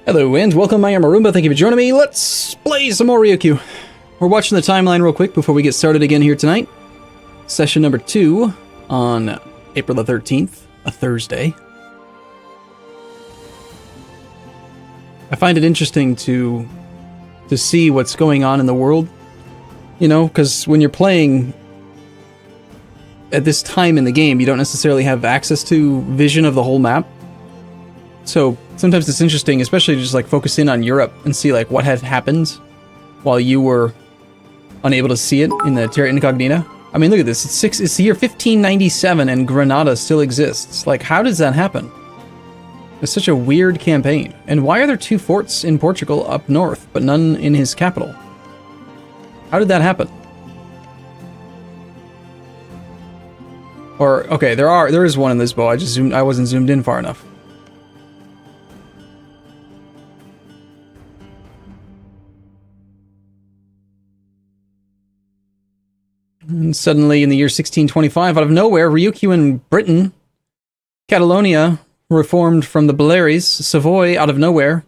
Hello and welcome, I am Arumba, thank you for joining me. Let's play some more Ryukyu. We're watching the timeline real quick before we get started again here tonight. Session number 2 on April the 13th, a Thursday. I find it interesting to see what's going on in the world. You know, because when you're playing at this time in the game, you don't necessarily have access to vision of the whole map. So sometimes it's interesting, especially just like focus in on Europe and see like what had happened while you were unable to see it in the Terra Incognita. I mean, look at this. It's the year 1597 and Granada still exists. Like, how does that happen? It's such a weird campaign. And why are there 2 forts in Portugal up north, but none in his capital? How did that happen? Or, okay, there is one in Lisboa. I wasn't zoomed in far enough. And suddenly, in the year 1625, out of nowhere, Ryukyu in Britain, Catalonia reformed from the Baleares, Savoy out of nowhere,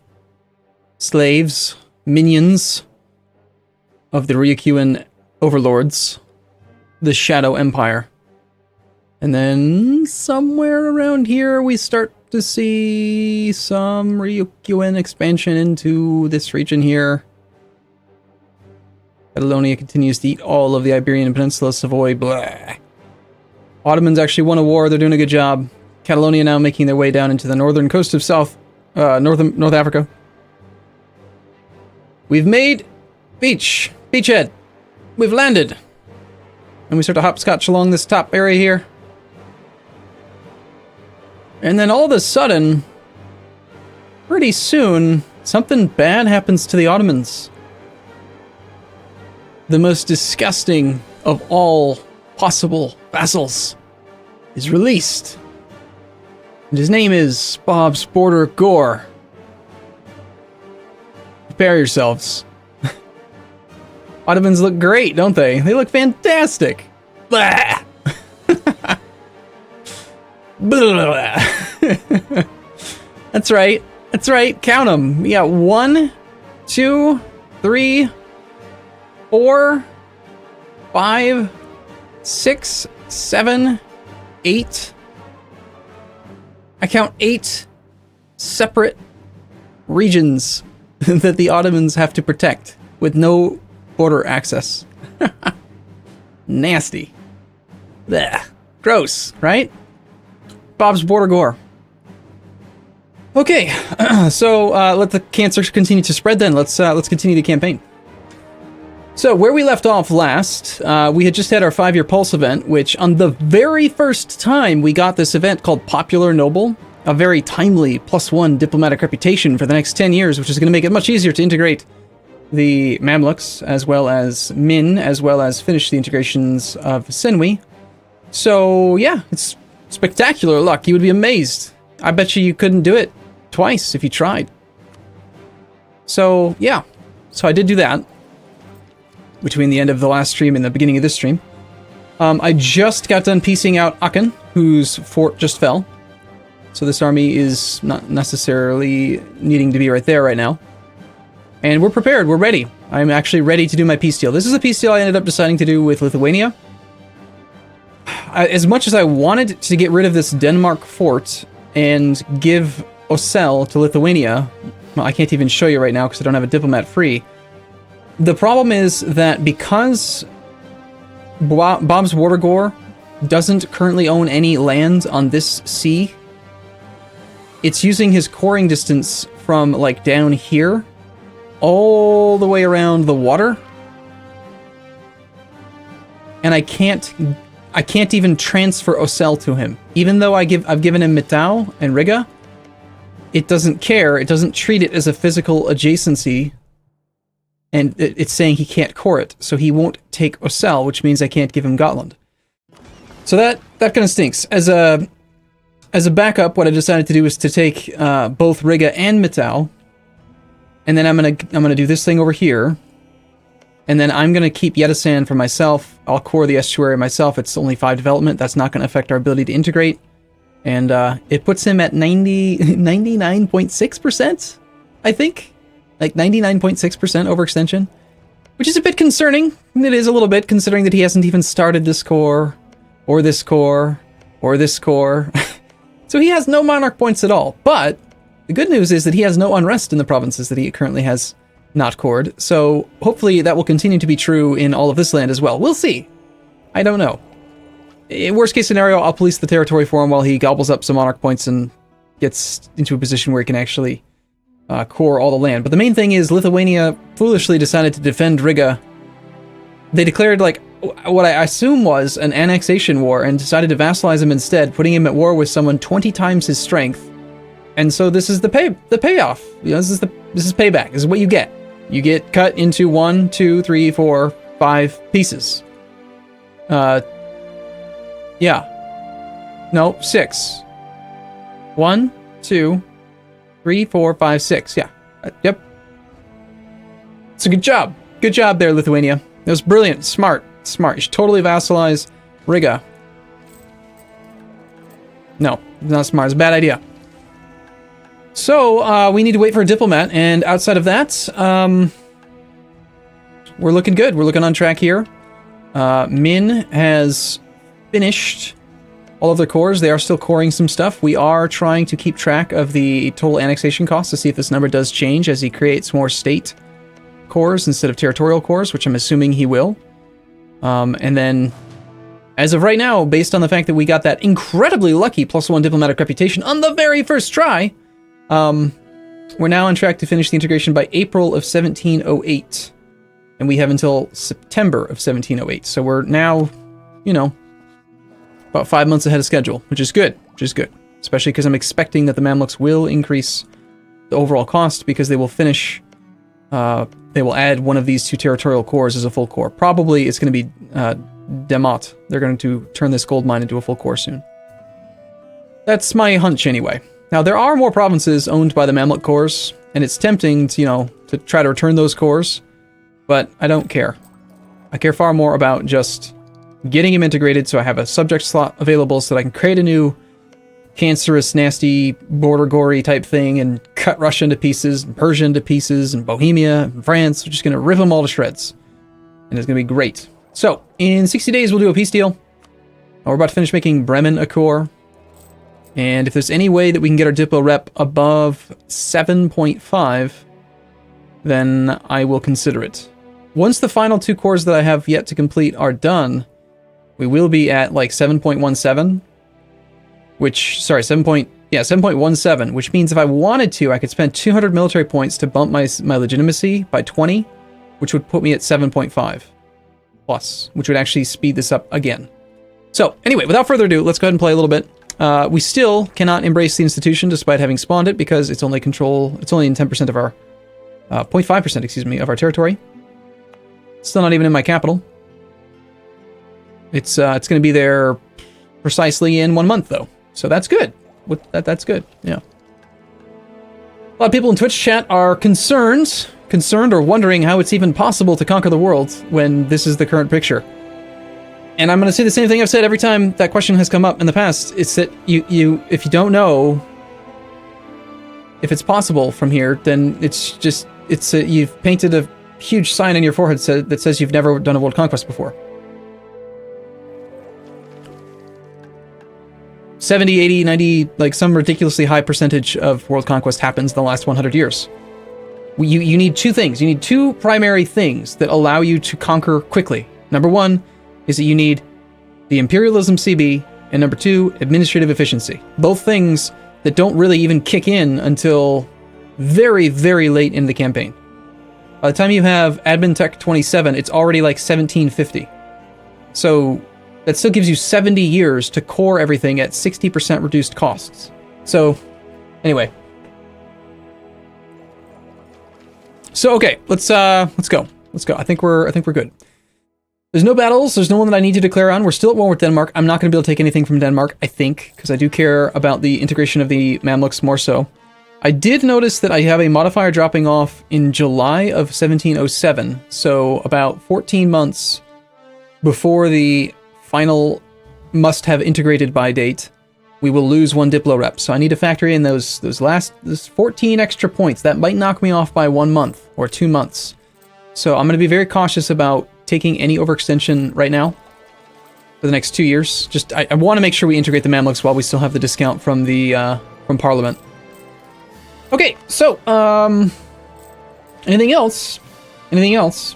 slaves, minions of the Ryukyuan overlords, the Shadow Empire. And then somewhere around here, we start to see some Ryukyuan expansion into this region here. Catalonia continues to eat all of the Iberian Peninsula, Savoy, blah. Ottomans actually won a war, they're doing a good job. Catalonia now making their way down into the northern coast of North Africa. We've made beachhead. We've landed. And we start to hopscotch along this top area here. And then all of a sudden, pretty soon, something bad happens to the Ottomans. The most disgusting of all possible vassals is released. And his name is Bob's Border Gore. Prepare yourselves. Ottomans look great, don't they? They look fantastic. Blah. Blah. That's right. That's right. Count them. We got 1, 2, 3, 4, 5, 6, 7, 8. I count 8 separate regions that the Ottomans have to protect with no border access. Nasty. Blech. Gross, right? Bob's Border Gore. Okay, so let the cancer continue to spread then. Let's continue the campaign. So, where we left off last, we had just had our 5-year Pulse event, which on the very first time we got this event called Popular Noble, a very timely +1 diplomatic reputation for the next 10 years, which is going to make it much easier to integrate the Mamluks, as well as Min, as well as finish the integrations of Senwi. So, yeah, it's spectacular luck. You would be amazed. I bet you couldn't do it twice if you tried. So, yeah. So I did do that between the end of the last stream and the beginning of this stream. I just got done piecing out Aachen, whose fort just fell. So this army is not necessarily needing to be right there right now. And we're prepared, we're ready. I'm actually ready to do my peace deal. This is a peace deal I ended up deciding to do with Lithuania. As much as I wanted to get rid of this Denmark fort and give Ocel to Lithuania, well, I can't even show you right now because I don't have a diplomat free. The problem is that because Bob's Border Gore doesn't currently own any land on this sea, it's using his coring distance from like down here all the way around the water. And I can't even transfer Ocel to him. Even though I've given him Mitau and Riga, it doesn't care. It doesn't treat it as a physical adjacency. And it's saying he can't core it, so he won't take Ocel, which means I can't give him Gotland. So that kind of stinks. As a backup, what I decided to do is to take both Riga and Mitau, and then I'm gonna do this thing over here, and then I'm gonna keep Yedasan for myself. I'll core the estuary myself. It's only 5 development. That's not gonna affect our ability to integrate, and it puts him at 99.6%. I think. Like 99.6% overextension, which is a bit concerning. It is a little bit, considering that he hasn't even started this core, or this core, or this core. So he has no monarch points at all. But the good news is that he has no unrest in the provinces that he currently has not cored. So hopefully that will continue to be true in all of this land as well. We'll see. I don't know. In worst case scenario, I'll police the territory for him while he gobbles up some monarch points and gets into a position where he can actually core all the land. But the main thing is Lithuania foolishly decided to defend Riga. They declared, like, what I assume was an annexation war and decided to vassalize him instead, putting him at war with someone 20 times his strength. And so this is the payoff. You know, this is payback. This is what you get. You get cut into 1, 2, 3, 4, 5 pieces. Yeah. No, 6. 1, 2, 3, 4, 5, 6. Yeah. Yep. It's a good job. Good job there, Lithuania. It was brilliant. Smart. You should totally vassalize Riga. No, not smart. It's a bad idea. So, we need to wait for a diplomat, and outside of that, we're looking good. We're looking on track here. Min has finished all of their cores. They are still coring some stuff. We are trying to keep track of the total annexation costs to see if this number does change as he creates more state cores instead of territorial cores, which I'm assuming he will. And then, as of right now, based on the fact that we got that incredibly lucky +1 diplomatic reputation on the very first try, we're now on track to finish the integration by April of 1708. And we have until September of 1708. So we're now, you know, about 5 months ahead of schedule, which is good. Especially because I'm expecting that the Mamluks will increase the overall cost because they will finish, they will add one of these 2 territorial cores as a full core. Probably it's going to be Demot. They're going to turn this gold mine into a full core soon. That's my hunch anyway. Now, there are more provinces owned by the Mamluk cores, and it's tempting to, you know, to try to return those cores, but I don't care. I care far more about just getting him integrated so I have a subject slot available so that I can create a new cancerous, nasty, border gory type thing and cut Russia into pieces, and Persia into pieces, and Bohemia, and France. We're just going to rip them all to shreds. And it's going to be great. So, in 60 days, we'll do a peace deal. We're about to finish making Bremen a core. And if there's any way that we can get our Diplo rep above 7.5, then I will consider it. Once the final 2 cores that I have yet to complete are done, we will be at like 7.17, which, sorry, 7.17, which means if I wanted to, I could spend 200 military points to bump my legitimacy by 20, which would put me at 7.5 plus, which would actually speed this up again. So anyway, without further ado, let's go ahead and play a little bit. We still cannot embrace the institution despite having spawned it because it's only in 10% of our, 0.5%, excuse me, of our territory. Still not even in my capital. It's going to be there precisely in 1 month though. So that's good. That's good. Yeah. A lot of people in Twitch chat are concerned or wondering how it's even possible to conquer the world when this is the current picture. And I'm going to say the same thing I've said every time that question has come up in the past. It's that if you don't know if it's possible from here, then you've painted a huge sign on your forehead that says you've never done a world conquest before. 70, 80, 90, like some ridiculously high percentage of world conquest happens in the last 100 years. You need 2 things. You need 2 primary things that allow you to conquer quickly. Number 1 is that you need the imperialism CB, and number 2, administrative efficiency. Both things that don't really even kick in until very, very late in the campaign. By the time you have admin tech 27, it's already like 1750. So that still gives you 70 years to core everything at 60% reduced costs. So anyway. So okay, let's go. I think we're good. There's no battles. There's no one that I need to declare on. We're still at war with Denmark. I'm not going to be able to take anything from Denmark, I think, because I do care about the integration of the Mamluks more so. I did notice that I have a modifier dropping off in July of 1707, so about 14 months before the final must-have integrated by date. we will lose 1 Diplo rep. So I need to factor in those 14 extra points. That might knock me off by 1 month or 2 months. So I'm going to be very cautious about taking any overextension right now for the next 2 years. Just I want to make sure we integrate the Mamluks while we still have the discount from the from Parliament. Okay, so anything else? Anything else?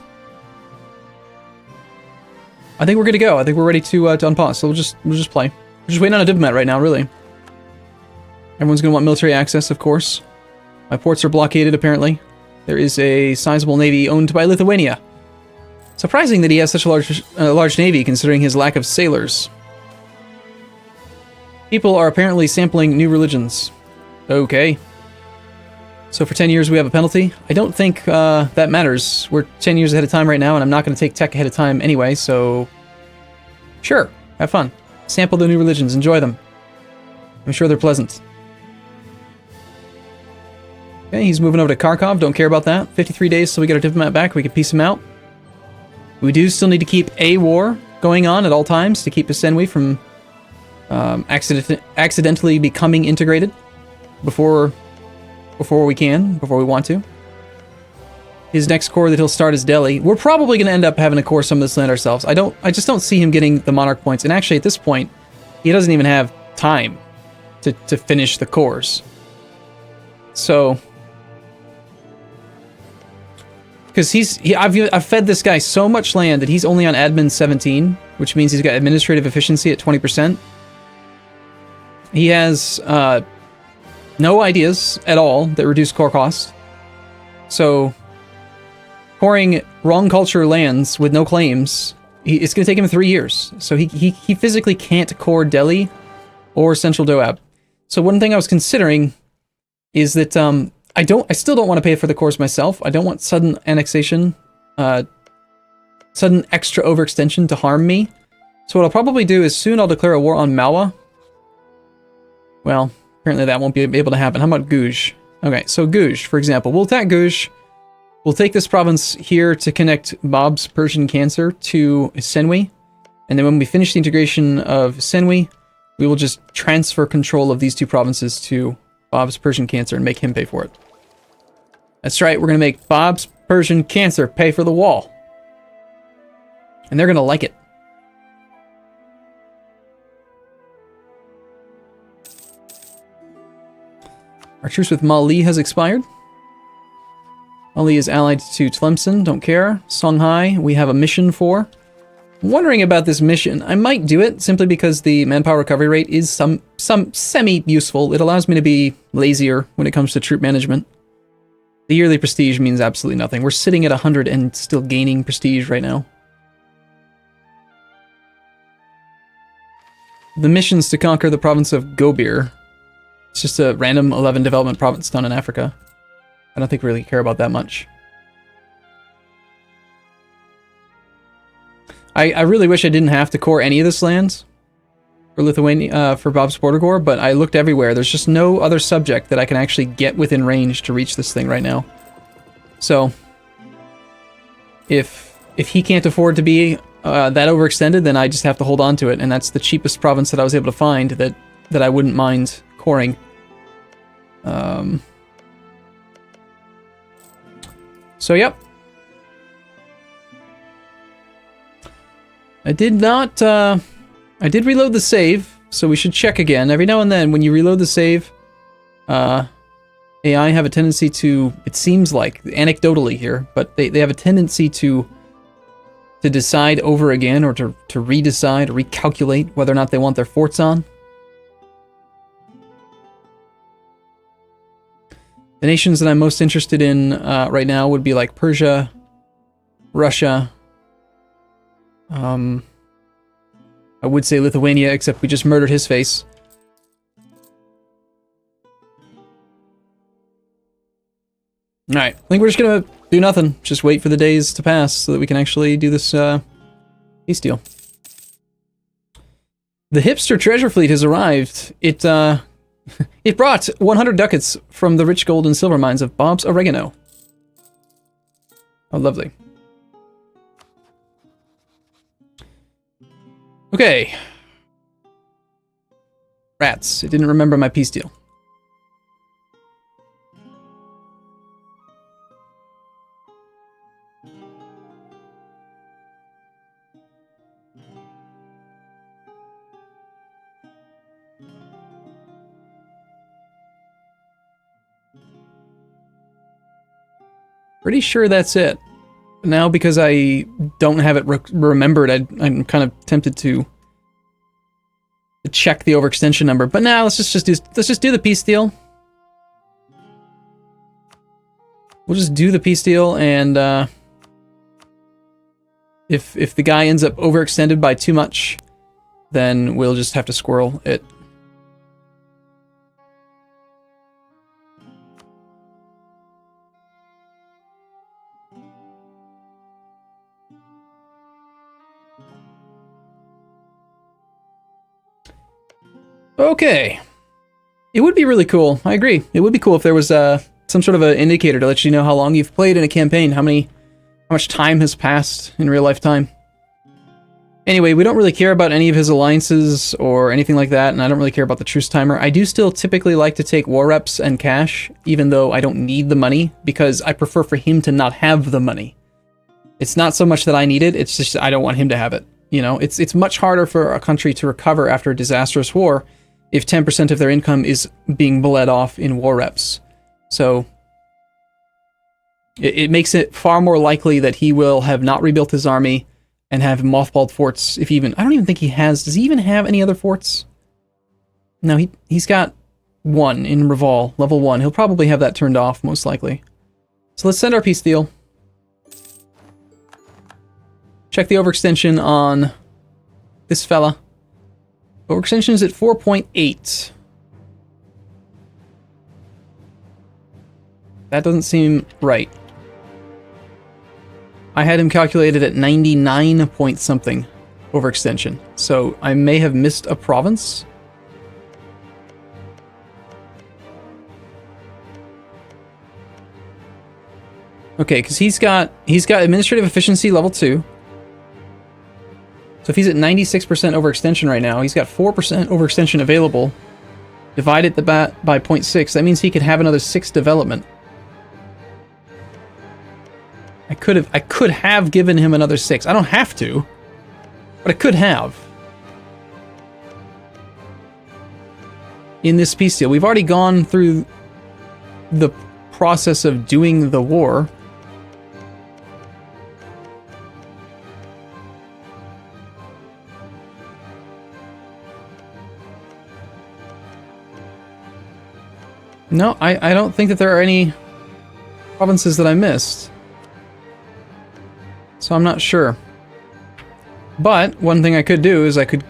I think we're good to go. I think we're ready to unpause. So we'll just play. We're just waiting on a diplomat right now, really. Everyone's gonna want military access, of course. My ports are blockaded, apparently. There is a sizable navy owned by Lithuania. Surprising that he has such a large navy, considering his lack of sailors. People are apparently sampling new religions. Okay. So for 10 years we have a penalty. I don't think that matters. We're 10 years ahead of time right now, and I'm not going to take tech ahead of time anyway, so... Sure, have fun. Sample the new religions, enjoy them. I'm sure they're pleasant. Okay, he's moving over to Kharkov, don't care about that. 53 days till we get our diplomat back, we can peace him out. We do still need to keep a war going on at all times to keep Senwi from accidentally becoming integrated before we want to. His next core that he'll start is Delhi. We're probably going to end up having to core some of this land ourselves. I just don't see him getting the monarch points. And actually, at this point, he doesn't even have time to finish the cores. So, because I've fed this guy so much land that he's only on admin 17, which means he's got administrative efficiency at 20%. He has no ideas at all that reduce core cost. So, coring wrong culture lands with no claims, it's going to take him 3 years. So he physically can't core Delhi or Central Doab. So one thing I was considering is that I still don't want to pay for the cores myself. I don't want sudden annexation, sudden extra overextension to harm me. So what I'll probably do is soon I'll declare a war on Malwa. Well, apparently that won't be able to happen. How about Guj? Okay, so Guj, for example. We'll attack Guj. We'll take this province here to connect Bob's Persian Cancer to Senwi. And then when we finish the integration of Senwi, we will just transfer control of these two provinces to Bob's Persian Cancer and make him pay for it. That's right, we're going to make Bob's Persian Cancer pay for the wall. And they're going to like it. Our truce with Mali has expired. Mali is allied to Tlemcen, don't care. Songhai, we have a mission for. I'm wondering about this mission. I might do it, simply because the manpower recovery rate is some semi-useful. It allows me to be lazier when it comes to troop management. The yearly prestige means absolutely nothing. We're sitting at 100 and still gaining prestige right now. The mission's to conquer the province of Gobir. It's just a random 11 development province down in Africa. I don't think we really care about that much. I really wish I didn't have to core any of this land for Lithuania, for Bob's Border Corps, but I looked everywhere. There's just no other subject that I can actually get within range to reach this thing right now. So, if he can't afford to be that overextended, then I just have to hold on to it, and that's the cheapest province that I was able to find that I wouldn't mind coring. So, yep. I did reload the save, so we should check again. Every now and then, when you reload the save, AI have a tendency to, it seems like, anecdotally here, but they have a tendency to decide over again, or to redecide, or recalculate whether or not they want their forts on. The nations that I'm most interested in right now would be like Persia, Russia. I would say Lithuania, except we just murdered his face. Alright, I think we're just gonna do nothing. Just wait for the days to pass so that we can actually do this peace deal. The hipster treasure fleet has arrived. It brought 100 ducats from the rich gold and silver mines of Bob's Oregano. Oh, lovely. Okay. Rats. It didn't remember my peace deal. Pretty sure that's it. Now, because I don't have it remembered, I'm kind of tempted to check the overextension number. But now let's just do the peace deal. We'll just do the peace deal, and if the guy ends up overextended by too much, then we'll just have to squirrel it. Okay. It would be really cool. I agree. It would be cool if there was some sort of an indicator to let you know how long you've played in a campaign, how much time has passed in real life time. Anyway, we don't really care about any of his alliances or anything like that, and I don't really care about the truce timer. I do still typically like to take war reps and cash, even though I don't need the money, because I prefer for him to not have the money. It's not so much that I need it, it's just I don't want him to have it. You know, it's much harder for a country to recover after a disastrous war if 10% of their income is being bled off in war reps. So it makes it far more likely that he will have not rebuilt his army and have mothballed forts, if even... I don't even think he has... Does he even have any other forts? No, he's got one in Reval, level 1. He'll probably have that turned off, most likely. So let's send our peace deal. Check the overextension on this fella. Overextension is at 4.8. That doesn't seem right. I had him calculated at 99 point something overextension, so I may have missed a province. Okay, because he's got administrative efficiency level 2. So if he's at 96% overextension right now, he's got 4% overextension available. Divide it by 0.6. That means he could have another 6 development. I could have given him another 6. I don't have to, but I could have. In this peace deal, we've already gone through the process of doing the war. No, I don't think that there are any provinces that I missed. So I'm not sure. But one thing I could do is I could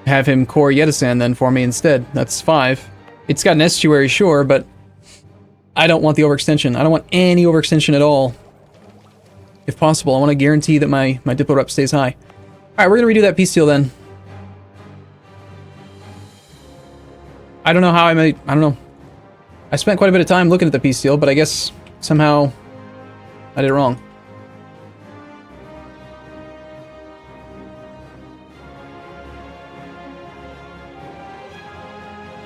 have him core Yedisan then for me instead. That's 5. It's got an estuary, sure, but I don't want the overextension. I don't want any overextension at all. If possible, I want to guarantee that my Diplo rep stays high. Alright, we're going to redo that peace deal then. I don't know how I don't know. I spent quite a bit of time looking at the peace deal, but I guess somehow I did it wrong.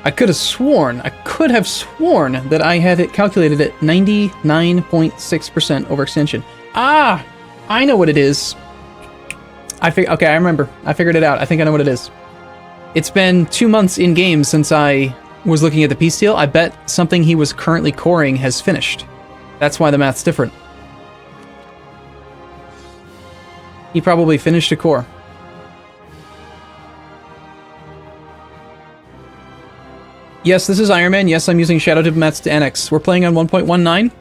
I could have sworn that I had it calculated at 99.6% overextension. Ah! I know what it is. Okay, I remember. I figured it out. I think I know what it is. It's been 2 months in game since I was looking at the peace deal. I bet something he was currently coring has finished. That's why the math's different. He probably finished a core. Yes, this is Iron Man. Yes, I'm using Shadow Diplomats to annex. We're playing on 1.19.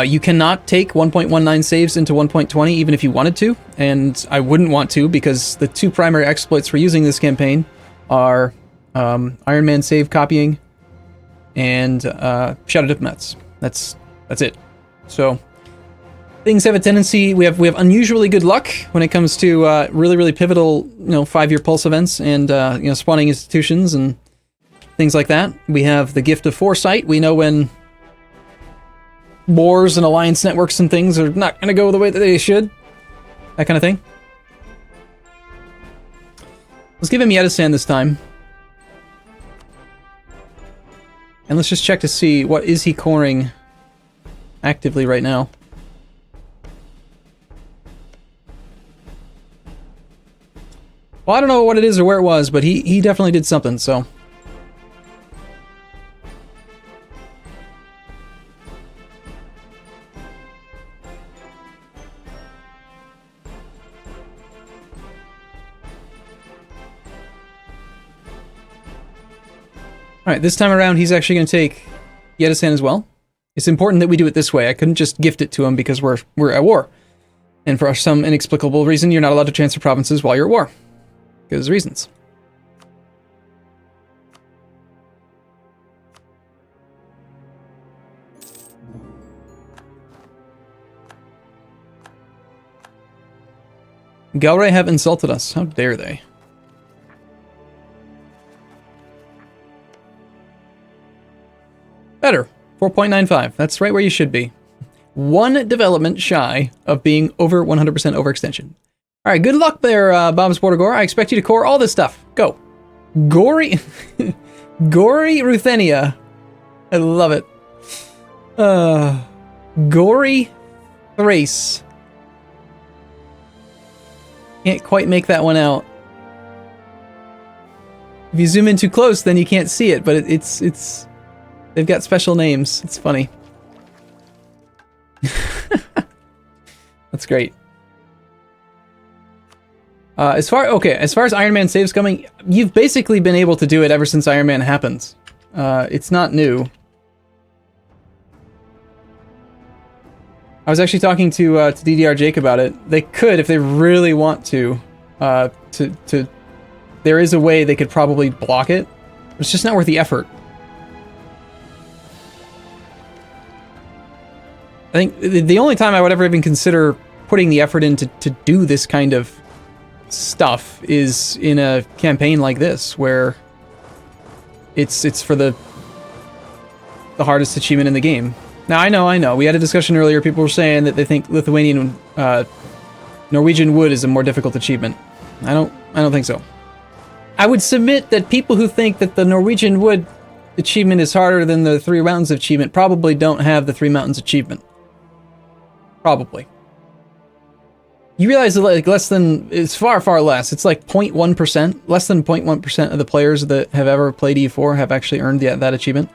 You cannot take 1.19 saves into 1.20 even if you wanted to, and I wouldn't want to because the 2 primary exploits for using this campaign are Iron Man save copying and Shadow Diplomats. That's it. So things have a tendency. We have unusually good luck when it comes to really pivotal 5-year pulse events and spawning institutions and things like that. We have the gift of foresight. We know when wars and alliance networks and things are not going to go the way that they should. That kind of thing. Let's give him Yedesan this time. And let's just check to see what is he coring actively right now. Well, I don't know what it is or where it was, but he definitely did something, so. Alright, this time around he's actually going to take Yedesan as well. It's important that we do it this way. I couldn't just gift it to him because we're at war. And for some inexplicable reason, you're not allowed to transfer provinces while you're at war. Because reasons. Galray have insulted us. How dare they? Better. 4.95. That's right where you should be. One development shy of being over 100% overextension. Alright, good luck there, Bob's Bordergore. I expect you to core all this stuff. Go. Gory... Gory Ruthenia. I love it. Gory Thrace. Can't quite make that one out. If you zoom in too close, then you can't see it, but it's... They've got special names. It's funny. That's great. As far as Iron Man saves coming, you've basically been able to do it ever since Iron Man happened. It's not new. I was actually talking to DDR Jake about it. They could, if they really want to. There is a way they could probably block it. It's just not worth the effort. I think the only time I would ever even consider putting the effort in to do this kind of stuff is in a campaign like this, where it's for the hardest achievement in the game. Now, I know. We had a discussion earlier. People were saying that they think Norwegian Wood is a more difficult achievement. I don't think so. I would submit that people who think that the Norwegian Wood achievement is harder than the Three Mountains achievement probably don't have the Three Mountains achievement. Probably. You realize that it's far less. It's like 0.1%. Less than 0.1% of the players that have ever played EU4 have actually earned that achievement.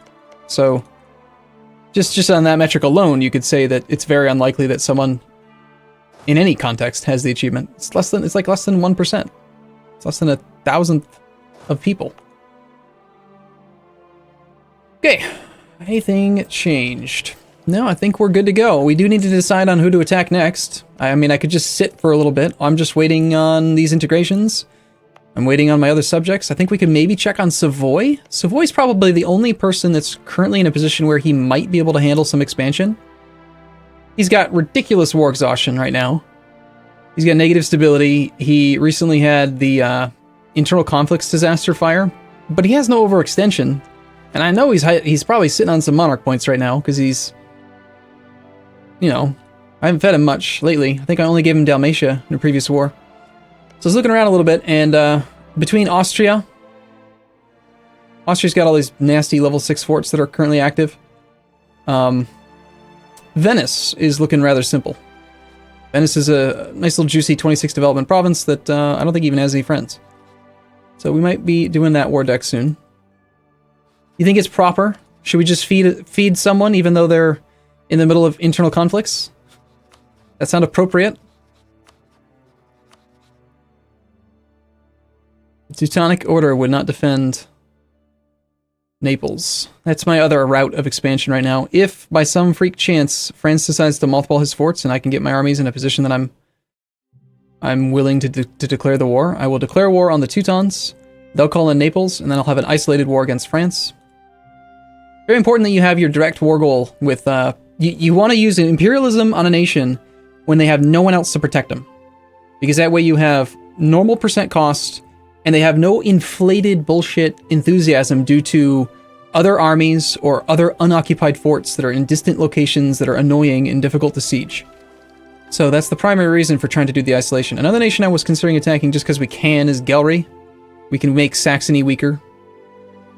So, just on that metric alone, you could say that it's very unlikely that someone in any context has the achievement. It's like less than 1%. It's less than 1,000th of people. Okay. Anything changed? No, I think we're good to go. We do need to decide on who to attack next. I mean, I could just sit for a little bit. I'm just waiting on these integrations. I'm waiting on my other subjects. I think we could maybe check on Savoy. Savoy's probably the only person that's currently in a position where he might be able to handle some expansion. He's got ridiculous war exhaustion right now. He's got negative stability. He recently had the internal conflicts disaster fire, but he has no overextension. And I know he's probably sitting on some monarch points right now, because he's... You know, I haven't fed him much lately. I think I only gave him Dalmatia in a previous war. So I was looking around a little bit, and between Austria's got all these nasty level 6 forts that are currently active. Venice is looking rather simple. Venice is a nice little juicy 26 development province that I don't think even has any friends. So we might be doing that war deck soon. You think it's proper? Should we just feed someone even though they're in the middle of internal conflicts? That sound appropriate? The Teutonic Order would not defend Naples. That's my other route of expansion right now. If, by some freak chance, France decides to mothball his forts and I can get my armies in a position that I'm willing to declare the war, I will declare war on the Teutons. They'll call in Naples, and then I'll have an isolated war against France. Very important that you have your direct war goal with... You want to use imperialism on a nation when they have no one else to protect them. Because that way you have normal percent cost, and they have no inflated bullshit enthusiasm due to other armies or other unoccupied forts that are in distant locations that are annoying and difficult to siege. So that's the primary reason for trying to do the isolation. Another nation I was considering attacking just because we can is Gelry. We can make Saxony weaker.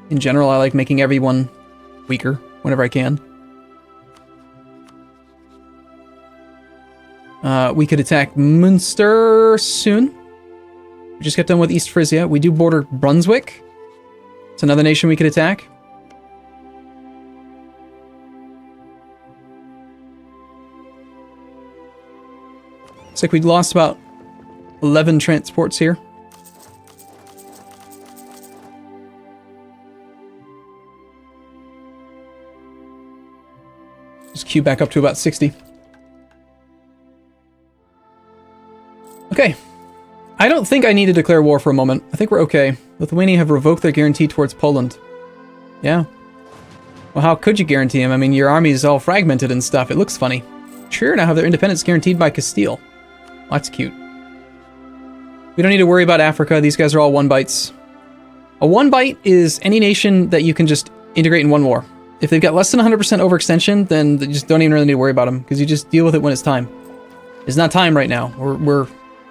In general, I like making everyone weaker whenever I can. We could attack Munster soon. We just got done with East Frisia. We do border Brunswick. It's another nation we could attack. Looks like we lost about 11 transports here. Just queue back up to about 60. Okay. I don't think I need to declare war for a moment. I think we're okay. Lithuania have revoked their guarantee towards Poland. Yeah. Well, how could you guarantee them? I mean, your army is all fragmented and stuff. It looks funny. Trier now have their independence guaranteed by Castile. Well, that's cute. We don't need to worry about Africa. These guys are all one bites. A one bite is any nation that you can just integrate in one war. If they've got less than 100% overextension, then they just don't even really need to worry about them, because you just deal with it when it's time. It's not time right now. We're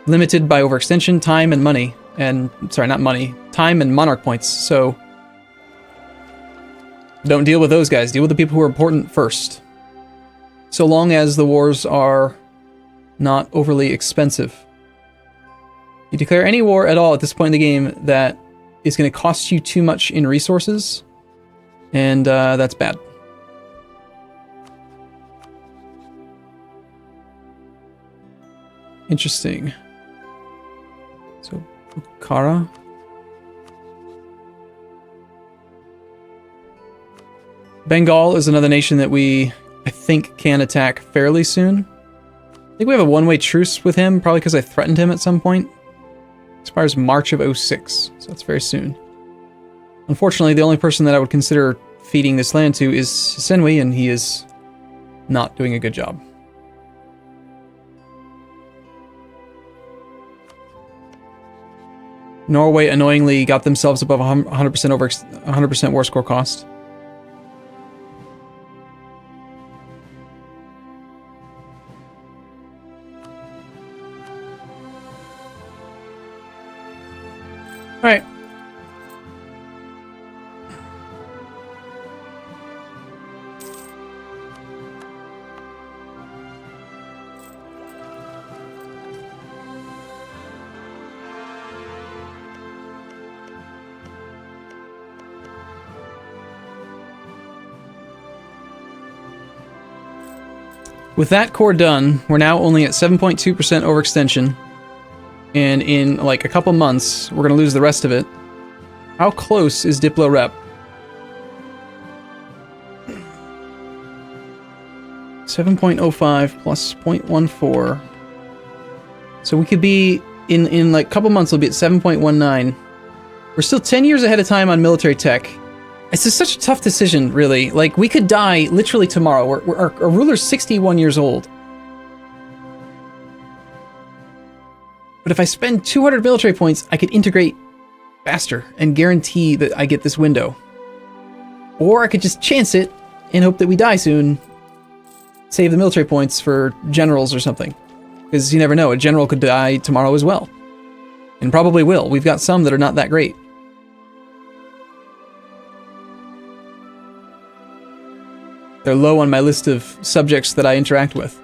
limited by overextension, time, and money. And, sorry, not money. Time and monarch points, so don't deal with those guys. Deal with the people who are important first. So long as the wars are not overly expensive. You declare any war at all at this point in the game that is going to cost you too much in resources, and that's bad. Interesting. So, Bukhara. Bengal is another nation that we, I think, can attack fairly soon. I think we have a one-way truce with him, probably because I threatened him at some point. Expires March of 06, so that's very soon. Unfortunately, the only person that I would consider feeding this land to is Senwi, and he is not doing a good job. Norway annoyingly got themselves above 100% over 100% war score cost. All right. With that core done, we're now only at 7.2% overextension. And in like a couple months, we're going to lose the rest of it. How close is Diplo Rep? 7.05 plus 0.14. So we could be, in like a couple months, we'll be at 7.19. We're still 10 years ahead of time on military tech. It's just such a tough decision, really. Like, we could die literally tomorrow. Our ruler's 61 years old. But if I spend 200 military points, I could integrate faster and guarantee that I get this window. Or I could just chance it and hope that we die soon. Save the military points for generals or something. Because you never know, a general could die tomorrow as well. And probably will. We've got some that are not that great. They're low on my list of subjects that I interact with.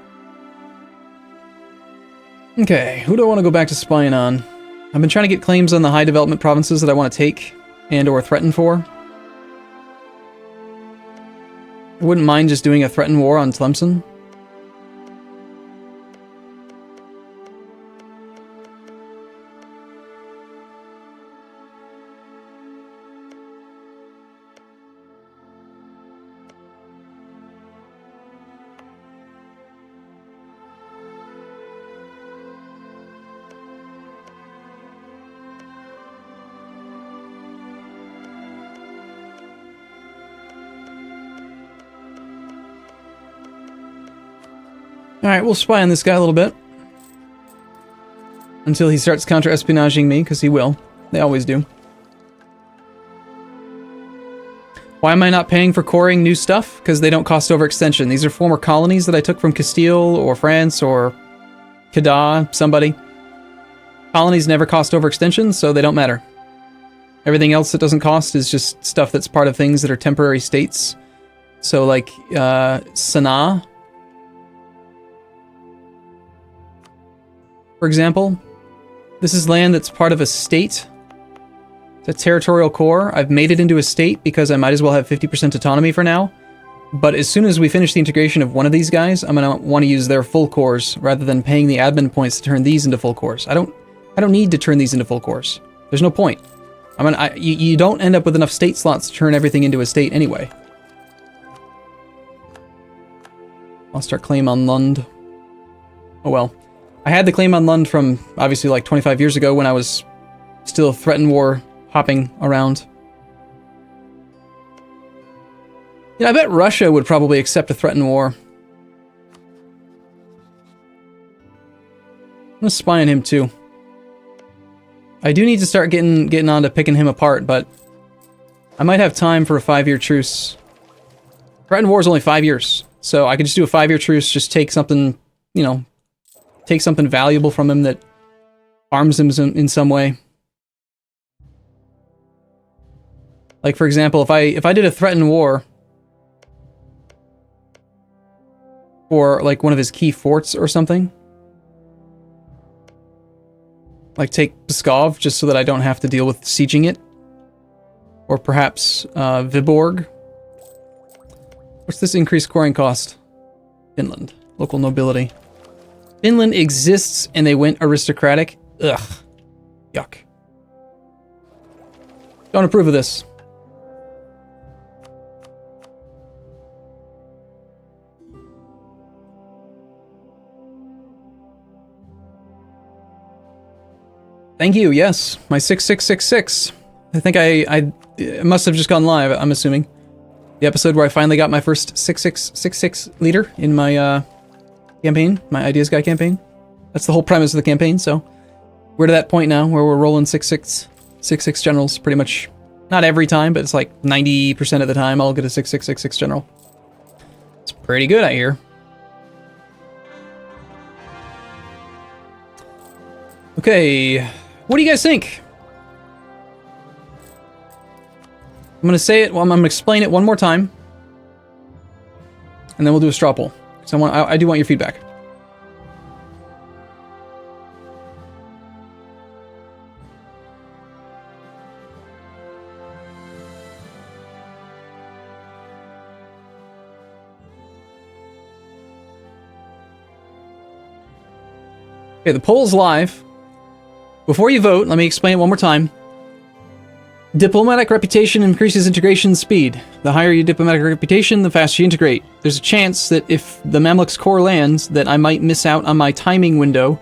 Okay, who do I want to go back to spying on? I've been trying to get claims on the high development provinces that I want to take and or threaten for. I wouldn't mind just doing a threaten war on Tlemcen. Alright, we'll spy on this guy a little bit. Until he starts counter-espionaging me, because he will. They always do. Why am I not paying for coring new stuff? Because they don't cost overextension. These are former colonies that I took from Castile, or France, or Kedah, somebody. Colonies never cost overextension, so they don't matter. Everything else that doesn't cost is just stuff that's part of things that are temporary states. So like Sanaa, for example. This is land that's part of a state. It's a territorial core. I've made it into a state because I might as well have 50% autonomy for now. But as soon as we finish the integration of one of these guys, I'm going to want to use their full cores rather than paying the admin points to turn these into full cores. I don't need to turn these into full cores. There's no point. You don't end up with enough state slots to turn everything into a state anyway. I'll start claim on Lund. Oh well. I had the claim on Lund from, obviously, like 25 years ago when I was still threatened war hopping around. Yeah, I bet Russia would probably accept a threatened war. I'm gonna spy on him too. I do need to start getting on to picking him apart, but I might have time for a 5-year truce. Threatened war is only 5 years, so I could just do a 5-year truce, just take something, you know, take something valuable from him that arms him in some way. Like, for example, if I did a threatened war for, like, one of his key forts or something, like take Pskov, just so that I don't have to deal with sieging it, or perhaps Viborg. What's this increased coring cost? Finland. Local nobility. Finland exists and they went aristocratic? Ugh. Yuck. Don't approve of this. Thank you, yes. My 6666. I think I must have just gone live, I'm assuming. The episode where I finally got my first 6666 leader in my campaign, my Ideas Guy campaign. That's the whole premise of the campaign, so we're to that point now where we're rolling 66 generals pretty much. Not every time, but it's like 90% of the time I'll get a 6666 general. It's pretty good, I hear. Okay, what do you guys think? I'm going to say it, well, I'm going to explain it one more time. And then we'll do a straw poll. So I do want your feedback. Okay, the poll's live. Before you vote, let me explain it one more time. Diplomatic reputation increases integration speed. The higher your diplomatic reputation, the faster you integrate. There's a chance that if the Mamluks core lands, that I might miss out on my timing window,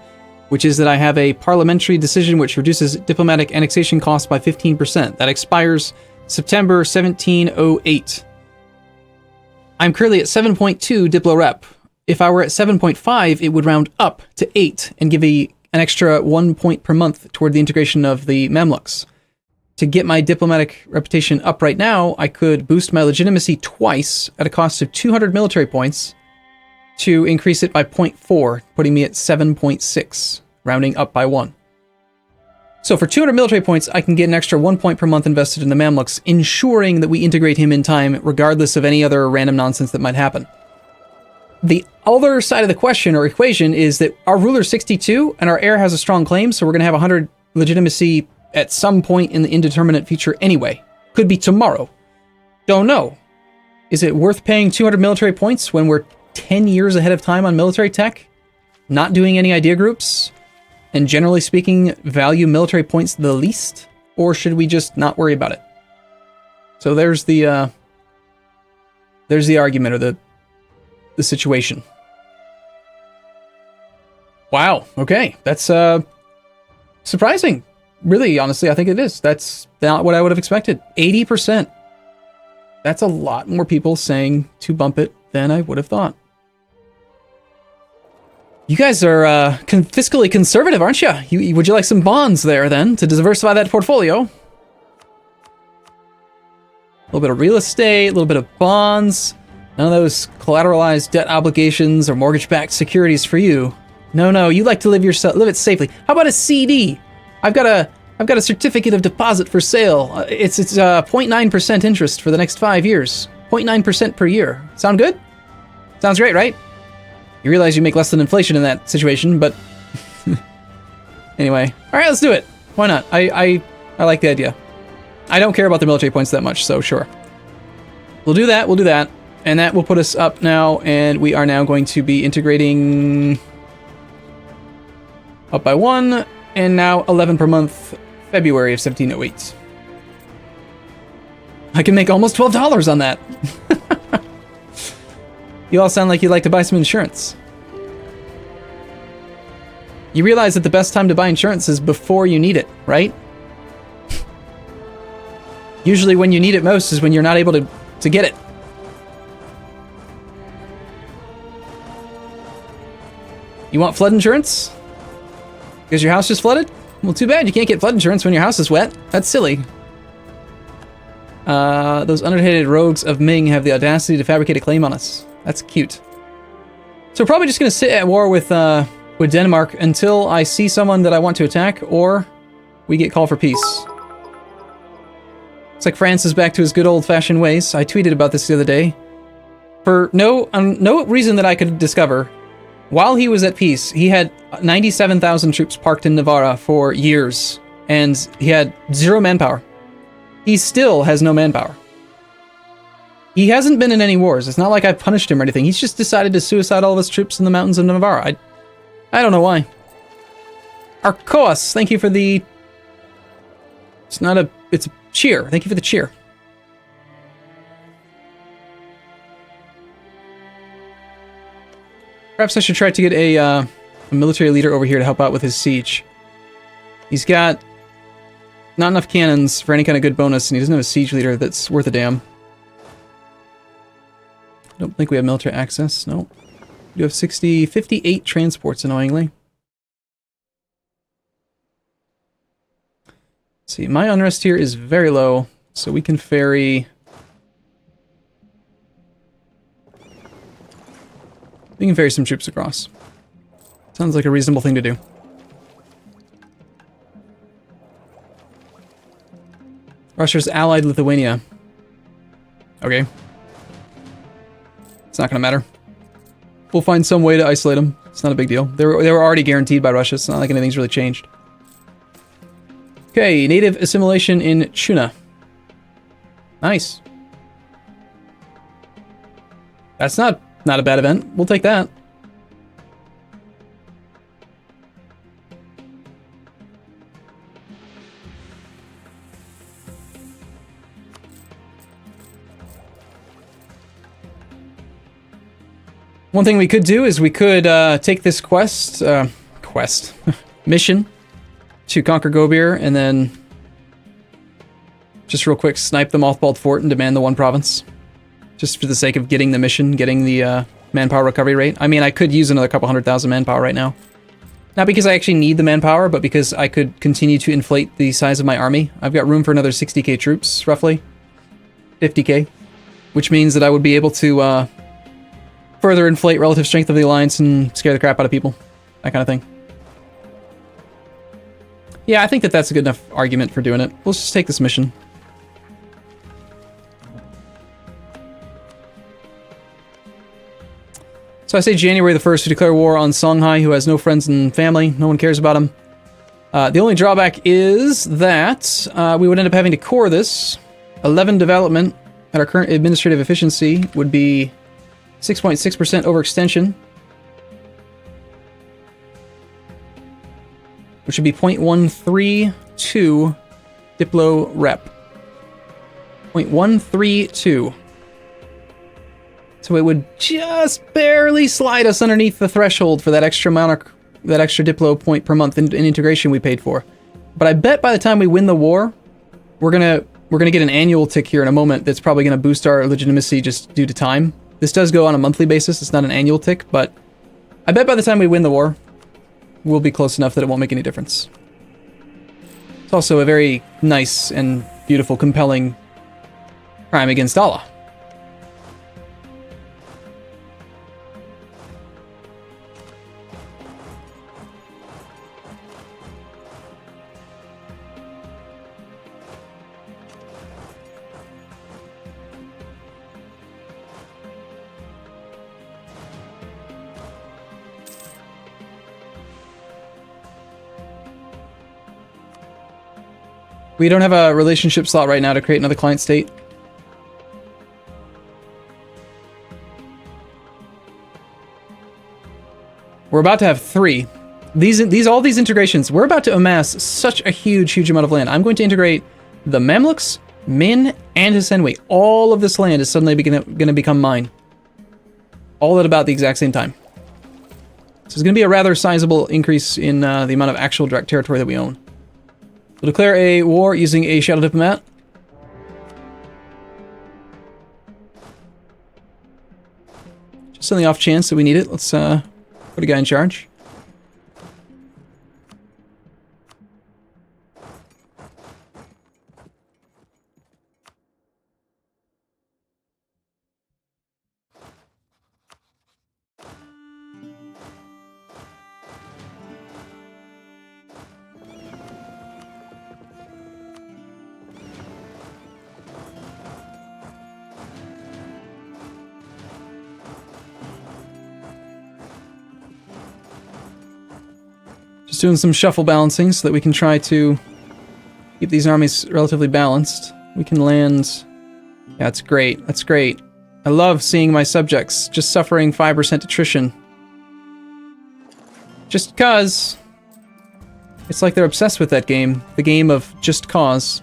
which is that I have a parliamentary decision which reduces diplomatic annexation costs by 15%. That expires September 1708. I'm currently at 7.2 Diplo Rep. If I were at 7.5, it would round up to 8 and give an extra 1 point per month toward the integration of the Mamluks. To get my diplomatic reputation up right now, I could boost my legitimacy twice at a cost of 200 military points to increase it by 0.4, putting me at 7.6, rounding up by 1. So for 200 military points, I can get an extra 1 point per month invested in the Mamluks, ensuring that we integrate him in time, regardless of any other random nonsense that might happen. The other side of the question or equation is that our ruler's 62 and our heir has a strong claim, so we're going to have 100 legitimacy at some point in the indeterminate future anyway. Could be tomorrow. Don't know. Is it worth paying 200 military points when we're 10 years ahead of time on military tech? Not doing any idea groups? And generally speaking, value military points the least? Or should we just not worry about it? So there's the argument, or the situation. Wow, okay. That's surprising. Really, honestly, I think it is. That's not what I would have expected. 80%. That's a lot more people saying to bump it than I would have thought. You guys are fiscally conservative, aren't you? Would you like some bonds there, then, to diversify that portfolio? A little bit of real estate, a little bit of bonds. None of those collateralized debt obligations or mortgage-backed securities for you. No, you like to live it safely. How about a CD? I've got I've got a certificate of deposit for sale. It's 0.9% interest for the next 5 years. 0.9% per year. Sound good? Sounds great, right? You realize you make less than inflation in that situation, but... Anyway. Alright, let's do it. Why not? I like the idea. I don't care about the military points that much, so sure. We'll do that. And that will put us up now, and we are now going to be integrating... up by 1, and now 11 per month, February of 1708. I can make almost $12 on that. You all sound like you'd like to buy some insurance. You realize that the best time to buy insurance is before you need it, right? Usually when you need it most is when you're not able to get it. You want flood insurance? Because your house just flooded? Well, too bad you can't get flood insurance when your house is wet. That's silly. Those underhanded rogues of Ming have the audacity to fabricate a claim on us. That's cute. So we're probably just going to sit at war with Denmark until I see someone that I want to attack, or we get called for peace. It's like France is back to his good old-fashioned ways. I tweeted about this the other day. For no reason that I could discover, while he was at peace, he had 97,000 troops parked in Navarra for years, and he had 0 manpower. He still has no manpower. He hasn't been in any wars. It's not like I punished him or anything. He's just decided to suicide all of his troops in the mountains of Navarra. I don't know why. Arcos, thank you for the... It's a cheer. Thank you for the cheer. Perhaps I should try to get a military leader over here to help out with his siege. He's got not enough cannons for any kind of good bonus, and he doesn't have a siege leader that's worth a damn. I don't think we have military access. No. We do have 58 transports, annoyingly. Let's see, my unrest here is very low, so we can ferry... We can ferry some troops across. Sounds like a reasonable thing to do. Russia's allied Lithuania. Okay. It's not gonna matter. We'll find some way to isolate them. It's not a big deal. They were already guaranteed by Russia. It's not like anything's really changed. Okay, native assimilation in Chuna. Nice. That's not a bad event. We'll take that. One thing we could do is we could take this mission to conquer Gobir, and then just real quick snipe the mothballed fort and demand the one province. Just for the sake of getting the mission, getting the manpower recovery rate. I mean, I could use another couple 100,000 manpower right now. Not because I actually need the manpower, but because I could continue to inflate the size of my army. I've got room for another 60k troops, roughly. 50k. Which means that I would be able to further inflate relative strength of the alliance and scare the crap out of people. That kind of thing. Yeah, I think that that's a good enough argument for doing it. Let's just take this mission. So I say January the 1st to declare war on Songhai, who has no friends and family. No one cares about him. The only drawback is that we would end up having to core this. 11 development at our current administrative efficiency would be 6.6% overextension. Which would be 0.132 Diplo rep. 0.132. So it would just barely slide us underneath the threshold for that extra monarch, that extra Diplo point per month in integration we paid for. But I bet by the time we win the war, we're gonna get an annual tick here in a moment that's probably gonna boost our legitimacy just due to time. This does go on a monthly basis, it's not an annual tick, but I bet by the time we win the war, we'll be close enough that it won't make any difference. It's also a very nice and beautiful, compelling crime against Allah. We don't have a relationship slot right now to create another client state. We're about to have 3. All these integrations, we're about to amass such a huge amount of land. I'm going to integrate the Mamluks, Min, and Hisenwi. All of this land is suddenly going to become mine. All at about the exact same time. So it's going to be a rather sizable increase in the amount of actual direct territory that we own. We'll declare a war using a Shadow Diplomat. Just on the off chance that we need it, let's put a guy in charge. Just doing some shuffle balancing so that we can try to keep these armies relatively balanced. We can land... Yeah, that's great. That's great. I love seeing my subjects just suffering 5% attrition. Just cause... It's like they're obsessed with that game. The game of just cause.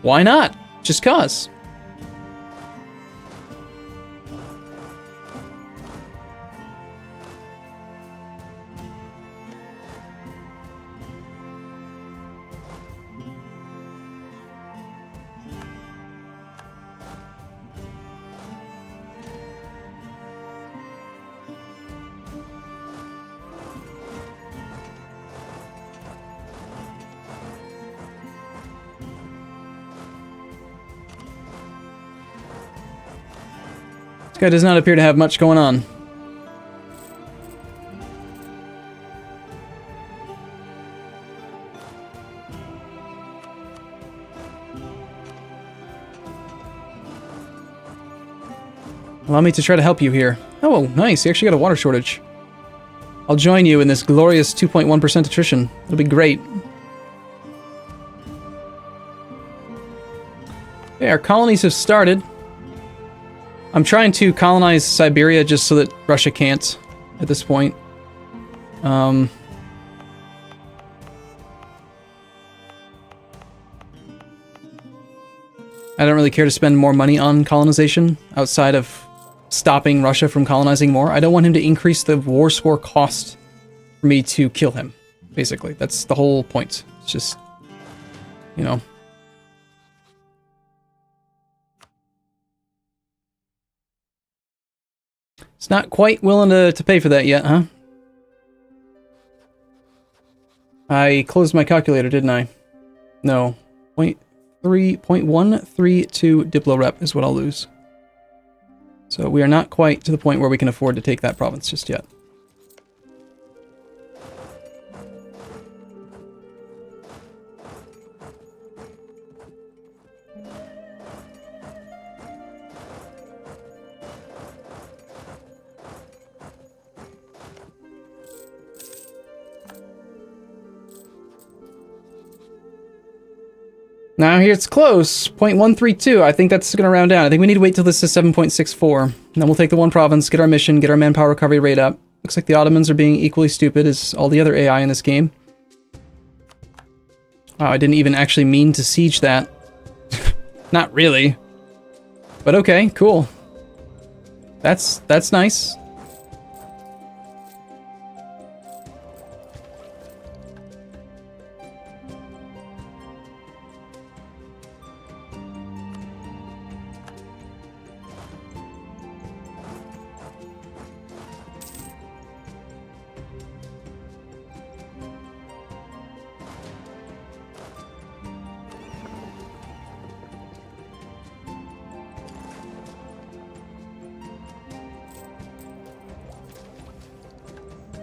Why not? Just cause. This guy does not appear to have much going on. Allow me to try to help you here. Oh, nice. You actually got a water shortage. I'll join you in this glorious 2.1% attrition. It'll be great. Okay, our colonies have started. I'm trying to colonize Siberia just so that Russia can't at this point. I don't really care to spend more money on colonization outside of stopping Russia from colonizing more. I don't want him to increase the war score cost for me to kill him, basically. That's the whole point. It's just, you know... It's not quite willing to pay for that yet, huh? I closed my calculator, didn't I? No. 0.132 Diplo rep is what I'll lose. So we are not quite to the point where we can afford to take that province just yet. Now here it's close, 0.132. I think that's going to round down. I think we need to wait till this is 7.64. And then we'll take the one province, get our mission, get our manpower recovery rate up. Looks like the Ottomans are being equally stupid as all the other AI in this game. Wow, I didn't even actually mean to siege that. Not really. But okay, cool. That's nice.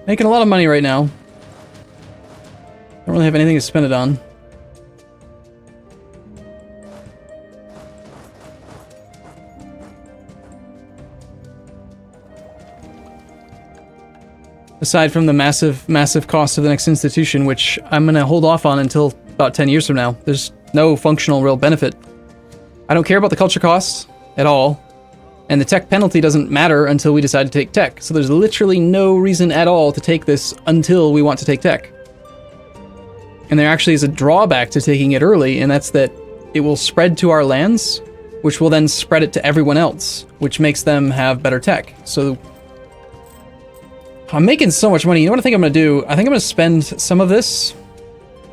Making a lot of money right now. Don't really have anything to spend it on. Aside from the massive cost of the next institution, which I'm going to hold off on until about 10 years from now. There's no functional real benefit. I don't care about the culture costs at all, and the tech penalty doesn't matter until we decide to take tech. So there's literally no reason at all to take this until we want to take tech. And there actually is a drawback to taking it early, and that's that it will spread to our lands, which will then spread it to everyone else, which makes them have better tech. So I'm making so much money. You know what I think I'm going to do? I think I'm going to spend some of this.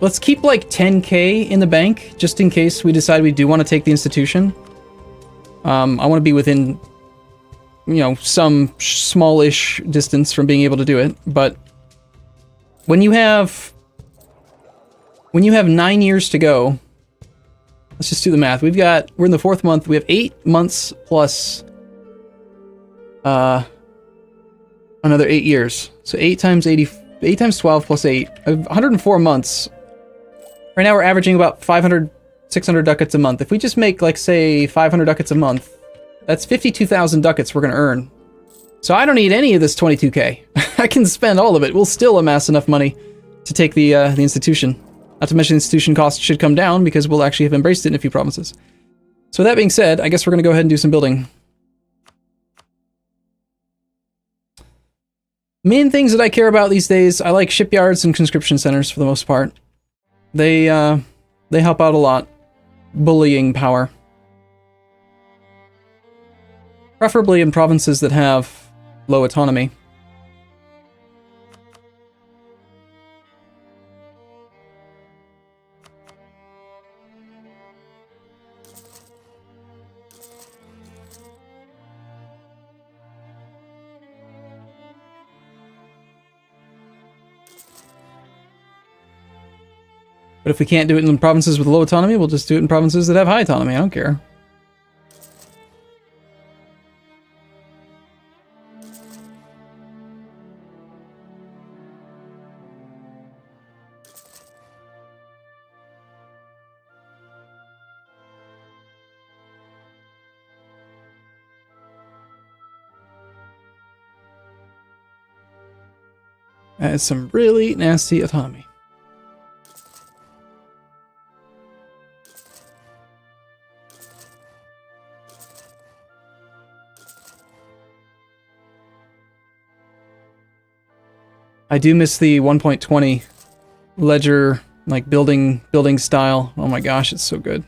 Let's keep like 10K in the bank, just in case we decide we do want to take the institution. I want to be within, you know, some smallish distance from being able to do it. But when you have 9 years to go, let's just do the math. We're in the 4th month. We have 8 months plus another 8 years. So 8 times 12 plus 8. 104 months. Right now we're averaging about 500, 600 ducats a month. If we just make, like, say, 500 ducats a month, that's 52,000 ducats we're going to earn. So I don't need any of this 22k. I can spend all of it. We'll still amass enough money to take the institution. Not to mention the institution costs should come down because we'll actually have embraced it in a few provinces. So with that being said, I guess we're going to go ahead and do some building. Main things that I care about these days, I like shipyards and conscription centers for the most part. They help out a lot. Bullying power. Preferably in provinces that have low autonomy. But if we can't do it in provinces with low autonomy, we'll just do it in provinces that have high autonomy. I don't care. That is some really nasty autonomy. I do miss the 1.20 ledger, like building style. Oh my gosh, it's so good.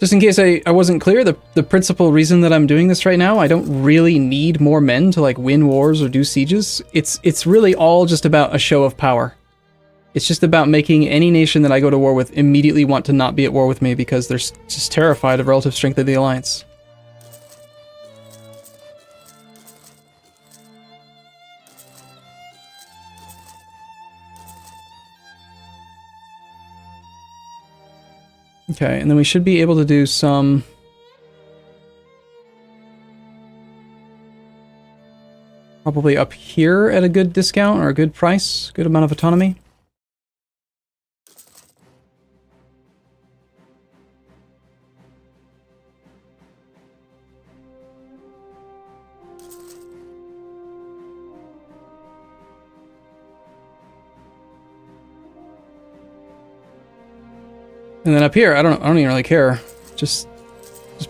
Just in case I wasn't clear, the principal reason that I'm doing this right now, I don't really need more men to like win wars or do sieges. It's really all just about a show of power. It's just about making any nation that I go to war with immediately want to not be at war with me because they're just terrified of relative strength of the alliance. Okay, and then we should be able to do some... probably up here at a good discount or a good price, good amount of autonomy. And then up here, I don't even really care. Just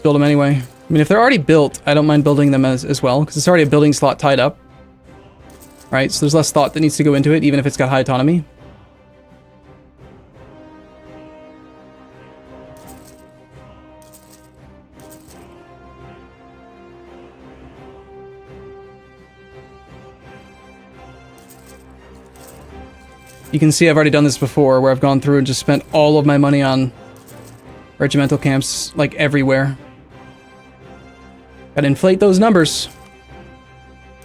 build them anyway. I mean, if they're already built, I don't mind building them as well, because it's already a building slot tied up. Right, so there's less thought that needs to go into it, even if it's got high autonomy. You can see I've already done this before, where I've gone through and just spent all of my money on regimental camps, like, everywhere. Gotta inflate those numbers.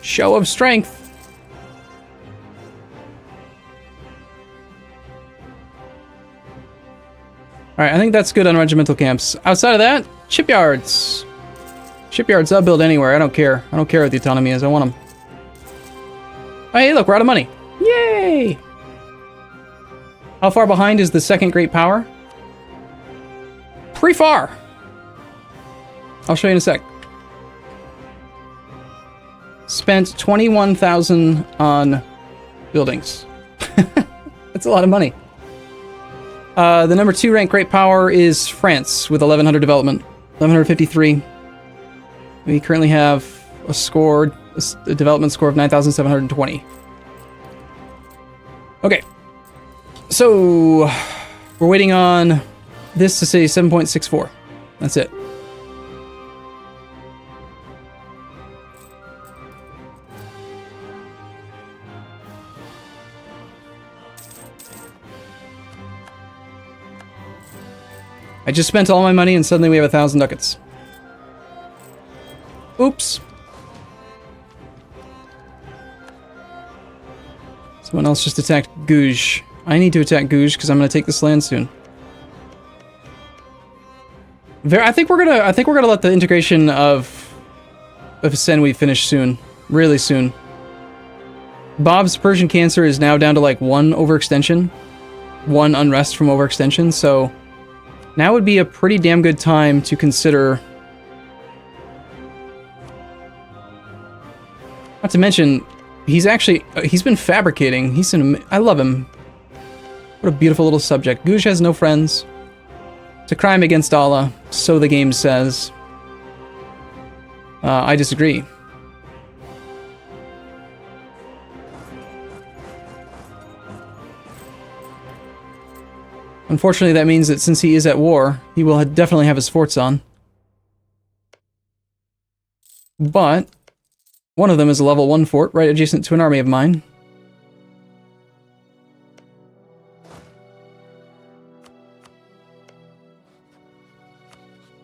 Show of strength. Alright, I think that's good on regimental camps. Outside of that, shipyards. Shipyards, I'll build anywhere. I don't care. I don't care what the autonomy is. I want them. Oh, hey, look, we're out of money. Yay! How far behind is the second great power? Pretty far. I'll show you in a sec. spent 21,000 on buildings. That's a lot of money. The number 2 ranked great power is France with 1100 development, 1153. We currently have a development score of 9,720. Okay. So we're waiting on this to say 7.64. That's it. I just spent all my money and suddenly we have 1,000 ducats. Oops. Someone else just attacked Gouge. I need to attack Gouge because I'm going to take this land soon. I think we're gonna let the integration of Senwi finish soon, really soon. Bob's Persian Cancer is now down to like 1 overextension, 1 unrest from overextension. So now would be a pretty damn good time to consider. Not to mention, he's been fabricating. I love him. What a beautiful little subject. Gouge has no friends. It's a crime against Allah, so the game says. I disagree. Unfortunately, that means that since he is at war, he will definitely have his forts on. But one of them is a level 1 fort, right adjacent to an army of mine.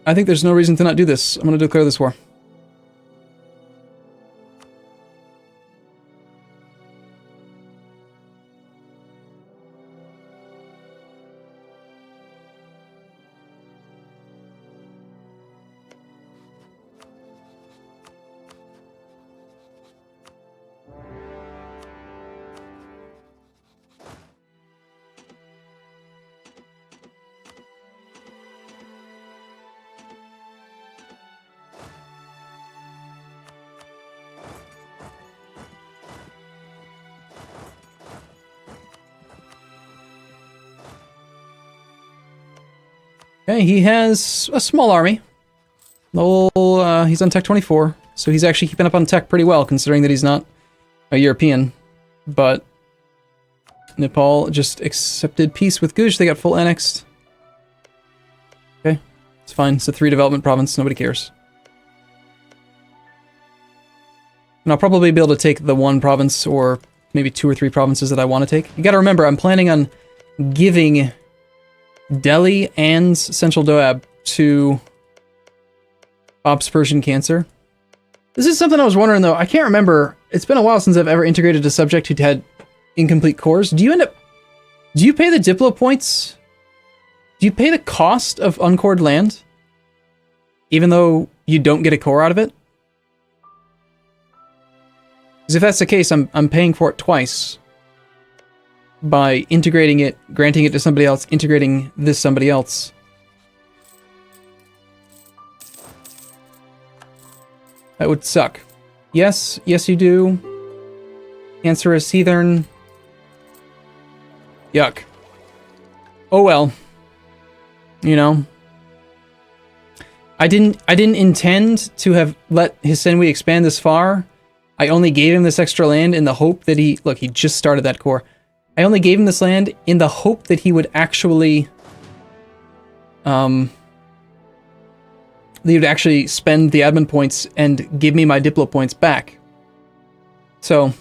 I think there's no reason to not do this. I'm going to declare this war. Okay, he has a small army. He's on tech 24, so he's actually keeping up on tech pretty well, considering that he's not a European. But Nepal just accepted peace with Gouge. They got full annexed. Okay, it's fine. It's a 3 development province. Nobody cares. And I'll probably be able to take the 1 province, or maybe 2 or 3 provinces that I want to take. You gotta remember, I'm planning on giving Delhi and Central Doab to Bob's Persian Cancer. This is something I was wondering, though. I can't remember. It's been a while since I've ever integrated a subject who'd had incomplete cores. Do you pay the Diplo points? Do you pay the cost of uncored land? Even though you don't get a core out of it? Because if that's the case, I'm paying for it twice. By integrating it, granting it to somebody else, integrating this somebody else. That would suck. Yes, you do. Cancerous Heathen. Yuck. Oh well. You know. I didn't intend to have let his Senwi expand this far. I only gave him this extra land in the hope that he just started that core. I only gave him this land in the hope that he would actually, spend the admin points and give me my Diplo points back. So,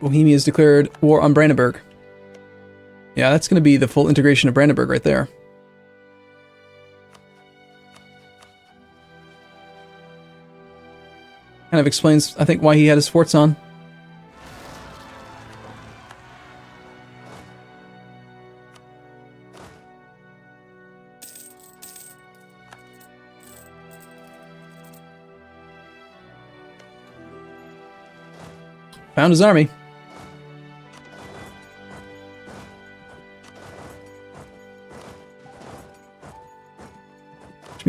Bohemia has declared war on Brandenburg. Yeah, that's going to be the full integration of Brandenburg right there. Kind of explains, I think, why he had his forts on. Found his army.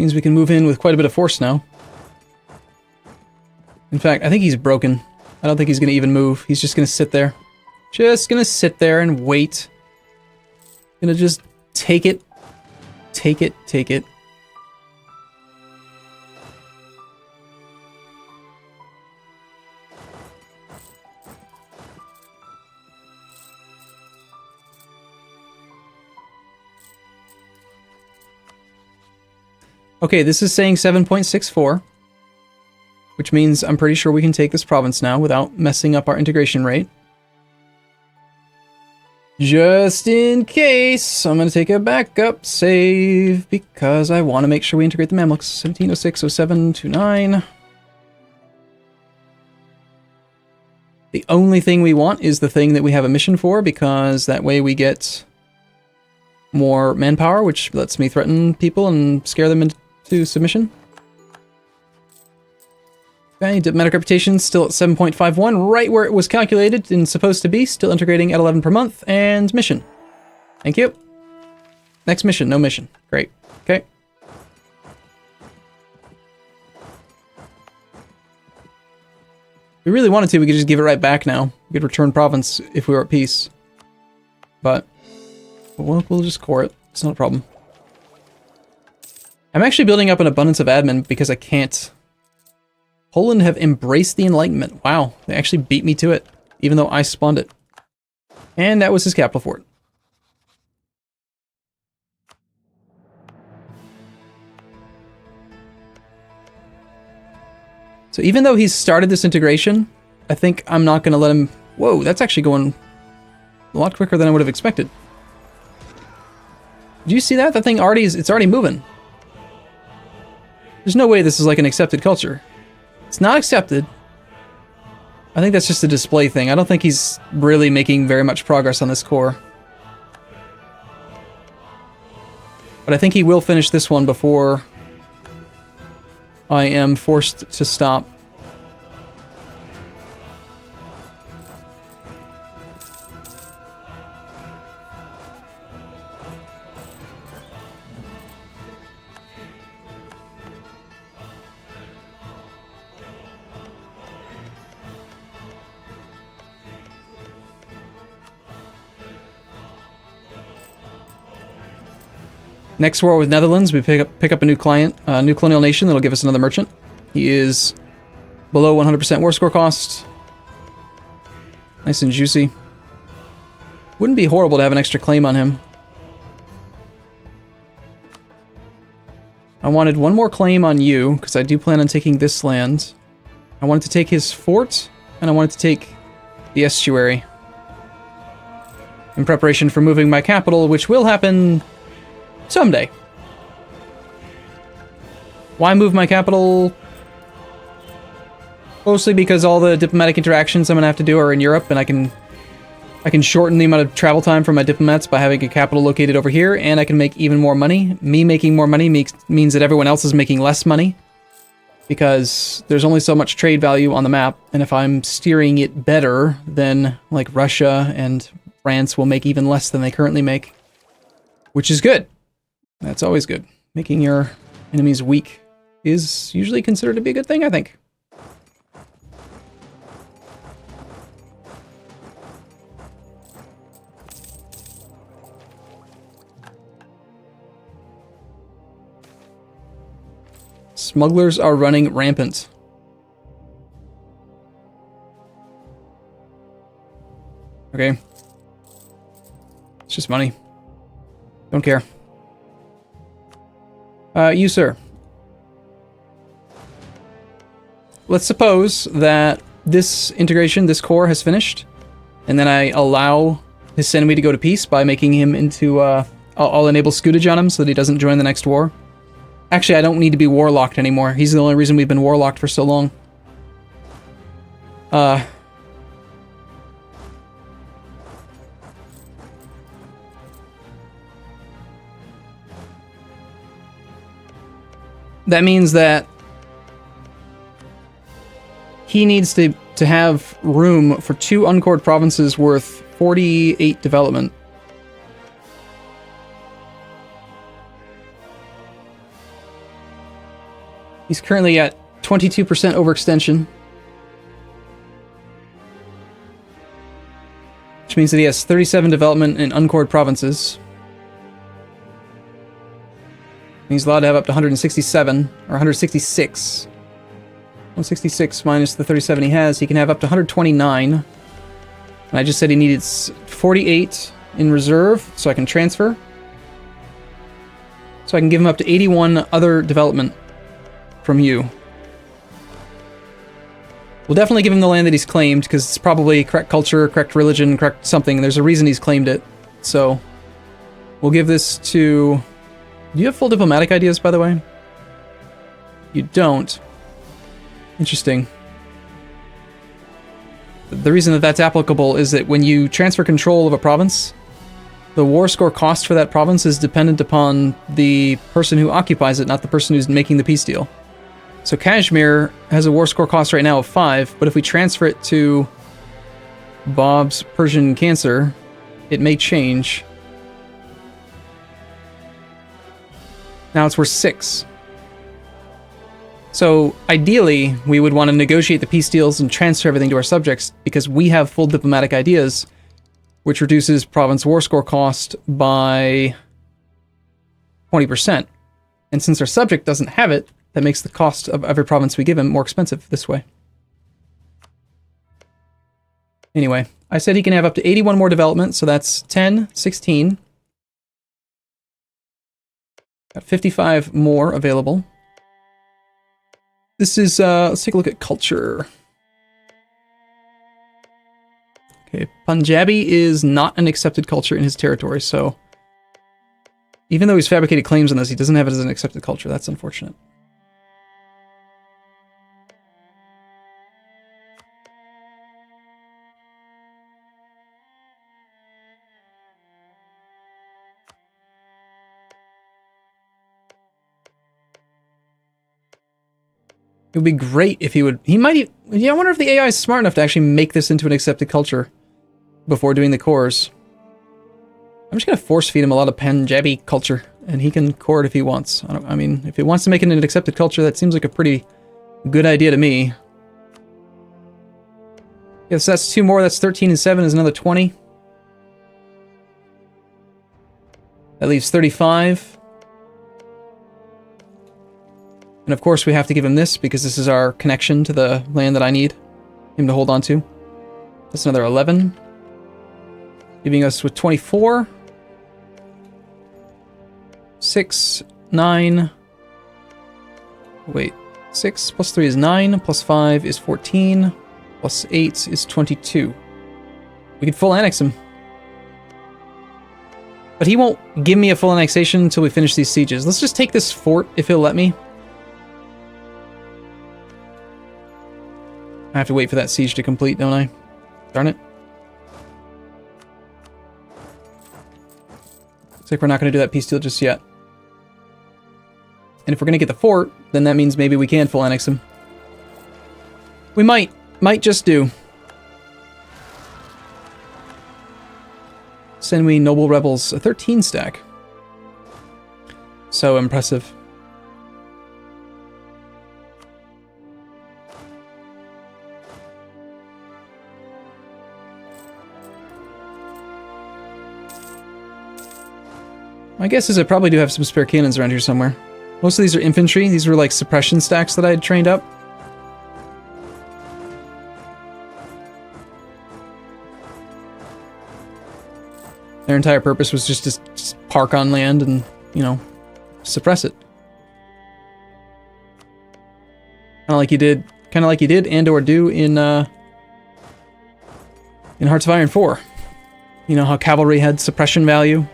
means we can move in with quite a bit of force now. In fact, I think he's broken. I don't think he's going to even move. He's just going to sit there. Just going to sit there and wait. Going to just take it. Take it, take it. Okay, this is saying 7.64, which means I'm pretty sure we can take this province now without messing up our integration rate. Just in case, I'm going to take a backup save because I want to make sure we integrate the Mamluks. 1706, 07, 29. The only thing we want is the thing that we have a mission for, because that way we get more manpower, which lets me threaten people and scare them into submission. Okay, diplomatic reputation still at 7.51, right where it was calculated and supposed to be, still integrating at 11 per month, and mission. Thank you. Next mission, no mission. Great. Okay. If we really wanted to, we could just give it right back now. We could return province if we were at peace. But we'll just core it. It's not a problem. I'm actually building up an abundance of admin because I can't. Poland have embraced the Enlightenment. Wow, they actually beat me to it, even though I spawned it. And that was his capital fort. So even though he's started this integration, I think I'm not going to let him... Whoa, that's actually going a lot quicker than I would have expected. Did you see that? That thing already is... It's already moving. There's no way this is like an accepted culture. It's not accepted. I think that's just a display thing. I don't think he's really making very much progress on this core. But I think he will finish this one before I am forced to stop. Next war with Netherlands, we pick up a new client, a new colonial nation that'll give us another merchant. He is below 100% war score cost. Nice and juicy. Wouldn't be horrible to have an extra claim on him. I wanted one more claim on you, because I do plan on taking this land. I wanted to take his fort, and I wanted to take the estuary. In preparation for moving my capital, which will happen someday. Why move my capital? Mostly because all the diplomatic interactions I'm going to have to do are in Europe, and I can shorten the amount of travel time for my diplomats by having a capital located over here, and I can make even more money. Me making more money means that everyone else is making less money, because there's only so much trade value on the map, and if I'm steering it better, then like Russia and France will make even less than they currently make, which is good. That's always good. Making your enemies weak is usually considered to be a good thing, I think. Smugglers are running rampant. Okay. It's just money. Don't care. You, sir. Let's suppose that this integration, this core, has finished, and then I allow his enemy to go to peace by making him into, I'll enable scutage on him so that he doesn't join the next war. Actually, I don't need to be warlocked anymore. He's the only reason we've been warlocked for so long. That means that he needs to have room for 2 uncored provinces worth 48 development. He's currently at 22% overextension. Which means that he has 37 development in uncored provinces. He's allowed to have up to 167, or 166. 166 minus the 37 he has, he can have up to 129. And I just said he needed 48 in reserve, so I can transfer. So I can give him up to 81 other development from you. We'll definitely give him the land that he's claimed, because it's probably correct culture, correct religion, correct something. There's a reason he's claimed it. So we'll give this to... Do you have full diplomatic ideas, by the way? You don't. Interesting. The reason that that's applicable is that when you transfer control of a province, the war score cost for that province is dependent upon the person who occupies it, not the person who's making the peace deal. So Kashmir has a war score cost right now of 5, but if we transfer it to Bob's Persian Cancer, it may change. Now it's worth 6. So ideally, we would want to negotiate the peace deals and transfer everything to our subjects, because we have full diplomatic ideas, which reduces province war score cost by 20%. And since our subject doesn't have it, that makes the cost of every province we give him more expensive this way. Anyway, I said he can have up to 81 more development, so that's 10, 16. Got 55 more available. This is, let's take a look at culture. Okay, Punjabi is not an accepted culture in his territory, so even though he's fabricated claims on this, he doesn't have it as an accepted culture. That's unfortunate. It would be great if he would... He might... Yeah, I wonder if the AI is smart enough to actually make this into an accepted culture before doing the cores. I'm just going to force feed him a lot of Punjabi culture, and he can core it if he wants. I mean, if he wants to make it an accepted culture, that seems like a pretty good idea to me. Yes, that's 2 more. That's 13 and 7 is another 20. That leaves 35. And of course we have to give him this, because this is our connection to the land that I need him to hold on to. That's another 11. Leaving us with 24. 6, 9. Wait. 6 plus 3 is 9, plus 5 is 14, plus 8 is 22. We could full annex him. But he won't give me a full annexation until we finish these sieges. Let's just take this fort, if he'll let me. I have to wait for that siege to complete, don't I? Darn it. Looks like we're not going to do that peace deal just yet. And if we're going to get the fort, then that means maybe we can full annex him. We might. Might just do. Send we noble rebels a 13 stack. So impressive. My guess is I probably do have some spare cannons around here somewhere. Most of these are infantry. These were like suppression stacks that I had trained up. Their entire purpose was just to park on land and, you know, suppress it. Kind of like you did, and or do in Hearts of Iron 4. You know how cavalry had suppression value?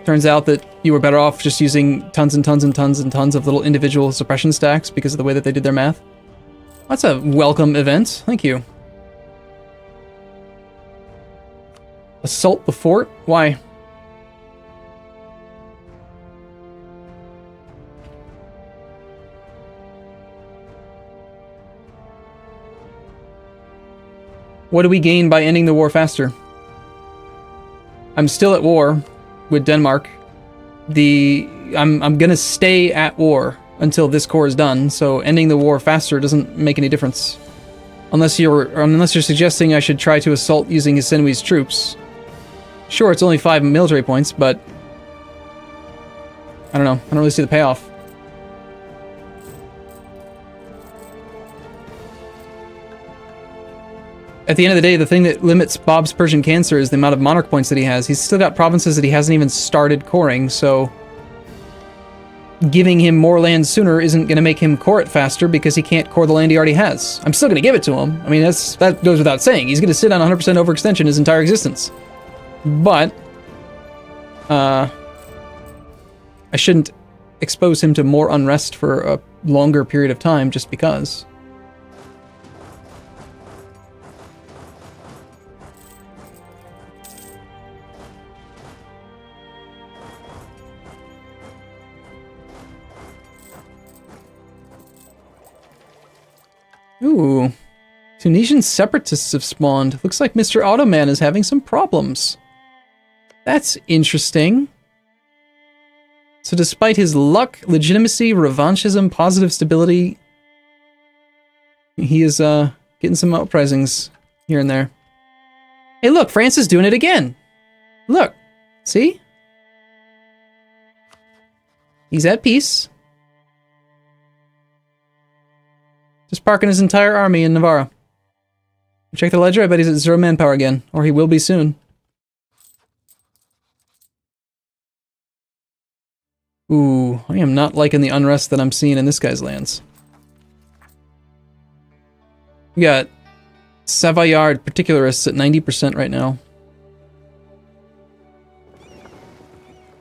Turns out that you were better off just using tons and tons and tons and tons of little individual suppression stacks because of the way that they did their math. That's a welcome event. Thank you. Assault the fort? Why? What do we gain by ending the war faster? I'm still at war with Denmark. I'm gonna stay at war. until this core is done, so ending the war faster doesn't make any difference. Unless you're suggesting I should try to assault using Hisenwi's troops. Sure, it's only 5 military points, but I don't know. I don't really see the payoff. At the end of the day, the thing that limits Bob's Persian Cancer is the amount of monarch points that he has. He's still got provinces that he hasn't even started coring, so giving him more land sooner isn't going to make him core it faster because he can't core the land he already has. I'm still going to give it to him. I mean, that goes without saying. He's going to sit on 100% overextension his entire existence. But I shouldn't expose him to more unrest for a longer period of time just because. Ooh. Tunisian separatists have spawned. Looks like Mr. Ottoman is having some problems. That's interesting. So despite his luck, legitimacy, revanchism, positive stability, he is getting some uprisings here and there. Hey look, France is doing it again. Look. See? He's at peace. Just parking his entire army in Navarra. Check the ledger, I bet he's at 0 manpower again. Or he will be soon. Ooh, I am not liking the unrest that I'm seeing in this guy's lands. We got Savoyard particularists at 90% right now.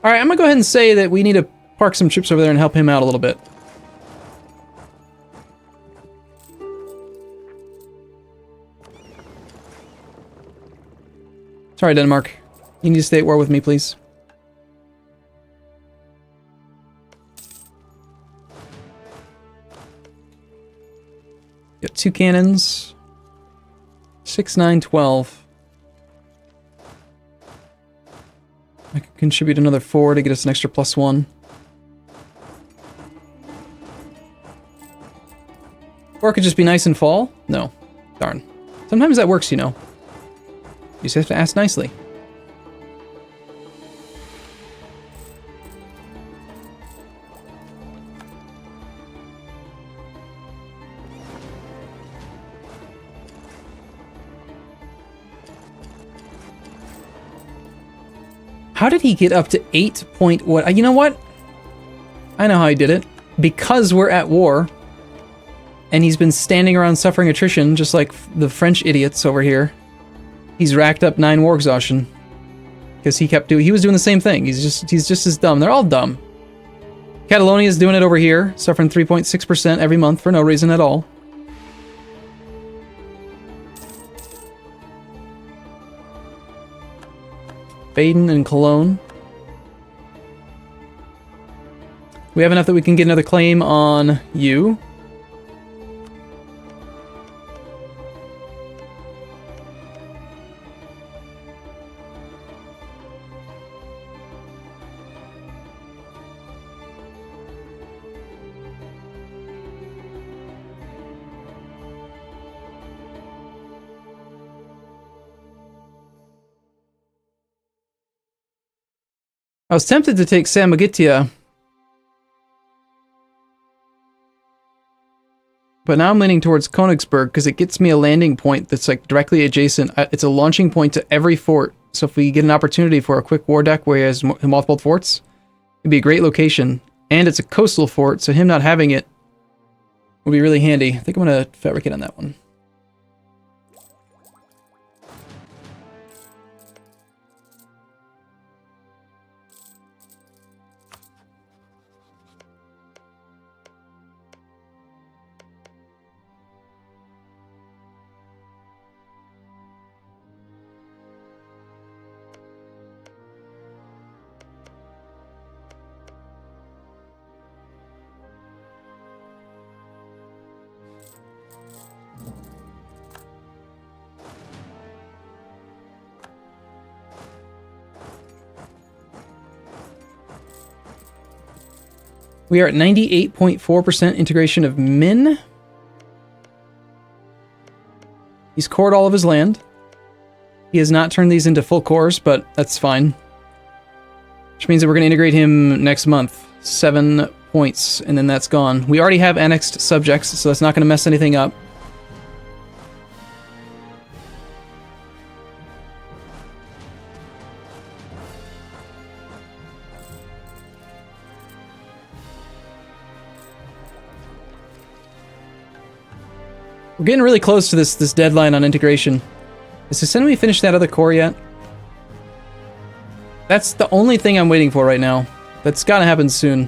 Alright, I'm gonna go ahead and say that we need to park some troops over there and help him out a little bit. Sorry, Denmark. You need to stay at war with me, please. Got 2 cannons. 6, 9, 12. I could contribute another 4 to get us an extra +1. Or it could just be nice and fall? No. Darn. Sometimes that works, you know. You just have to ask nicely. How did he get up to 8 point what? You know what? I know how he did it. Because we're at war, and he's been standing around suffering attrition, just like the French idiots over here. He's racked up 9 war exhaustion. Because he was doing the same thing. He's just as dumb. They're all dumb. Catalonia's doing it over here, suffering 3.6% every month for no reason at all. Baden and Cologne. We have enough that we can get another claim on you. I was tempted to take Samogitia, but now I'm leaning towards Königsberg because it gets me a landing point that's like directly adjacent. It's a launching point to every fort, so if we get an opportunity for a quick war deck where he has multiple forts, it'd be a great location. And it's a coastal fort, so him not having it would be really handy. I think I'm going to fabricate on that one. We are at 98.4% integration of Min. He's cored all of his land. He has not turned these into full cores, but that's fine. Which means that we're going to integrate him next month. 7 points, and then that's gone. We already have annexed subjects, so that's not going to mess anything up. We're getting really close to this deadline on integration. Has Senui finished that other core yet? That's the only thing I'm waiting for right now. That's gotta happen soon.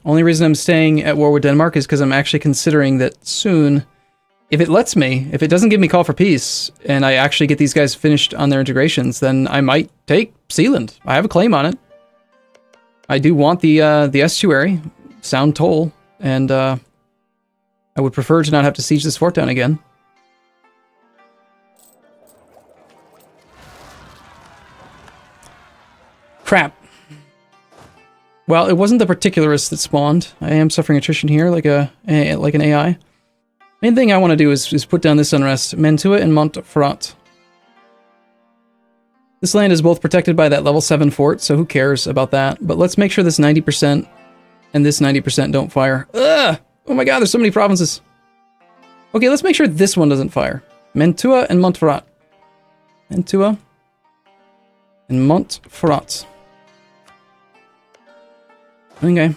Only reason I'm staying at war with Denmark is because I'm actually considering that soon, if it lets me, if it doesn't give me call for peace, and I actually get these guys finished on their integrations, then I might take Sealand. I have a claim on it. I do want the estuary, Sound Toll, and I would prefer to not have to siege this fort down again. Crap. Well, it wasn't the particularists that spawned. I am suffering attrition here, like an AI. Main thing I want to do is put down this unrest. Mantua and Montferrat. This land is both protected by that level 7 fort, so who cares about that? But let's make sure this 90% and this 90% don't fire. Ugh! Oh my god, there's so many provinces. Okay, let's make sure this one doesn't fire. Mantua and Montferrat. Mantua and Montferrat. Okay.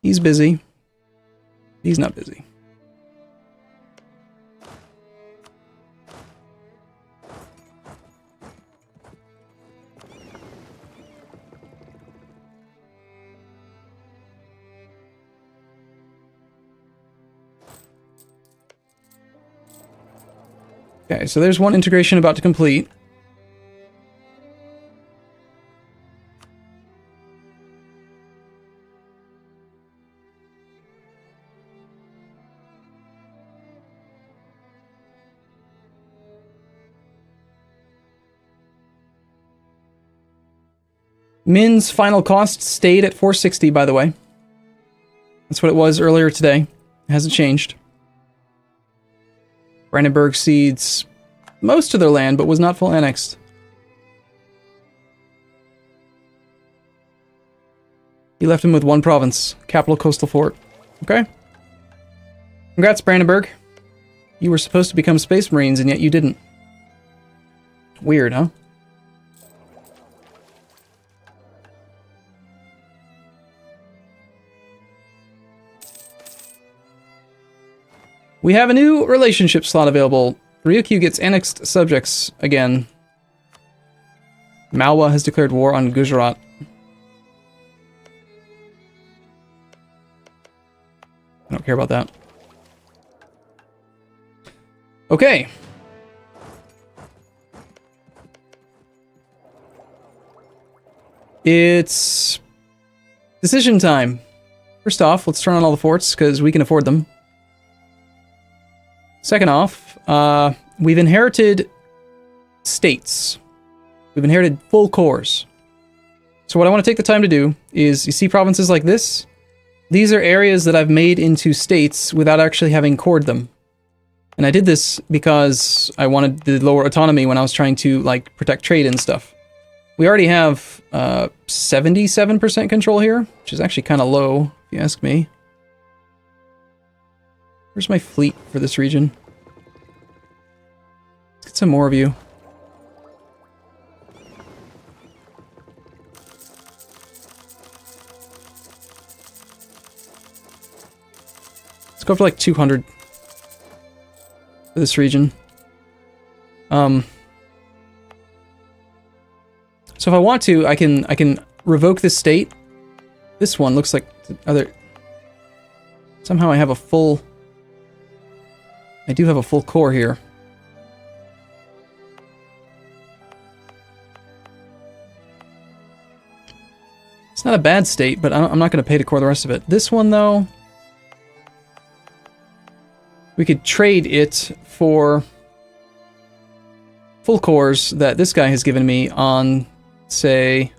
He's busy. He's not busy. Okay, so there's one integration about to complete. Min's final cost stayed at 460, by the way. That's what it was earlier today. It hasn't changed. Brandenburg cedes most of their land, but was not full annexed. He left him with one province, capital coastal fort. Okay. Congrats, Brandenburg. You were supposed to become Space Marines, and yet you didn't. Weird, huh? We have a new relationship slot available. Ryukyu gets annexed subjects again. Malwa has declared war on Gujarat. I don't care about that. Okay. It's decision time. First off, let's turn on all the forts, because we can afford them. Second off, we've inherited states. We've inherited full cores. So what I want to take the time to do is, you see provinces like this? These are areas that I've made into states without actually having cored them. And I did this because I wanted the lower autonomy when I was trying to, like, protect trade and stuff. We already have 77% control here, which is actually kind of low, if you ask me. Where's my fleet for this region? Let's get some more of you. go for like 200 for this region. So if I want to, I can revoke this state. This one looks like other. Somehow I have a full. I do have a full core here. It's not a bad state, but I'm not going to pay to core the rest of it. This one, though, we could trade it for full cores that this guy has given me on, say...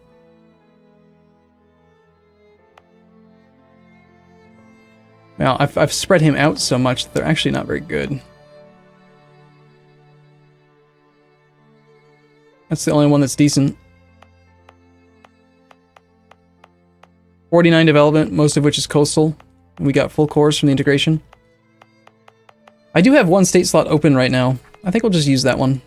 Well, I've spread him out so much that they're actually not very good. That's the only one that's decent. 49 development, most of which is coastal. We got full cores from the integration. I do have one state slot open right now. I think we'll just use that one.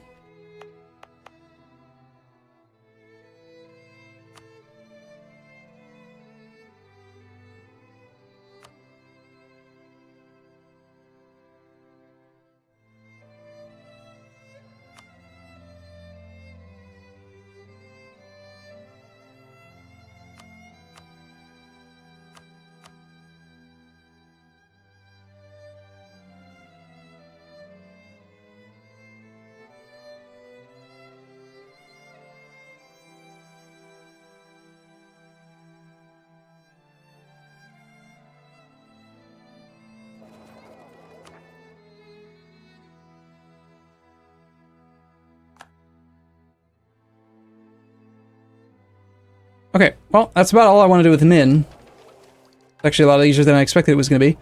Okay, well, that's about all I want to do with Min. It's actually a lot easier than I expected it was going to be.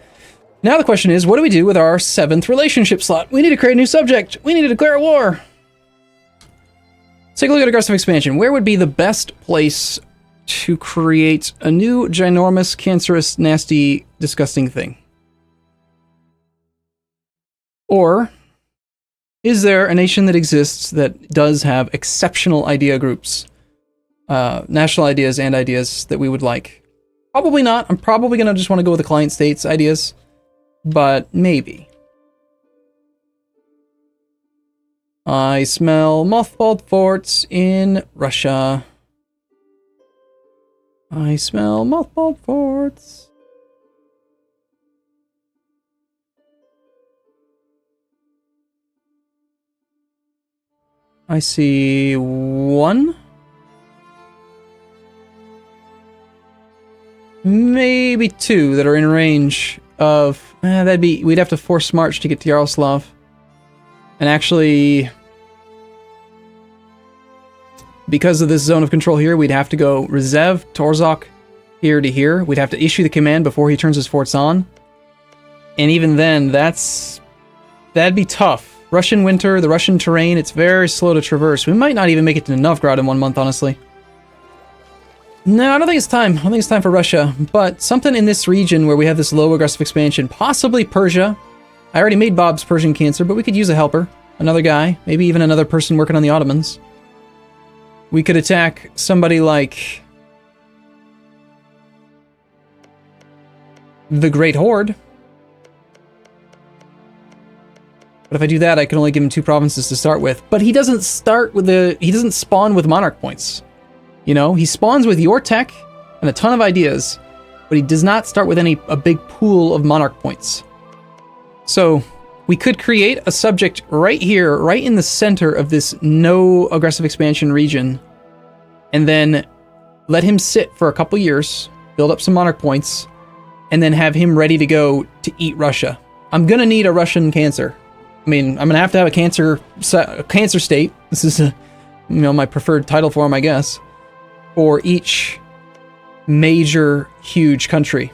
Now the question is, what do we do with our 7th relationship slot? We need to create a new subject. We need to declare a war. Let's take a look at aggressive expansion. Where would be the best place to create a new, ginormous, cancerous, nasty, disgusting thing? Or is there a nation that exists that does have exceptional idea groups? National ideas and ideas that we would like. Probably not. I'm probably going to just want to go with the client states ideas. But maybe. I smell mothballed forts in Russia. I smell mothballed forts. I see one. Maybe 2 that are in range of... that'd be... We'd have to force march to get to Yaroslav. And actually... Because of this zone of control here, we'd have to go Rezev, Torzok, here to here. We'd have to issue the command before he turns his forts on. And even then, that'd be tough. Russian winter, the Russian terrain, it's very slow to traverse. We might not even make it to Novgorod in 1 month, honestly. No, I don't think it's time. I don't think it's time for Russia. But something in this region where we have this low aggressive expansion, possibly Persia. I already made Bob's Persian cancer, but we could use a helper. Another guy. Maybe even another person working on the Ottomans. We could attack somebody like the Great Horde. But if I do that, I can only give him 2 provinces to start with. But he doesn't start with he doesn't spawn with monarch points. You know, he spawns with your tech and a ton of ideas, but he does not start with a big pool of monarch points. So we could create a subject right here, right in the center of this no aggressive expansion region, and then let him sit for a couple years, build up some monarch points, and then have him ready to go to eat Russia. I'm gonna need a Russian cancer. I mean, I'm gonna have to have a cancer state. This is my preferred title for him, I guess. For each major, huge country.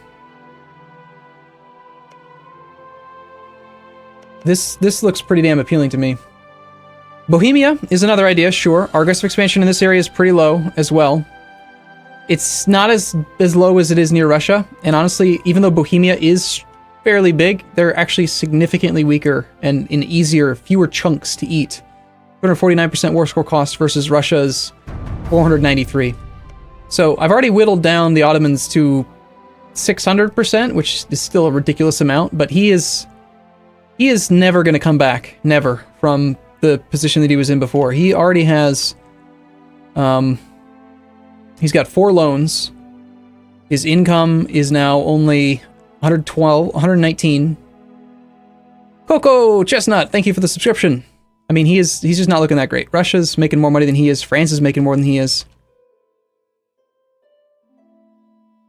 This looks pretty damn appealing to me. Bohemia is another idea, sure. Our aggressive expansion in this area is pretty low as well. It's not as low as it is near Russia, and honestly, even though Bohemia is fairly big, they're actually significantly weaker and in easier, fewer chunks to eat. 249% war score cost versus Russia's 493. So I've already whittled down the Ottomans to 600%, which is still a ridiculous amount, but he is never going to come back, never, from the position that he was in before. He already has, he's got 4 loans. His income is now only 119. Coco Chestnut, thank you for the subscription. I mean, he's just not looking that great. Russia's making more money than he is. France is making more than he is.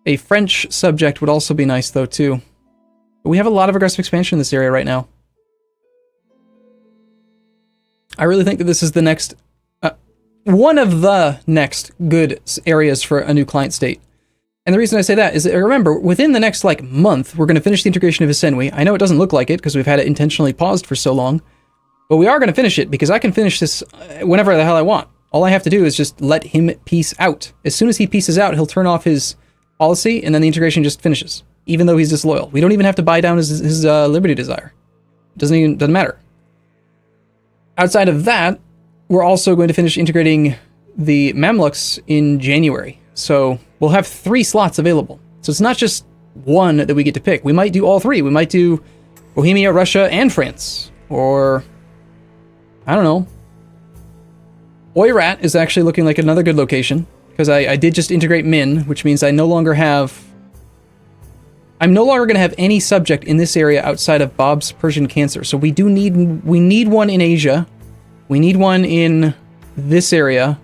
A French subject would also be nice, though, too. But we have a lot of aggressive expansion in this area right now. I really think that this is the next... one of the next good areas for a new client state. And the reason I say that is that, remember, within the next, month, we're going to finish the integration of Hisenwi. I know it doesn't look like it, because we've had it intentionally paused for so long. But we are going to finish it, because I can finish this whenever the hell I want. All I have to do is just let him peace out. As soon as he pieces out, he'll turn off his policy, and then the integration just finishes, even though he's disloyal. We don't even have to buy down his liberty desire. It doesn't matter. Outside of that, we're also going to finish integrating the Mamluks in January. So we'll have 3 slots available. So it's not just one that we get to pick. We might do all 3. We might do Bohemia, Russia, and France. Or, I don't know. Oirat is actually looking like another good location, because I did just integrate Min, which means I'm no longer going to have any subject in this area outside of Bob's Persian Cancer. So we need one in Asia. We need one in this area.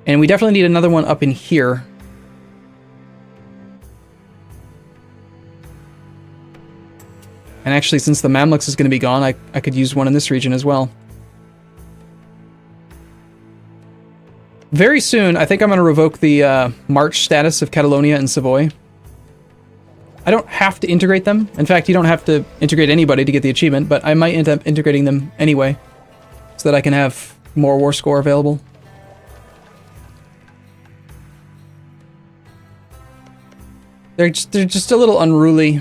And we definitely need another one up in here. And actually, since the Mamluks is going to be gone, I could use one in this region as well. Very soon, I think I'm going to revoke the March status of Catalonia and Savoy. I don't have to integrate them. In fact, you don't have to integrate anybody to get the achievement, but I might end up integrating them anyway, so that I can have more war score available. They're just a little unruly.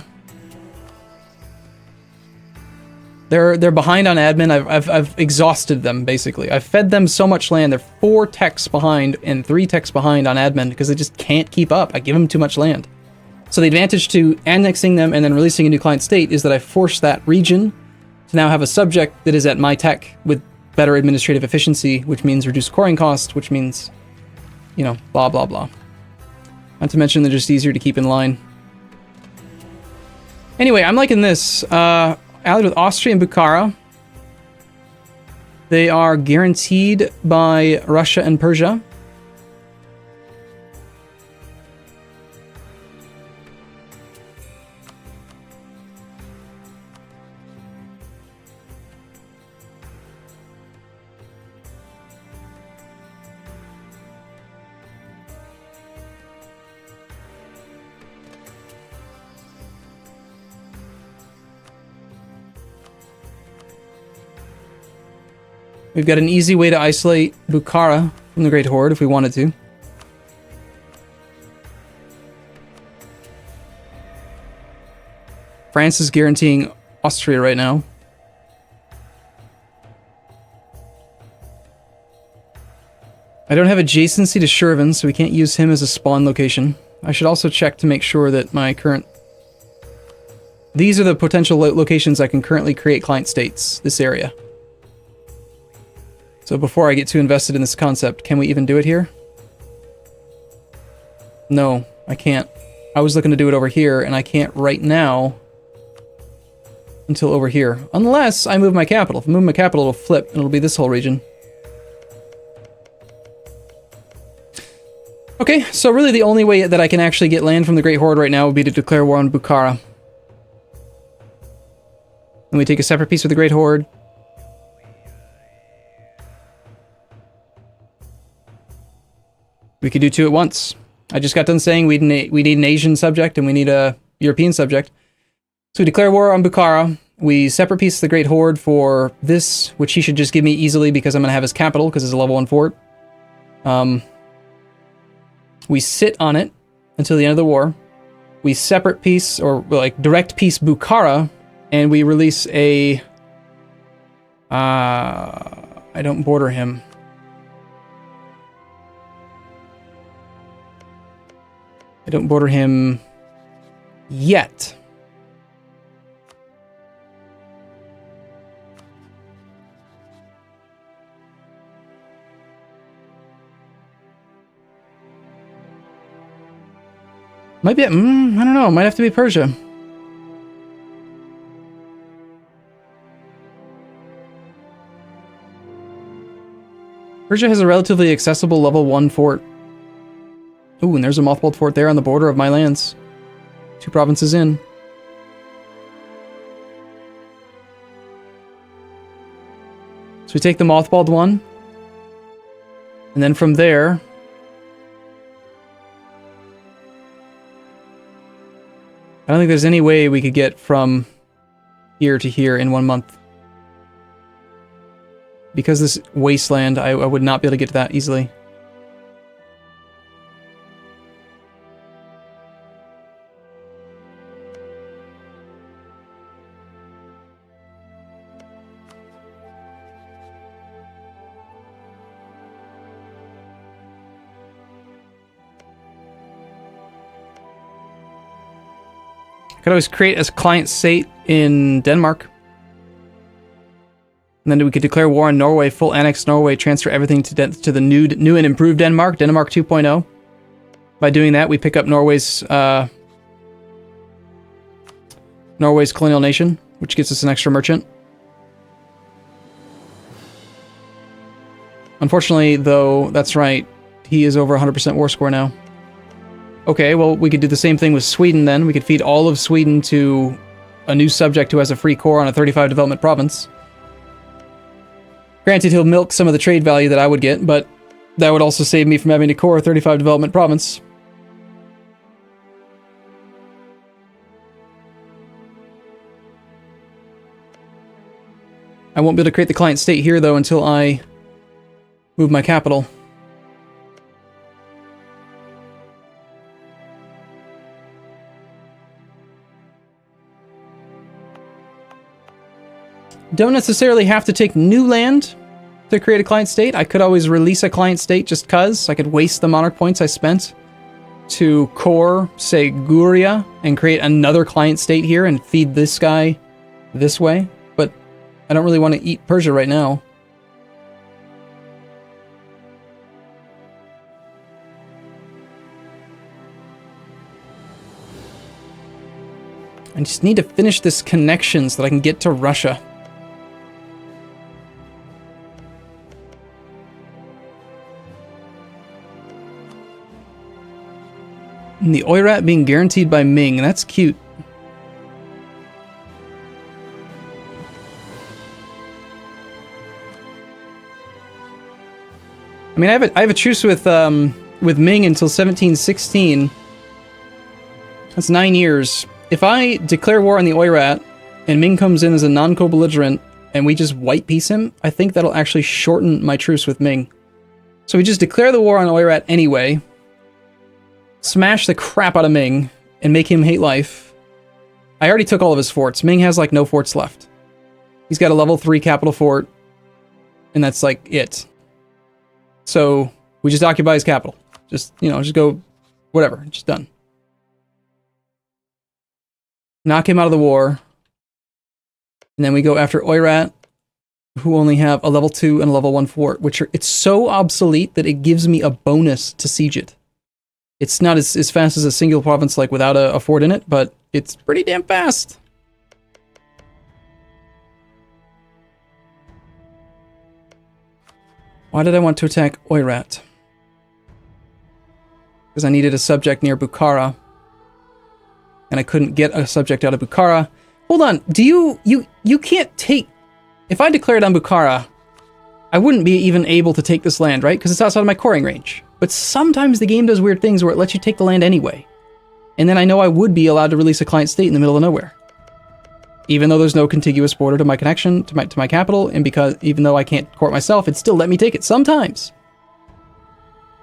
They're behind on admin. I've exhausted them, basically. I've fed them so much land. They're 4 techs behind and 3 techs behind on admin because they just can't keep up. I give them too much land. So the advantage to annexing them and then releasing a new client state is that I force that region to now have a subject that is at my tech with better administrative efficiency, which means reduced coring cost, which means, blah, blah, blah. Not to mention they're just easier to keep in line. Anyway, I'm liking this. Allied with Austria and Bukhara. They are guaranteed by Russia and Persia. We've got an easy way to isolate Bukhara from the Great Horde if we wanted to. France is guaranteeing Austria right now. I don't have adjacency to Shervin, so we can't use him as a spawn location. I should also check to make sure that my current... These are the potential locations I can currently create client states, this area. So before I get too invested in this concept, can we even do it here? No, I can't. I was looking to do it over here, and I can't right now until over here. Unless I move my capital. If I move my capital, it'll flip, and it'll be this whole region. Okay, so really the only way that I can actually get land from the Great Horde right now would be to declare war on Bukhara. Then we take a separate piece with the Great Horde. We could do 2 at once. I just got done saying we need an Asian subject and we need a European subject. So we declare war on Bukhara. We separate piece the Great Horde for this, which he should just give me easily because I'm going to have his capital because it's a level 1 fort. We sit on it until the end of the war. We separate piece, or direct piece Bukhara, and we release a... I don't border him. I don't border him Yet. Might be, I don't know, might have to be Persia. Persia has a relatively accessible level 1 fort. Ooh, and there's a mothballed fort there on the border of my lands. 2 provinces in. So we take the mothballed one. And then from there... I don't think there's any way we could get from here to here in 1 month. Because this wasteland, I would not be able to get to that easily. I could always create a client state in Denmark. And then we could declare war on Norway, full annex Norway, transfer everything to the new and improved Denmark, Denmark 2.0. By doing that, we pick up Norway's colonial nation, which gets us an extra merchant. Unfortunately, though, that's right, he is over 100% war score now. Okay, well, we could do the same thing with Sweden then. We could feed all of Sweden to a new subject who has a free core on a 35 development province. Granted, he'll milk some of the trade value that I would get, but that would also save me from having to core a 35 development province. I won't be able to create the client state here, though, until I move my capital. Don't necessarily have to take new land to create a client state. I could always release a client state just cuz. I could waste the monarch points I spent to core, say, Guria, and create another client state here and feed this guy this way. But I don't really want to eat Persia right now. I just need to finish this connection so that I can get to Russia. And the Oirat being guaranteed by Ming, that's cute. I mean, I have a truce with Ming until 1716. That's 9 years. If I declare war on the Oirat, and Ming comes in as a non-co-belligerent, and we just white peace him, I think that'll actually shorten my truce with Ming. So we just declare the war on Oirat anyway, smash the crap out of Ming, and make him hate life. I already took all of his forts. Ming has, like, no forts left. He's got a level 3 capital fort, and that's, like, it. So, we just occupy his capital. Just, you know, just go, whatever, just done. Knock him out of the war. And then we go after Oirat, who only have a level 2 and a level 1 fort, which are, it's so obsolete that it gives me a bonus to siege it. It's not as fast as a single province, like, without a fort in it, but it's pretty damn fast. Why did I want to attack Oirat? Because I needed a subject near Bukhara. And I couldn't get a subject out of Bukhara. Hold on, do you can't take... If I declared on Bukhara, I wouldn't be even able to take this land, right? Because it's outside of my coring range. But sometimes the game does weird things where it lets you take the land anyway. And then I know I would be allowed to release a client state in the middle of nowhere. Even though there's no contiguous border to my connection, to my capital, and because even though I can't court myself, it still let me take it sometimes.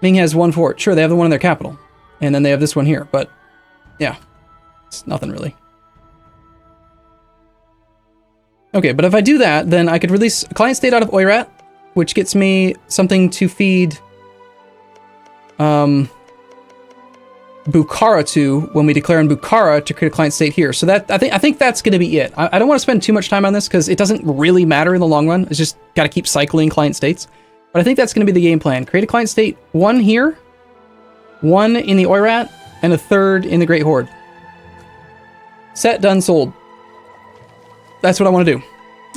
Ming has 1 fort. Sure, they have the one in their capital. And then they have this one here, but yeah. It's nothing really. Okay, but if I do that, then I could release a client state out of Oirat, which gets me something to feed Bukhara to when we declare in Bukhara to create a client state here. So that I think that's going to be it. I don't want to spend too much time on this because it doesn't really matter in the long run. It's just got to keep cycling client states. But I think that's going to be the game plan. Create a client state, one here, one in the Oirat, and a third in the Great Horde. Set, done, sold. That's what I want to do.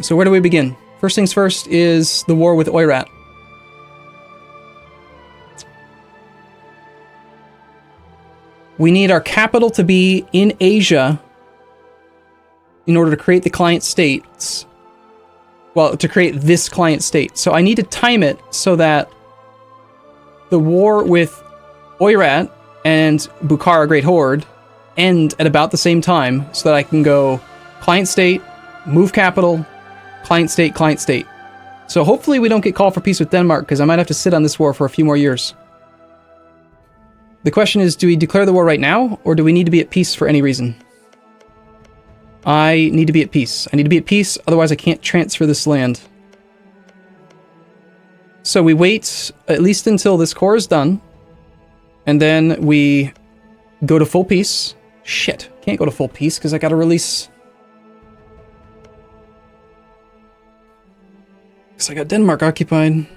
So where do we begin? First things first is the war with Oirat. We need our capital to be in Asia in order to create the client states. Well, to create this client state. So I need to time it so that the war with Oirat and Bukhara Great Horde end at about the same time so that I can go client state, move capital, client state, client state. So hopefully we don't get called for peace with Denmark because I might have to sit on this war for a few more years. The question is, do we declare the war right now, or do we need to be at peace for any reason? I need to be at peace. I need to be at peace, otherwise I can't transfer this land. So we wait at least until this core is done, and then we go to full peace. Shit, can't go to full peace because I gotta release... Because I got Denmark occupied.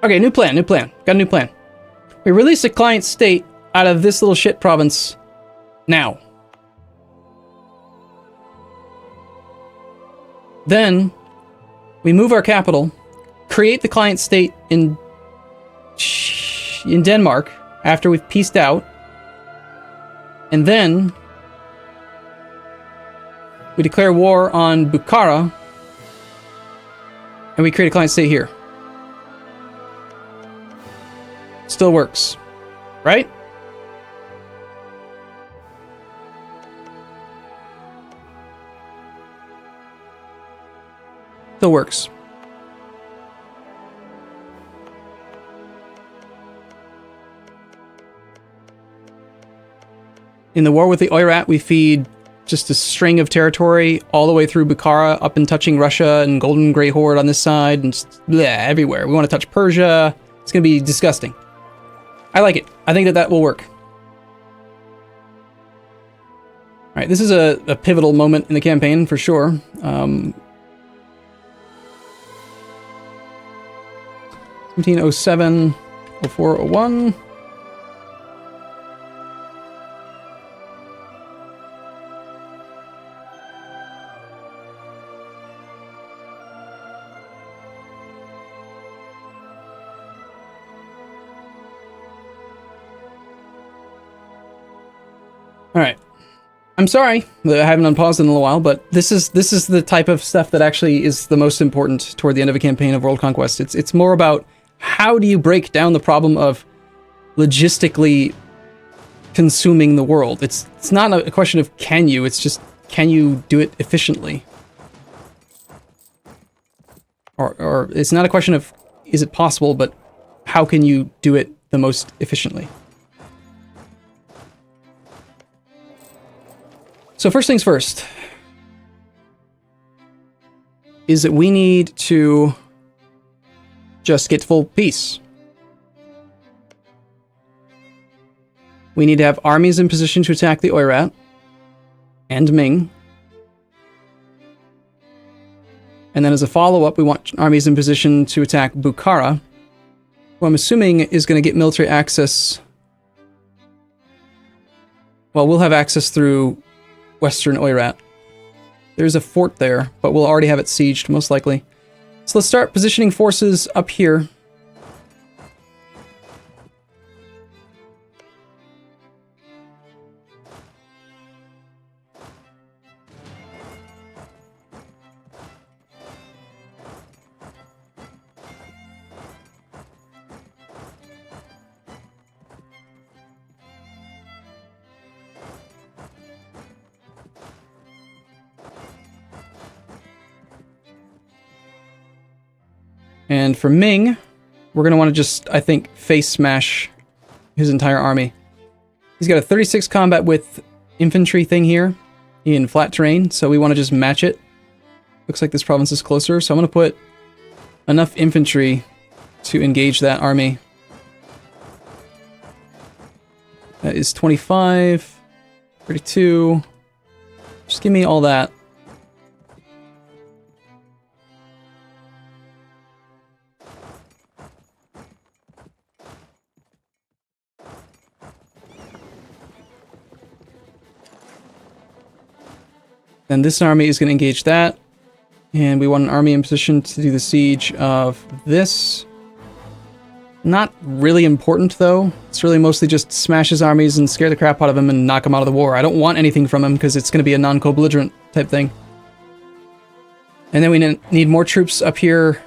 Okay, new plan. Got a new plan. We release a client state out of this little shit province now. Then, we move our capital, create the client state in Denmark after we've pieced out, and then we declare war on Bukhara, and we create a client state here. Still works, right? Still works. In the war with the Oirat, we feed just a string of territory all the way through Bukhara, up and touching Russia and Golden Grey Horde on this side, and just, everywhere. We want to touch Persia. It's going to be disgusting. I like it. I think that will work. Alright, this is a pivotal moment in the campaign, for sure. 1707, 04, 01. Alright. I'm sorry that I haven't unpaused in a little while, but this is the type of stuff that actually is the most important toward the end of a campaign of World Conquest. It's more about how do you break down the problem of logistically consuming the world. It's not a question of can you, it's just can you do it efficiently? Or it's not a question of is it possible, but how can you do it the most efficiently? So first things first is that we need to just get full peace. We need to have armies in position to attack the Oirat and Ming. And then as a follow-up, we want armies in position to attack Bukhara, who I'm assuming is going to get military access. Well, we'll have access through Western Oirat. There's a fort there, but we'll already have it sieged, most likely. So let's start positioning forces up here. And for Ming, we're going to want to just, I think, face smash his entire army. He's got a 36 combat with infantry thing here in flat terrain, so we want to just match it. Looks like this province is closer, so I'm going to put enough infantry to engage that army. That is 25, 32. Just give me all that. Then this army is going to engage that. And we want an army in position to do the siege of this. Not really important, though. It's really mostly just smash his armies and scare the crap out of him and knock him out of the war. I don't want anything from him because it's going to be a non-co-belligerent type thing. And then we need more troops up here.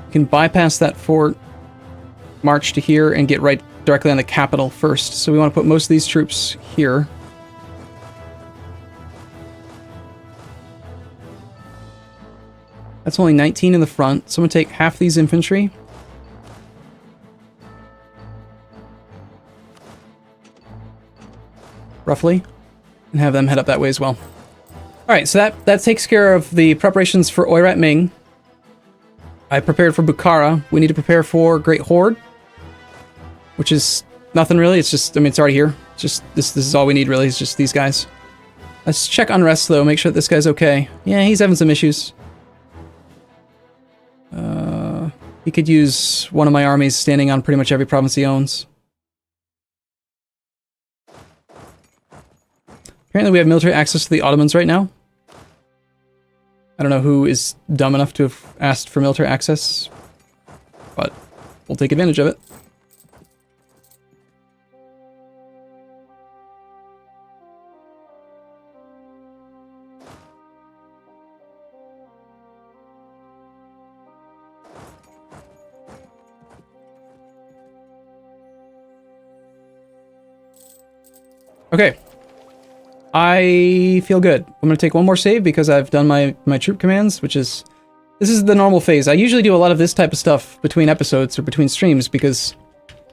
We can bypass that fort, march to here, and get right directly on the capital first. So we want to put most of these troops here. That's only 19 in the front, so I'm going to take half these infantry. Roughly. And have them head up that way as well. Alright, so that takes care of the preparations for Oirat Ming. I prepared for Bukhara. We need to prepare for Great Horde. Which is nothing really, it's just, I mean, it's already here. It's just, this is all we need really, it's just these guys. Let's check unrest though, make sure that this guy's okay. Yeah, he's having some issues. He could use one of my armies standing on pretty much every province he owns. Apparently we have military access to the Ottomans right now. I don't know who is dumb enough to have asked for military access, but we'll take advantage of it. Okay. I feel good. I'm going to take one more save because I've done my troop commands, which is... This is the normal phase. I usually do a lot of this type of stuff between episodes or between streams because,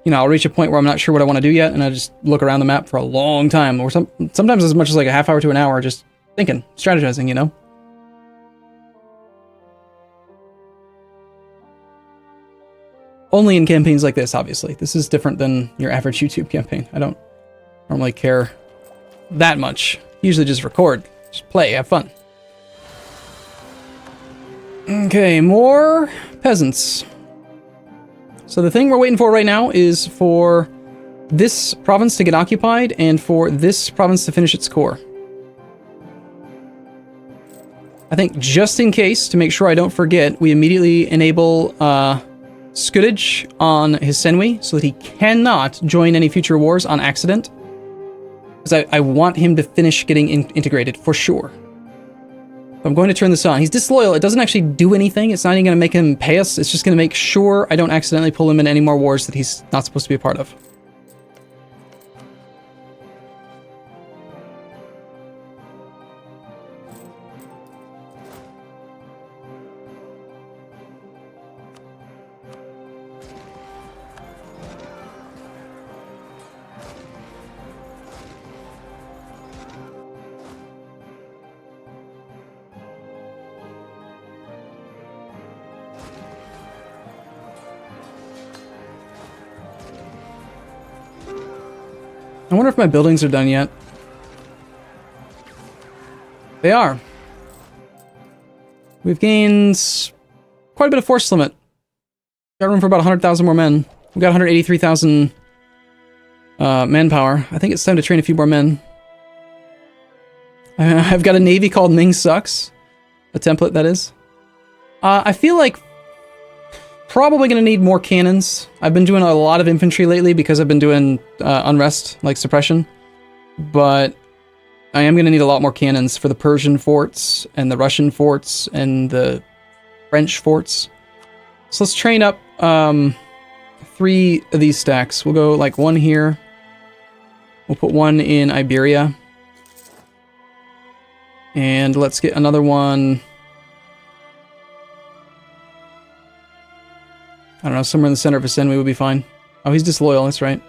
you know, I'll reach a point where I'm not sure what I want to do yet and I just look around the map for a long time or sometimes as much as like a half hour to an hour just thinking, strategizing, you know? Only in campaigns like this, obviously. This is different than your average YouTube campaign. I don't normally care that much. Usually just record, just play, have fun. Okay, more peasants. So the thing we're waiting for right now is for this province to get occupied and for this province to finish its core. I think just in case, to make sure I don't forget, we immediately enable scutage on his Senwi so that he cannot join any future wars on accident. Because I want him to finish getting integrated, for sure. So I'm going to turn this on. He's disloyal. It doesn't actually do anything. It's not even going to make him pay us. It's just going to make sure I don't accidentally pull him in any more wars that he's not supposed to be a part of. I wonder if my buildings are done yet. They are. We've gained quite a bit of force limit. Got room for about 100,000 more men. We've got 183,000 manpower. I think it's time to train a few more men. I've got a navy called Ming Sucks. A template, that is. I feel like probably going to need more cannons. I've been doing a lot of infantry lately because I've been doing unrest, like suppression. But I am going to need a lot more cannons for the Persian forts and the Russian forts and the French forts. So let's train up 3 of these stacks. We'll go like one here. We'll put one in Iberia. And let's get another one. I don't know, somewhere in the center of Asenwi would be fine. Oh, he's disloyal, that's right.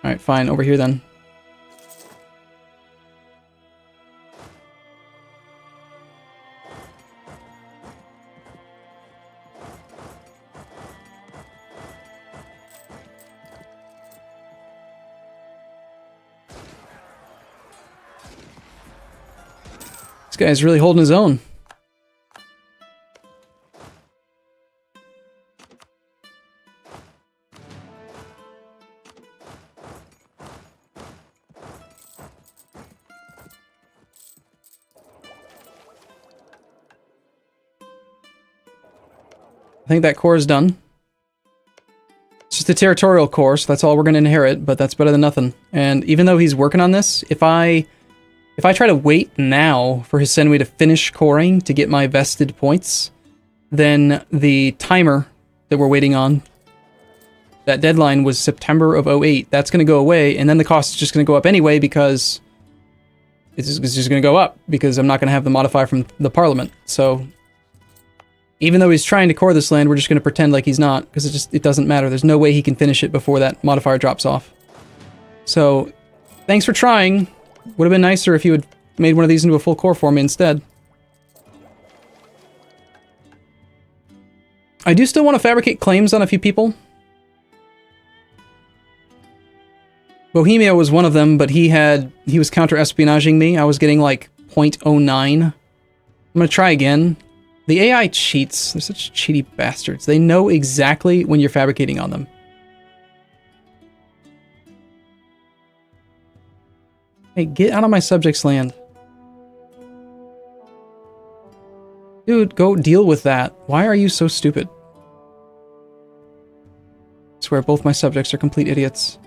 Alright, fine, over here then. This guy's really holding his own. I think that core is done. It's just a territorial core, so that's all we're going to inherit, but that's better than nothing. And even though he's working on this, if I try to wait now for his Senwi to finish coring to get my vested points, then the timer that we're waiting on, that deadline was September of 08. That's going to go away, and then the cost is just going to go up anyway because it's just going to go up because I'm not going to have the modifier from the parliament. So even though he's trying to core this land, we're just going to pretend like he's not, because it doesn't matter. There's no way he can finish it before that modifier drops off. So, thanks for trying. Would have been nicer if you had made one of these into a full core for me instead. I do still want to fabricate claims on a few people. Bohemia was one of them, but he was counter-espionaging me. I was getting like 0.09. I'm going to try again. The AI cheats. They're such cheaty bastards. They know exactly when you're fabricating on them. Hey, get out of my subject's land. Dude, go deal with that. Why are you so stupid? I swear both my subjects are complete idiots.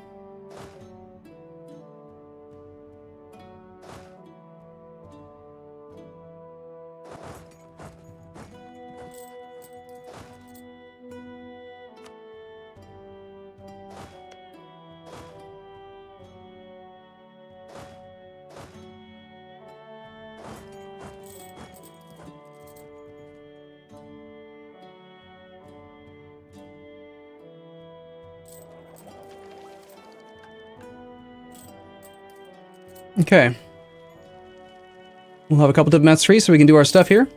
Okay. We'll have a couple diplomats free so we can do our stuff here.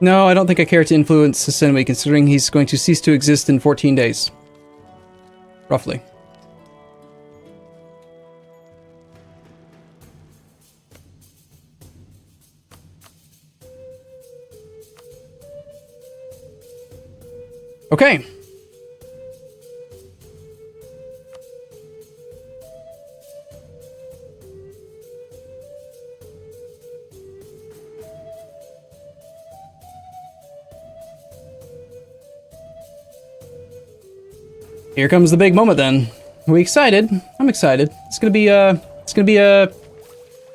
No, I don't think I care to influence Senwi, considering he's going to cease to exist in 14 days. Roughly. Okay. Here comes the big moment then. Are we excited? I'm excited. It's gonna be a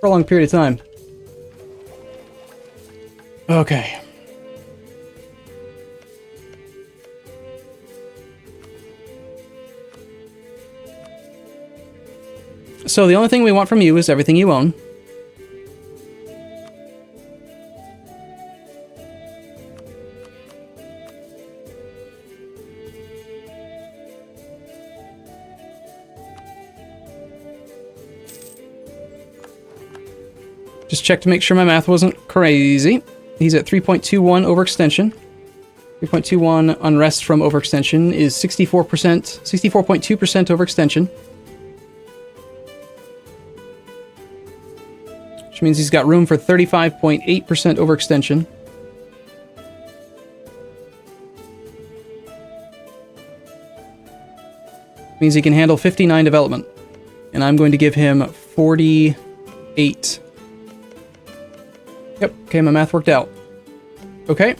prolonged period of time. Okay. So the only thing we want from you is everything you own. Just check to make sure my math wasn't crazy. He's at 3.21 overextension. 3.21 unrest from overextension is 64%, 64.2% overextension. Which means he's got room for 35.8% overextension. Means he can handle 59 development. And I'm going to give him 48. Yep, okay, my math worked out. Okay.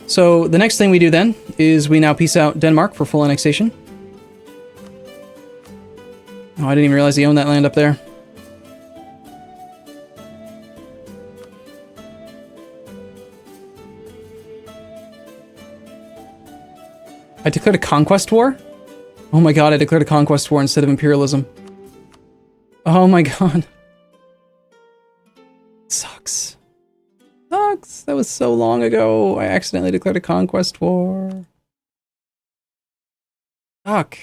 So the next thing we do then is we now peace out Denmark for full annexation. Oh, I didn't even realize he owned that land up there. I declared a conquest war? Oh my god, I declared a conquest war instead of imperialism. Oh my god. Sucks. Sucks. That was so long ago. I accidentally declared a conquest war. Fuck.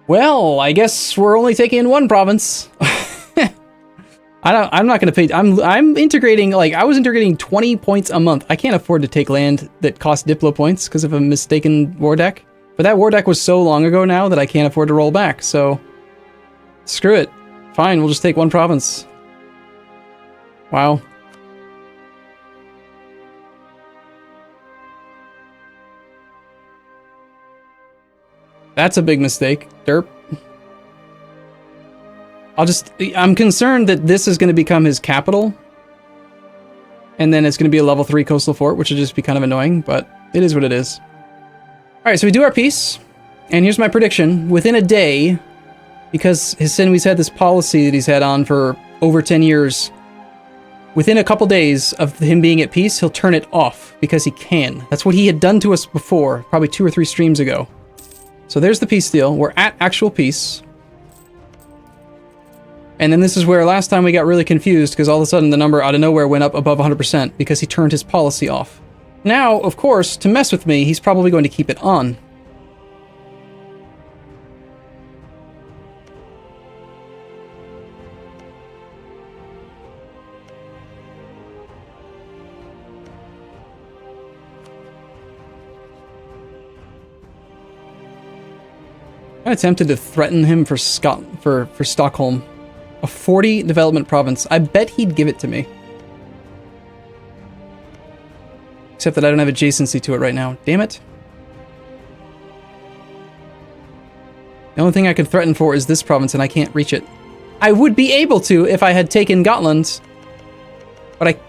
Well, I guess we're only taking in one province. I'm not gonna pay. I'm integrating, like, I was integrating 20 points a month. I can't afford to take land that costs Diplo points because of a mistaken war deck. But that war deck was so long ago now that I can't afford to roll back, so screw it. Fine, we'll just take one province. Wow. That's a big mistake. Derp. I'm concerned that this is going to become his capital. And then it's going to be a level 3 coastal fort, which will just be kind of annoying, but it is what it is. Alright, so we do our peace. And here's my prediction. Within a day, because Hisenwi's had this policy that he's had on for over 10 years, within a couple days of him being at peace, he'll turn it off, because he can. That's what he had done to us before, probably 2 or 3 streams ago. So there's the peace deal. We're at actual peace. And then this is where last time we got really confused, because all of a sudden the number out of nowhere went up above 100% because he turned his policy off. Now, of course, to mess with me, he's probably going to keep it on. I attempted to threaten him for Stockholm. A 40 development province. I bet he'd give it to me. Except that I don't have adjacency to it right now. Damn it. The only thing I could threaten for is this province, and I can't reach it. I would be able to if I had taken Gotland. But I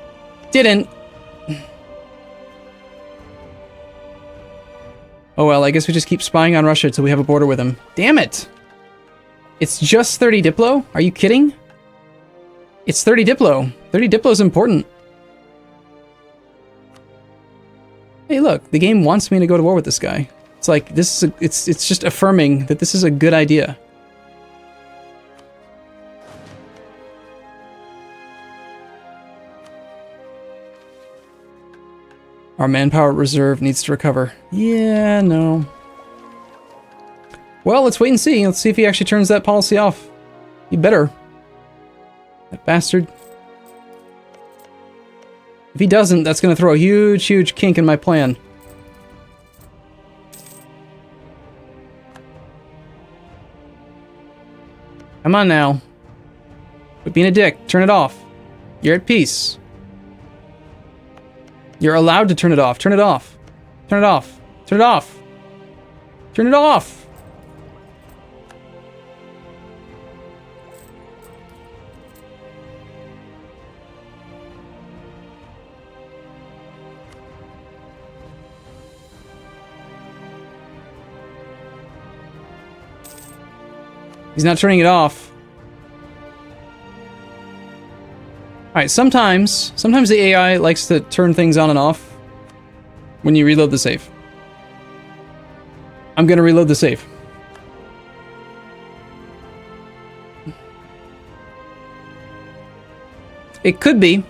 didn't. Oh well, I guess we just keep spying on Russia until we have a border with him. Damn it! It's just 30 Diplo? Are you kidding? It's 30 Diplo. 30 Diplo is important. Hey look, the game wants me to go to war with this guy. It's like, this is it's just affirming that this is a good idea. Our manpower reserve needs to recover. Yeah, no. Well, let's wait and see. Let's see if he actually turns that policy off. He better. That bastard. If he doesn't, that's going to throw a huge, huge kink in my plan. Come on now. Quit being a dick. Turn it off. You're at peace. You're allowed to turn it off. Turn it off. Turn it off. Turn it off. Turn it off. He's not turning it off. Alright, sometimes the AI likes to turn things on and off when you reload the save. I'm gonna reload the save. It could be.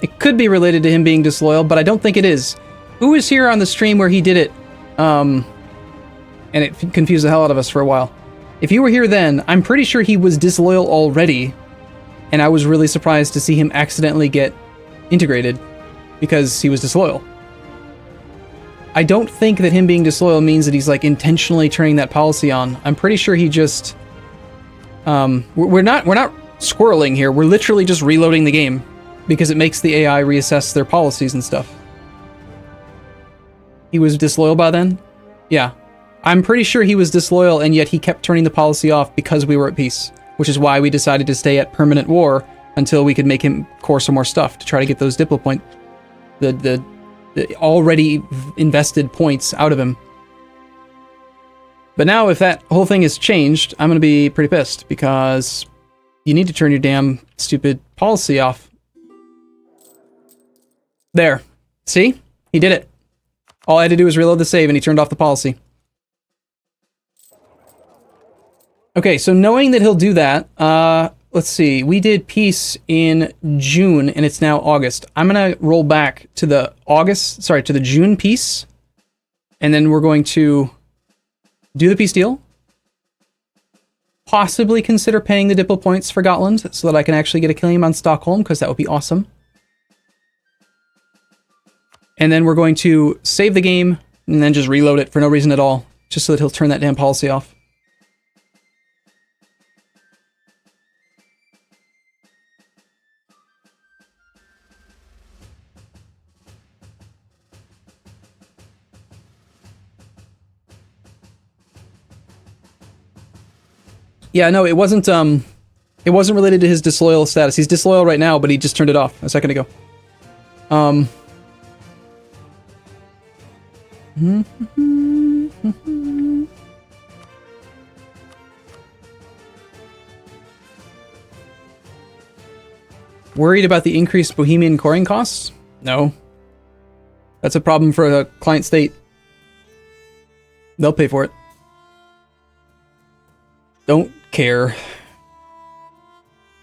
It could be related to him being disloyal, but I don't think it is. Who was here on the stream where he did it? And it confused the hell out of us for a while. If you were here then, I'm pretty sure he was disloyal already, and I was really surprised to see him accidentally get integrated because he was disloyal. I don't think that him being disloyal means that he's like intentionally turning that policy on. I'm pretty sure he just we're not squirreling here. We're literally just reloading the game because it makes the AI reassess their policies and stuff. He was disloyal by then? Yeah. I'm pretty sure he was disloyal, and yet he kept turning the policy off because we were at peace, which is why we decided to stay at permanent war until we could make him core some more stuff to try to get those Diplo point, the already invested points out of him. But now if that whole thing has changed, I'm going to be pretty pissed because you need to turn your damn stupid policy off. There. See? He did it. All I had to do was reload the save and he turned off the policy. Okay, so knowing that he'll do that, let's see. We did peace in let's see. We did peace in June, and it's now August. I'm gonna roll back to the to the June peace, and then we're going to do the peace deal. Possibly consider paying the Diplo points for Gotland so that I can actually get a claim on Stockholm, because that would be awesome. And then we're going to save the game and then just reload it for no reason at all, just so that he'll turn that damn policy off. Yeah, no, it wasn't related to his disloyal status. He's disloyal right now, but he just turned it off a second ago. Worried about the increased Bohemian coring costs? No. That's a problem for a client state. They'll pay for it. Don't care.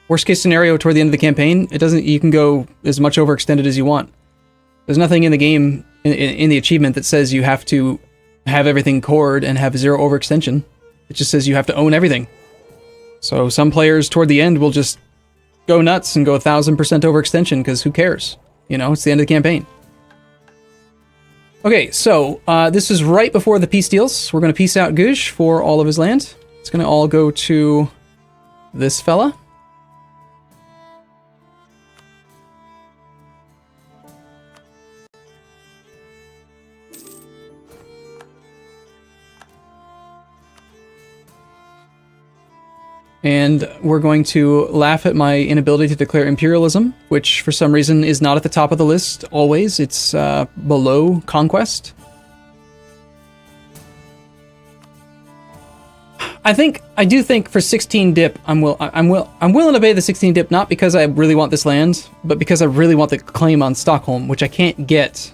Worst case scenario toward the end of the campaign, you can go as much overextended as you want. There's nothing in the game, in the achievement, that says you have to have everything cored and have 0 overextension. It just says you have to own everything. So some players toward the end will just go nuts and go 1000% overextension, because who cares? You know, it's the end of the campaign. Okay, so this is right before the peace deals. We're going to peace out Guj for all of his land. It's going to all go to this fella. And we're going to laugh at my inability to declare imperialism, which for some reason is not at the top of the list always. It's below Conquest. I do think for 16 dip, I'm willing to pay the 16 dip, not because I really want this land, but because I really want the claim on Stockholm, which I can't get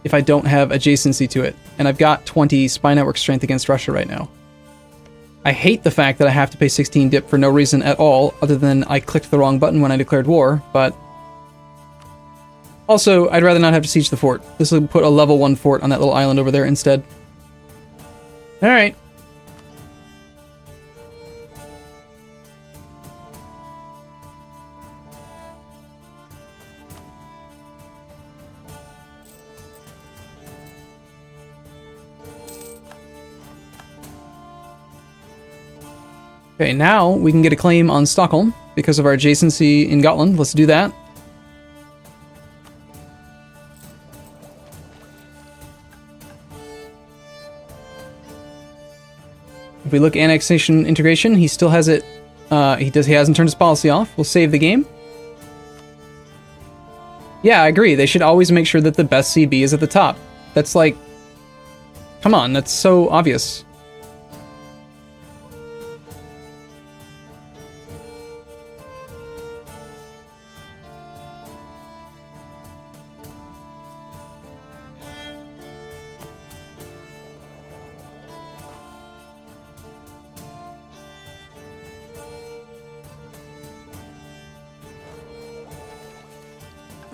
if I don't have adjacency to it. And I've got 20 spy network strength against Russia right now. I hate the fact that I have to pay 16 dip for no reason at all, other than I clicked the wrong button when I declared war, but also, I'd rather not have to siege the fort. This will put a level 1 fort on that little island over there instead. Alright. Okay, now we can get a claim on Stockholm because of our adjacency in Gotland. Let's do that. If we look annexation integration, he still has it. He hasn't turned his policy off. We'll save the game. Yeah, I agree. They should always make sure that the best CB is at the top. That's like, come on, that's so obvious.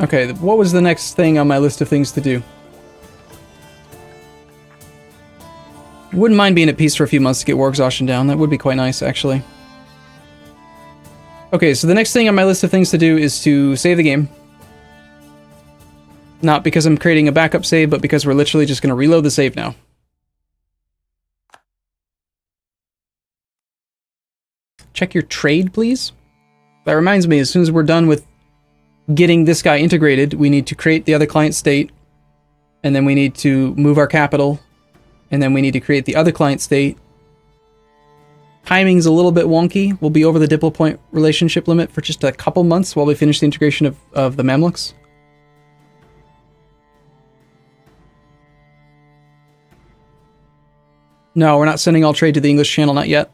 Okay, what was the next thing on my list of things to do? Wouldn't mind being at peace for a few months to get war exhaustion down. That would be quite nice, actually. Okay, so the next thing on my list of things to do is to save the game. Not because I'm creating a backup save, but because we're literally just going to reload the save now. Check your trade, please. That reminds me, as soon as we're done with getting this guy integrated, we need to create the other client state, and then we need to move our capital, and then we need to create the other client state. Timing's a little bit wonky. We'll be over the Diplo point relationship limit for just a couple months while we finish the integration of the Mamluks. No, we're not sending all trade to the English Channel, not yet.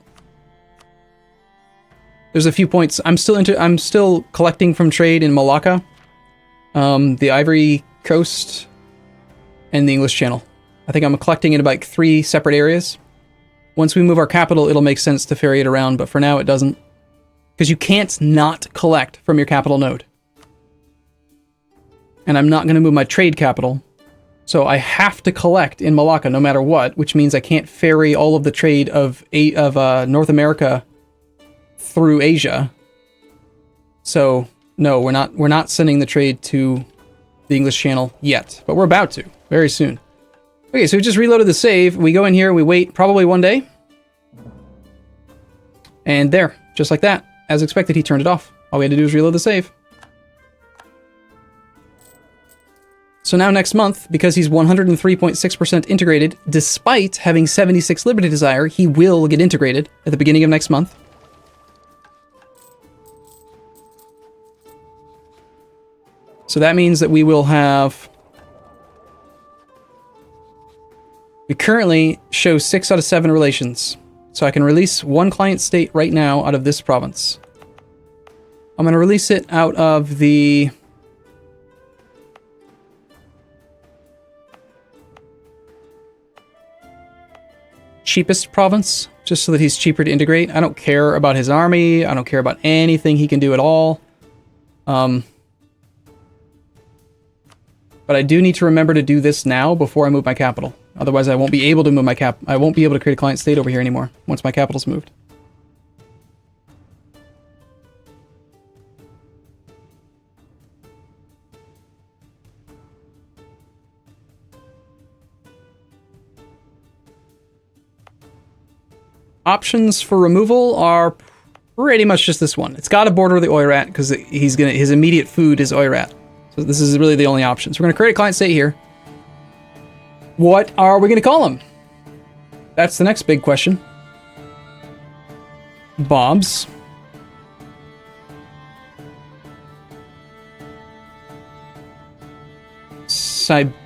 There's a few points. I'm still collecting from trade in Malacca, the Ivory Coast, and the English Channel. I think I'm collecting in about 3 separate areas. Once we move our capital, it'll make sense to ferry it around, but for now it doesn't. Because you can't not collect from your capital node. And I'm not going to move my trade capital. So I have to collect in Malacca no matter what, which means I can't ferry all of the trade of North America through Asia. So no, we're not sending the trade to the English Channel yet, but we're about to very soon. Okay, so we just reloaded the save. We go in here, we wait probably 1 day. And there, just like that. As expected, he turned it off. All we had to do was reload the save. So now next month, because he's 103.6% integrated, despite having 76 Liberty Desire, he will get integrated at the beginning of next month. So that means that we will have... We currently show 6 out of 7 relations. So I can release 1 client state right now out of this province. I'm going to release it out of the... cheapest province, just so that he's cheaper to integrate. I don't care about his army. I don't care about anything he can do at all. But I do need to remember to do this now before I move my capital. Otherwise, I won't be able to move my I won't be able to create a client state over here anymore once my capital's moved. Options for removal are pretty much just this one. It's got to border the Oirat because his immediate food is Oirat. So this is really the only option. So we're going to create a client state here. What are we going to call him? That's the next big question. Bob's. Siberian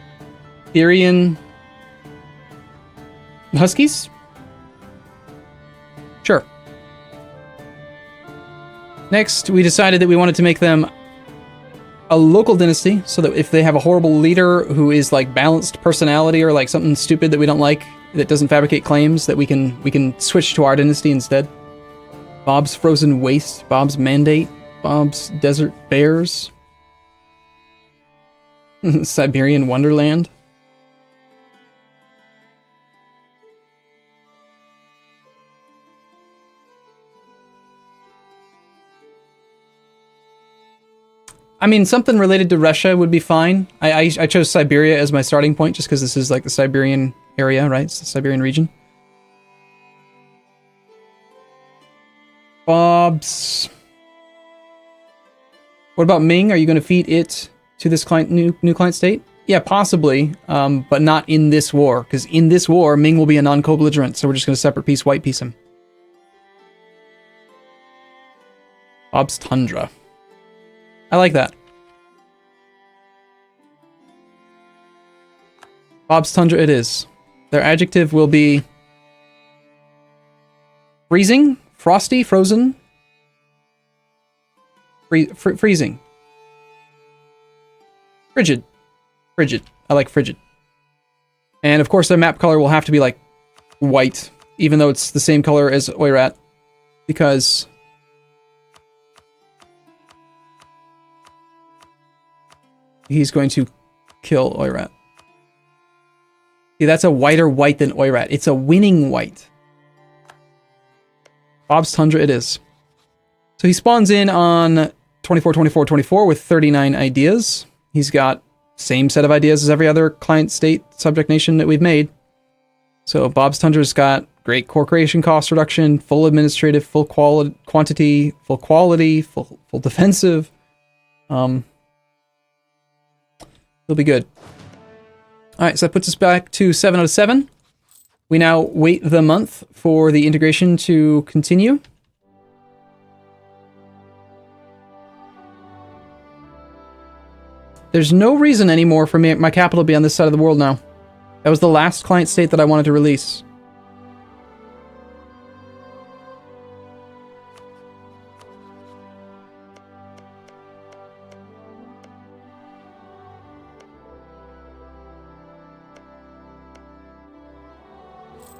Huskies? Sure. Next, we decided that we wanted to make them a local dynasty, so that if they have a horrible leader who is like balanced personality or like something stupid that we don't like, that doesn't fabricate claims, that we can switch to our dynasty instead. Bob's Frozen Waste, Bob's Mandate, Bob's Desert Bears, Siberian Wonderland. I mean, something related to Russia would be fine. I chose Siberia as my starting point just because this is like the Siberian area, right? It's the Siberian region. Bob's. What about Ming? Are you going to feed it to this new client state? Yeah, possibly, but not in this war, because in this war, Ming will be a non-co-belligerent, so we're just going to separate piece, white piece him. Bob's Tundra. I like that. Bob's Tundra it is. Their adjective will be freezing, frosty, frozen, freezing, frigid, frigid. I like frigid. And of course their map color will have to be like white, even though it's the same color as Oirat, because he's going to kill Oirat. See, that's a whiter white than Oirat. It's a winning white. Bob's Tundra it is. So he spawns in on 24-24-24 with 39 ideas. He's got same set of ideas as every other client state subject nation that we've made. So Bob's Tundra's got great core creation cost reduction, full administrative, full quantity, full quality, full defensive. It'll be good. Alright, so that puts us back to 7 out of 7. We now wait the month for the integration to continue. There's no reason anymore for my capital to be on this side of the world now. That was the last client state that I wanted to release.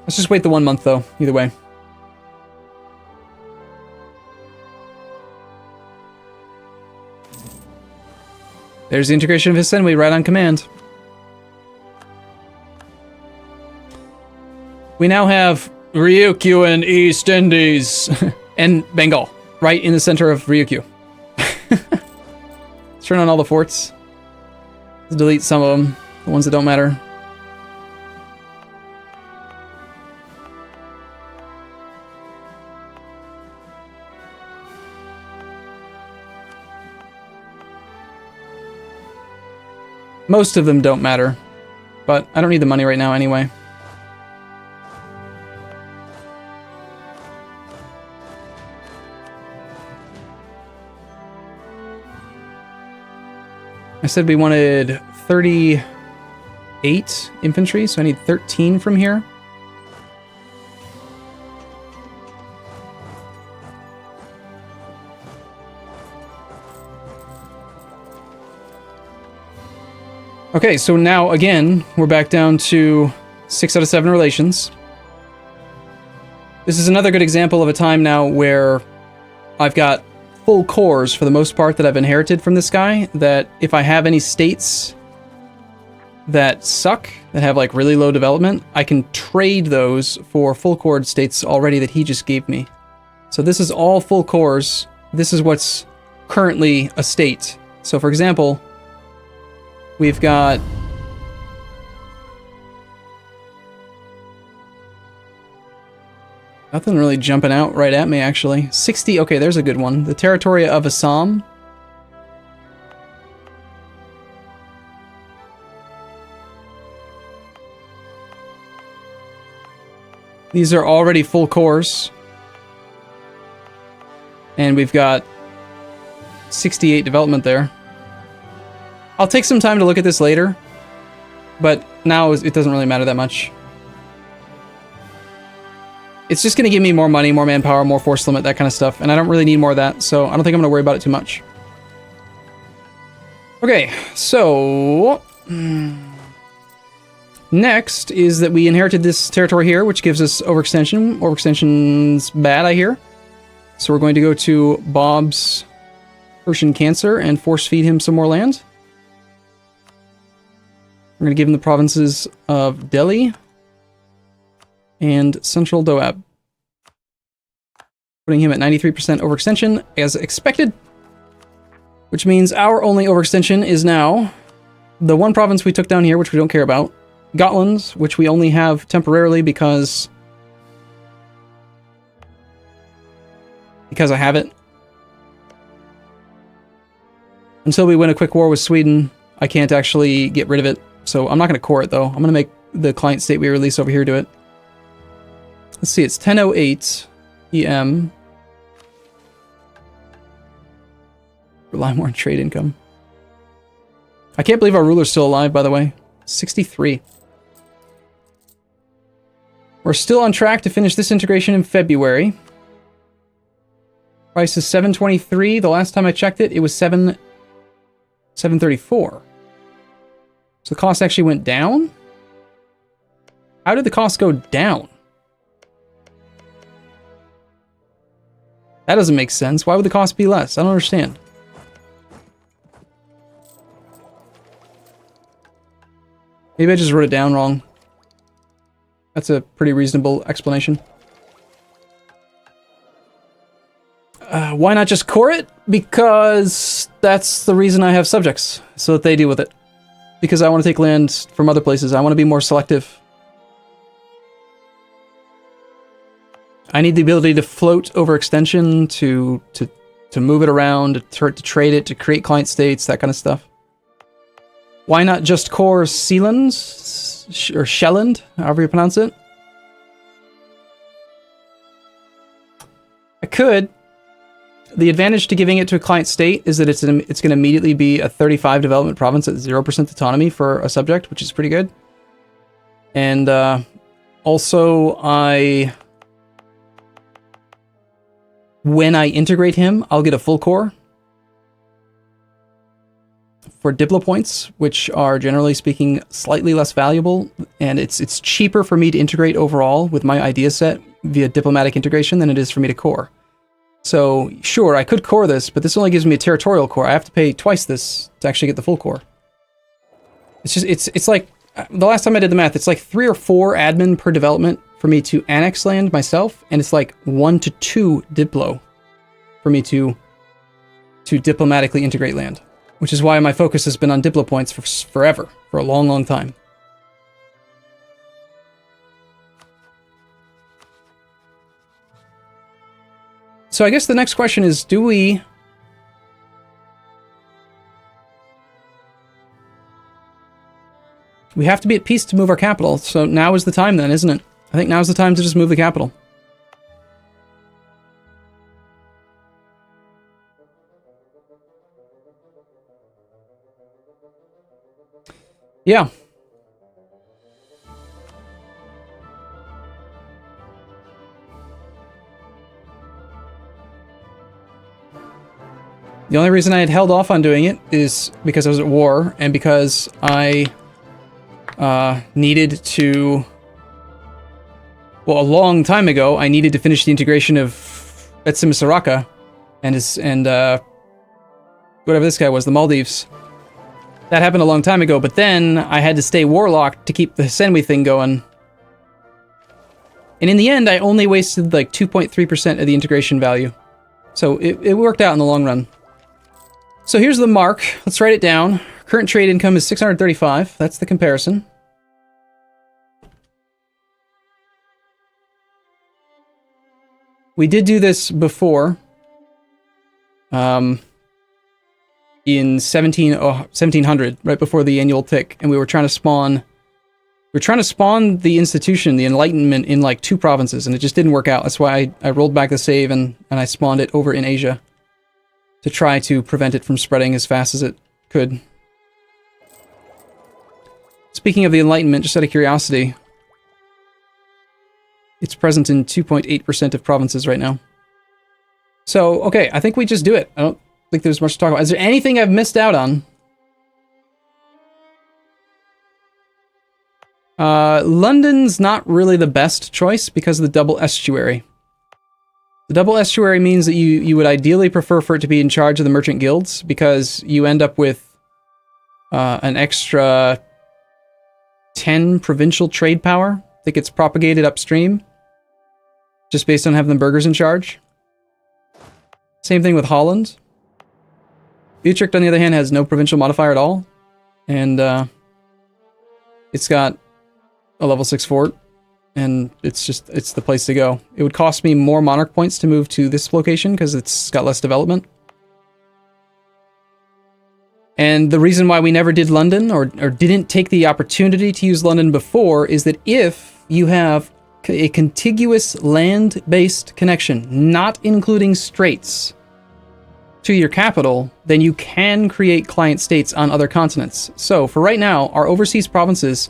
Let's just wait the 1 month, though, either way. There's the integration of his Senway right on command. We now have Ryukyu and East Indies and Bengal right in the center of Ryukyu. Let's turn on all the forts. Let's delete some of them, the ones that don't matter. Most of them don't matter, but I don't need the money right now anyway. I said we wanted 38 infantry, so I need 13 from here. Okay, so now, again, we're back down to 6 out of 7 relations. This is another good example of a time now where I've got full cores, for the most part, that I've inherited from this guy, that if I have any states that suck, that have, like, really low development, I can trade those for full core states already that he just gave me. So this is all full cores. This is what's currently a state. So, for example, we've got nothing really jumping out right at me, actually. 60, okay, there's a good one. The territory of Assam. These are already full cores. And we've got 68 development there. I'll take some time to look at this later, but now it doesn't really matter that much. It's just going to give me more money, more manpower, more force limit, that kind of stuff, and I don't really need more of that, so I don't think I'm going to worry about it too much. Okay, so next is that we inherited this territory here, which gives us overextension. Overextension's bad, I hear. So we're going to go to Bob's Persian Cancer and force feed him some more land. We're going to give him the provinces of Delhi and Central Doab. Putting him at 93% overextension as expected. Which means our only overextension is now the one province we took down here, which we don't care about. Gotland, which we only have temporarily because I have it. Until we win a quick war with Sweden, I can't actually get rid of it. So I'm not going to core it, though. I'm going to make the client state we release over here do it. Let's see, it's 1008 EM. Rely more on trade income. I can't believe our ruler's still alive, by the way. 63. We're still on track to finish this integration in February. Price is 723. The last time I checked it, it was 734. So the cost actually went down? How did the cost go down? That doesn't make sense. Why would the cost be less? I don't understand. Maybe I just wrote it down wrong. That's a pretty reasonable explanation. Why not just core it? Because that's the reason I have subjects, so that they deal with it. Because I want to take land from other places. I want to be more selective. I need the ability to float overextension, to move it around, to trade it, to create client states, that kind of stuff. Why not just core Sealand, or Shelland, however you pronounce it? I could. The advantage to giving it to a client state is that it's going to immediately be a 35 development province at 0% autonomy for a subject, which is pretty good. And also, when I integrate him, I'll get a full core. for Diplo points, which are generally speaking slightly less valuable, and it's cheaper for me to integrate overall with my idea set via diplomatic integration than it is for me to core. So sure, I could core this, but this only gives me a territorial core. I have to pay twice this to actually get the full core. It's like, the last time I did the math, it's like 3 or 4 admin per development for me to annex land myself, and it's like 1 to 2 Diplo for me to diplomatically integrate land, which is why my focus has been on Diplo points for forever, for a long, long time. So I guess the next question is, do we... We have to be at peace to move our capital, so now is the time then, isn't it? I think now's the time to just move the capital. Yeah. The only reason I had held off on doing it is because I was at war, and because I needed to... Well, a long time ago, I needed to finish the integration of Betsimisaraka and whatever this guy was, the Maldives. That happened a long time ago, but then I had to stay warlocked to keep the Senwi thing going. And in the end, I only wasted like 2.3% of the integration value. So it worked out in the long run. So here's the mark. Let's write it down. Current trade income is 635. That's the comparison. We did do this before. In 1700, right before the annual tick, and we were trying to spawn the institution, the Enlightenment, in like 2 provinces, and it just didn't work out. That's why I rolled back the save and I spawned it over in Asia to try to prevent it from spreading as fast as it could. Speaking of the Enlightenment, just out of curiosity, it's present in 2.8% of provinces right now. So, okay, I think we just do it. I don't think there's much to talk about. Is there anything I've missed out on? London's not really the best choice because of the double estuary. The double estuary means that you would ideally prefer for it to be in charge of the merchant guilds, because you end up with an extra 10 provincial trade power that gets propagated upstream just based on having the burghers in charge. Same thing with Holland. Utrecht, on the other hand, has no provincial modifier at all, and it's got a level 6 fort, and it's the place to go. It would cost me more monarch points to move to this location because it's got less development. And the reason why we never did London, or didn't take the opportunity to use London before, is that if you have a contiguous land-based connection, not including straits, to your capital, then you can create client states on other continents. So for right now, our overseas provinces,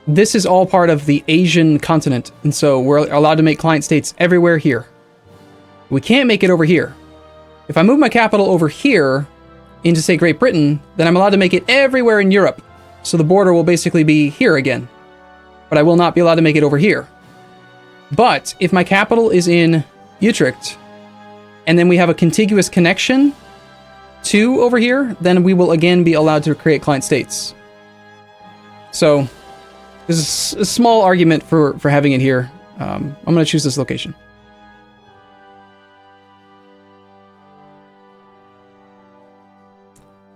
this is all part of the Asian continent, and so we're allowed to make client states everywhere here. We can't make it over here. If I move my capital over here into, say, Great Britain, then I'm allowed to make it everywhere in Europe. So the border will basically be here again. But I will not be allowed to make it over here. But if my capital is in Utrecht, and then we have a contiguous connection to over here, then we will again be allowed to create client states. So there's a small argument for having it here. I'm going to choose this location.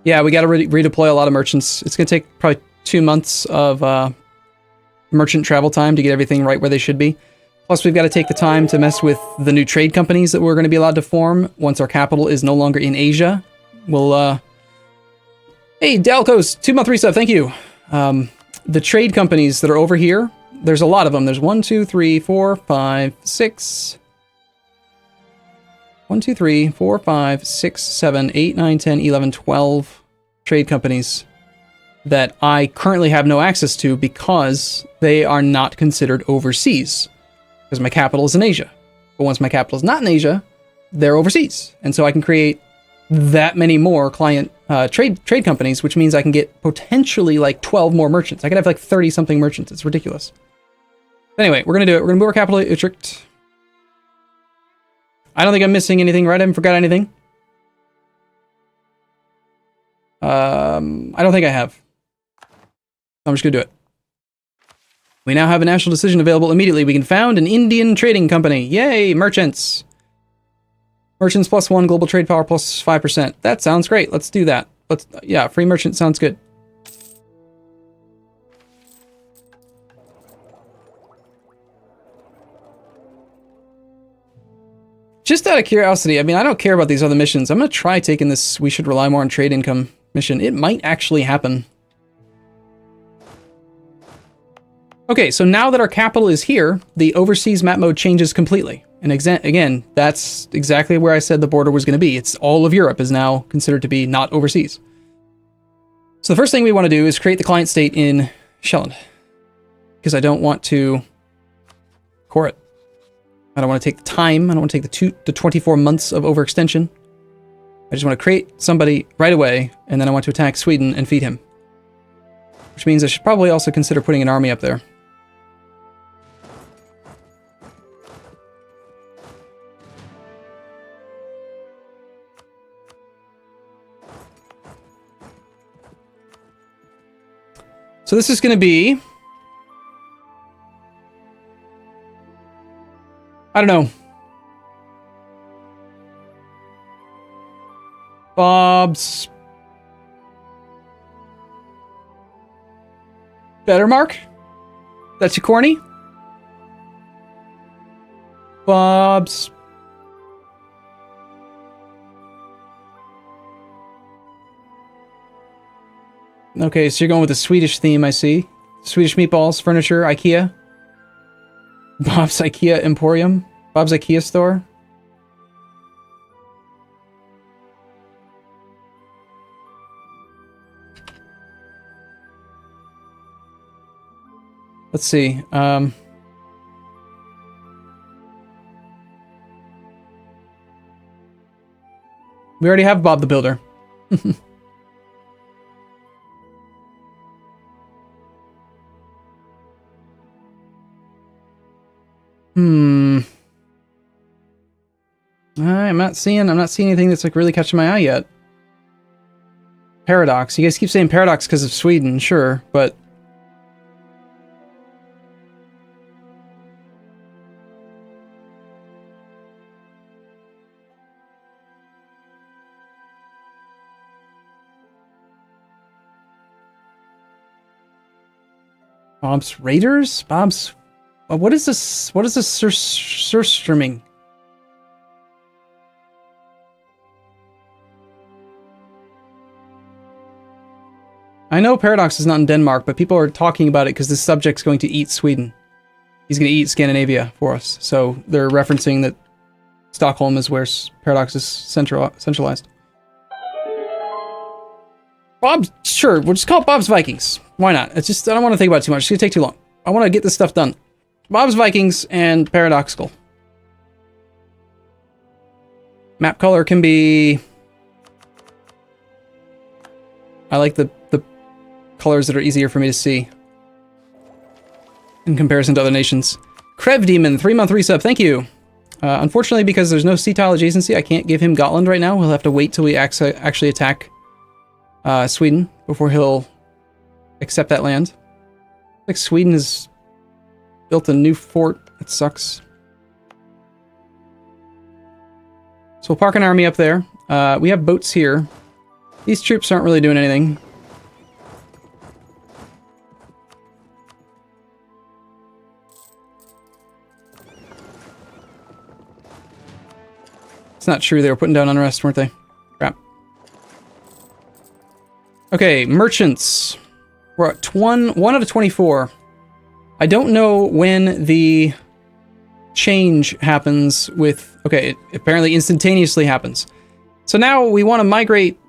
Yeah, we got to redeploy a lot of merchants. It's going to take probably 2 months of merchant travel time to get everything right where they should be. Plus, we've got to take the time to mess with the new trade companies that we're going to be allowed to form once our capital is no longer in Asia. We'll, Hey, Dalcos, 2-month resub, thank you. The trade companies that are over here, there's a lot of them. There's 1, 2, 3, 4, 5, 6... 1, 2, 3, 4, 5, 6, 7, 8, 9, 10, 11, 12 trade companies that I currently have no access to because they are not considered overseas. Because my capital is in Asia. But once my capital is not in Asia, they're overseas. And so I can create that many more client trade companies, which means I can get potentially like 12 more merchants. I could have like 30 something merchants. It's ridiculous. Anyway, we're gonna do it. We're gonna move our capital to Utrecht. I don't think I'm missing anything, right? I haven't forgot anything. I don't think I have. I'm just gonna do it. We now have a national decision available immediately. We can found an Indian trading company. Yay, merchants. Merchants +1, global trade power +5%. That sounds great. Let's do that. Yeah, free merchant sounds good. Just out of curiosity, I mean, I don't care about these other missions. I'm going to try taking this we should rely more on trade income mission. It might actually happen. Okay, so now that our capital is here, the overseas map mode changes completely. And again, that's exactly where I said the border was going to be. It's all of Europe is now considered to be not overseas. So the first thing we want to do is create the client state in Shelland. Because I don't want to core it. I don't want to take the time. I don't want to take the 24 months of overextension. I just want to create somebody right away, and then I want to attack Sweden and feed him. Which means I should probably also consider putting an army up there. So this is going to be... I don't know. Bob's... Better mark? That's your corny? Bob's... Okay, so you're going with the Swedish theme, I see. Swedish meatballs, furniture, IKEA. Bob's IKEA Emporium. Bob's IKEA store. Let's see. We already have Bob the Builder. I'm not seeing anything that's like really catching my eye yet. Paradox. You guys keep saying paradox because of Sweden, sure, but Bob's Raiders? Bob's... What is this? What is this streaming? I know Paradox is not in Denmark, but people are talking about it because this subject's going to eat Sweden. He's going to eat Scandinavia for us. So they're referencing that Stockholm is where Paradox is centralized. Bob's... Sure, we'll just call it Bob's Vikings. Why not? It's just... I don't want to think about it too much. It's going to take too long. I want to get this stuff done. Bob's Vikings and Paradoxical. Map color can be... I like the colors that are easier for me to see in comparison to other nations. Krev Demon, 3-month resub, thank you. Unfortunately, because there's no sea tile adjacency, I can't give him Gotland right now. We'll have to wait till we actually attack Sweden before he'll accept that land. Like Sweden has built a new fort. It sucks. So we'll park an army up there. We have boats here. These troops aren't really doing anything. It's not true. They were putting down unrest, weren't they? Crap. Okay, merchants. We're at 1 out of 24. I don't know when the change happens with... Okay, it apparently instantaneously happens. So now we want to migrate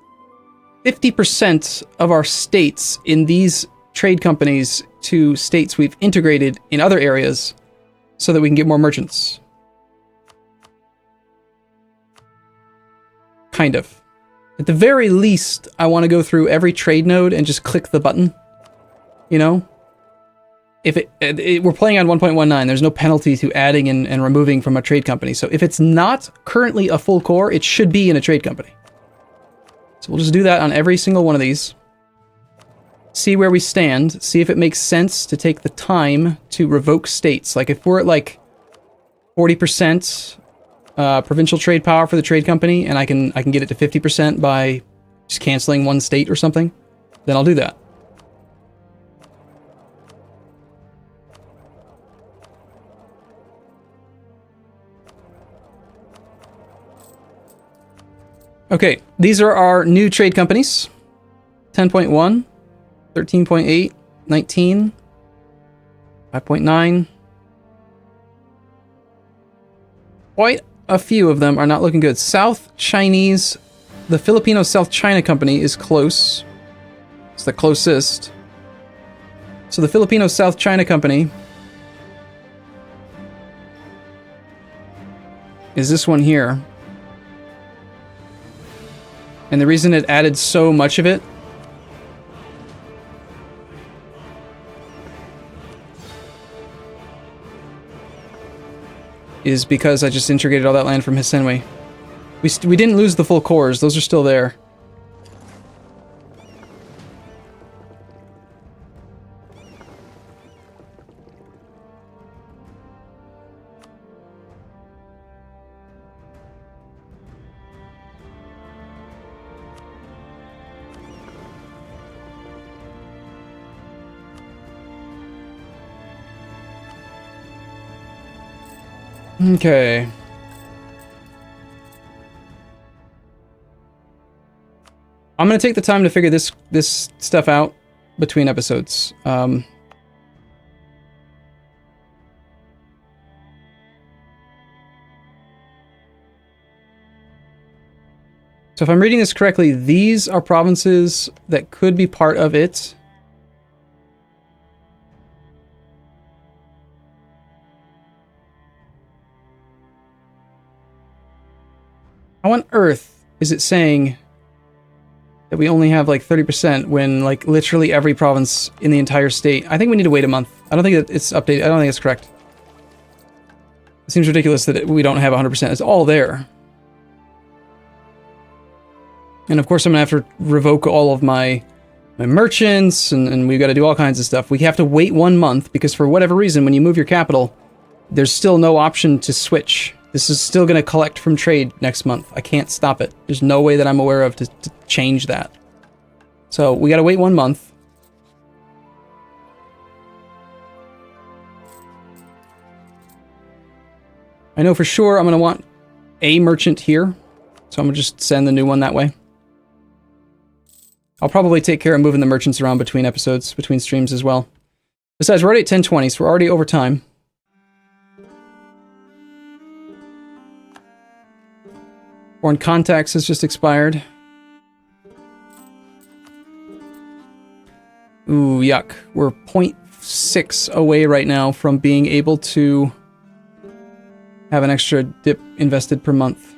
50% of our states in these trade companies to states we've integrated in other areas so that we can get more merchants. Kind of. At the very least, I want to go through every trade node and just click the button. You know? If we're playing on 1.19, there's no penalty to adding and removing from a trade company. So if it's not currently a full core, it should be in a trade company. So we'll just do that on every single one of these. See where we stand. See if it makes sense to take the time to revoke states. Like if we're at like 40% provincial trade power for the trade company, and I can get it to 50% by just canceling one state or something, then I'll do that. Okay, these are our new trade companies. 10.1, 13.8, 19, 5.9. Quite a few of them are not looking good. South Chinese, the Filipino South China Company is close. It's the closest. So the Filipino South China Company is this one here. And the reason it added so much of it is because I just integrated all that land from Hisenwe. We didn't lose the full cores. Those are still there. Okay. I'm gonna take the time to figure this stuff out between episodes. So if I'm reading this correctly, these are provinces that could be part of it. How on earth is it saying that we only have like 30% when like literally every province in the entire state? I think we need to wait a month. I don't think that it's updated. I don't think it's correct. It seems ridiculous that we don't have 100%. It's all there. And of course I'm gonna have to revoke all of my merchants and we've got to do all kinds of stuff. We have to wait 1 month because for whatever reason, when you move your capital, there's still no option to switch. This is still going to collect from trade next month. I can't stop it. There's no way that I'm aware of to change that. So we got to wait 1 month. I know for sure I'm going to want a merchant here. So I'm going to just send the new one that way. I'll probably take care of moving the merchants around between episodes, between streams as well. Besides, we're already at 10:20, so we're already over time. Foreign contacts has just expired. Ooh, yuck. We're 0.6 away right now from being able to have an extra dip invested per month.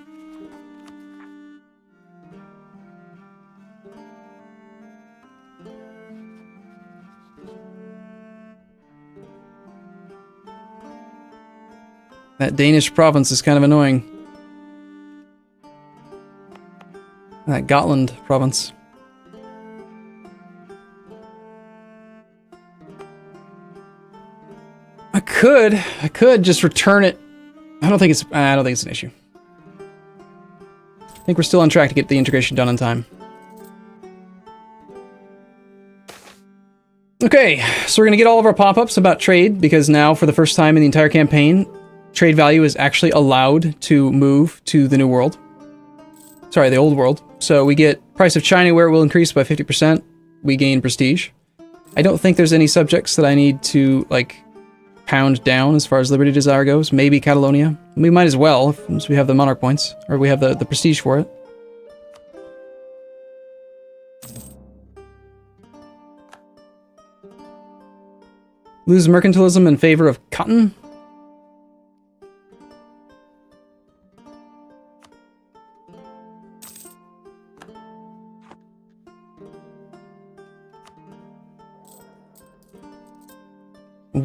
That Danish province is kind of annoying. That Gotland province. I could just return it. I don't think it's an issue. I think we're still on track to get the integration done in time. Okay, so we're gonna get all of our pop-ups about trade because now, for the first time in the entire campaign, trade value is actually allowed to move to the new world. Sorry, the old world. So we get price of China where it will increase by 50%. We gain prestige. I don't think there's any subjects that I need to, like, pound down as far as Liberty Desire goes. Maybe Catalonia. We might as well, since we have the monarch points, or we have the prestige for it. Lose mercantilism in favor of cotton.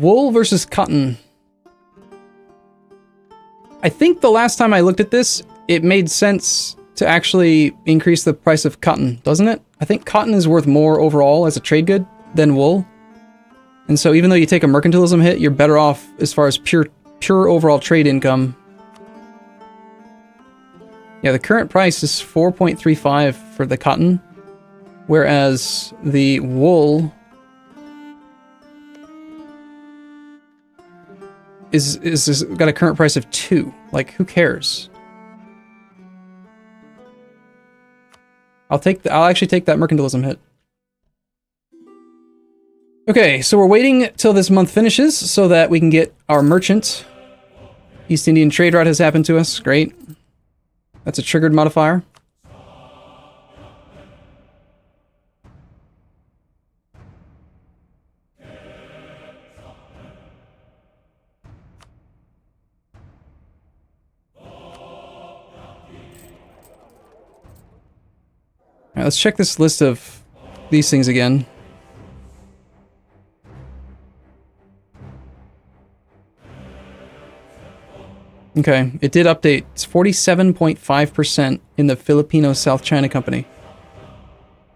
wool versus cotton. I think the last time I looked at this, it made sense to actually increase the price of cotton, doesn't it? I think cotton is worth more overall as a trade good than wool. And so even though you take a mercantilism hit, you're better off as far as pure overall trade income. Yeah, the current price is 4.35 for the cotton, whereas the wool is got a current price of 2. Like, who cares? I'll actually take that mercantilism hit. Okay, so we're waiting till this month finishes so that we can get our merchant. East Indian trade route has happened to us. Great. That's a triggered modifier. All right, let's check this list of these things again. Okay, it did update. It's 47.5% in the Filipino South China Company.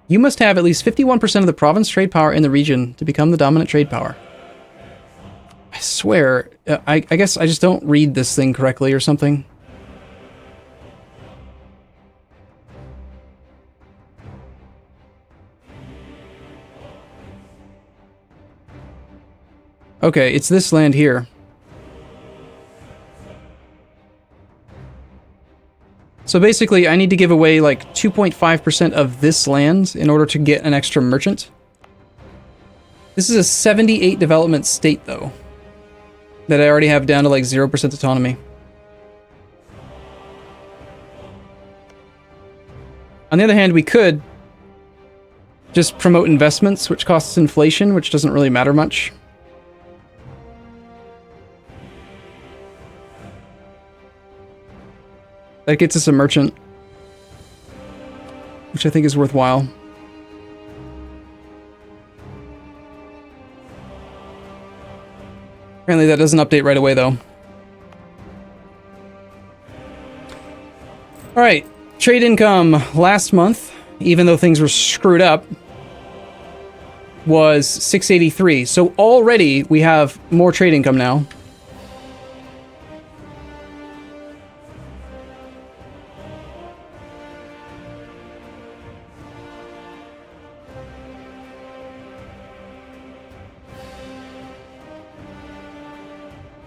You must have at least 51% of the province trade power in the region to become the dominant trade power. I swear, I guess I just don't read this thing correctly or something. Okay, it's this land here. So basically, I need to give away like 2.5% of this land in order to get an extra merchant. This is a 78 development state, though, that I already have down to like 0% autonomy. On the other hand, we could just promote investments, which costs inflation, which doesn't really matter much. That gets us a merchant, which I think is worthwhile. Apparently that doesn't update right away, though. Alright, trade income last month, even though things were screwed up, was 683. So already we have more trade income now.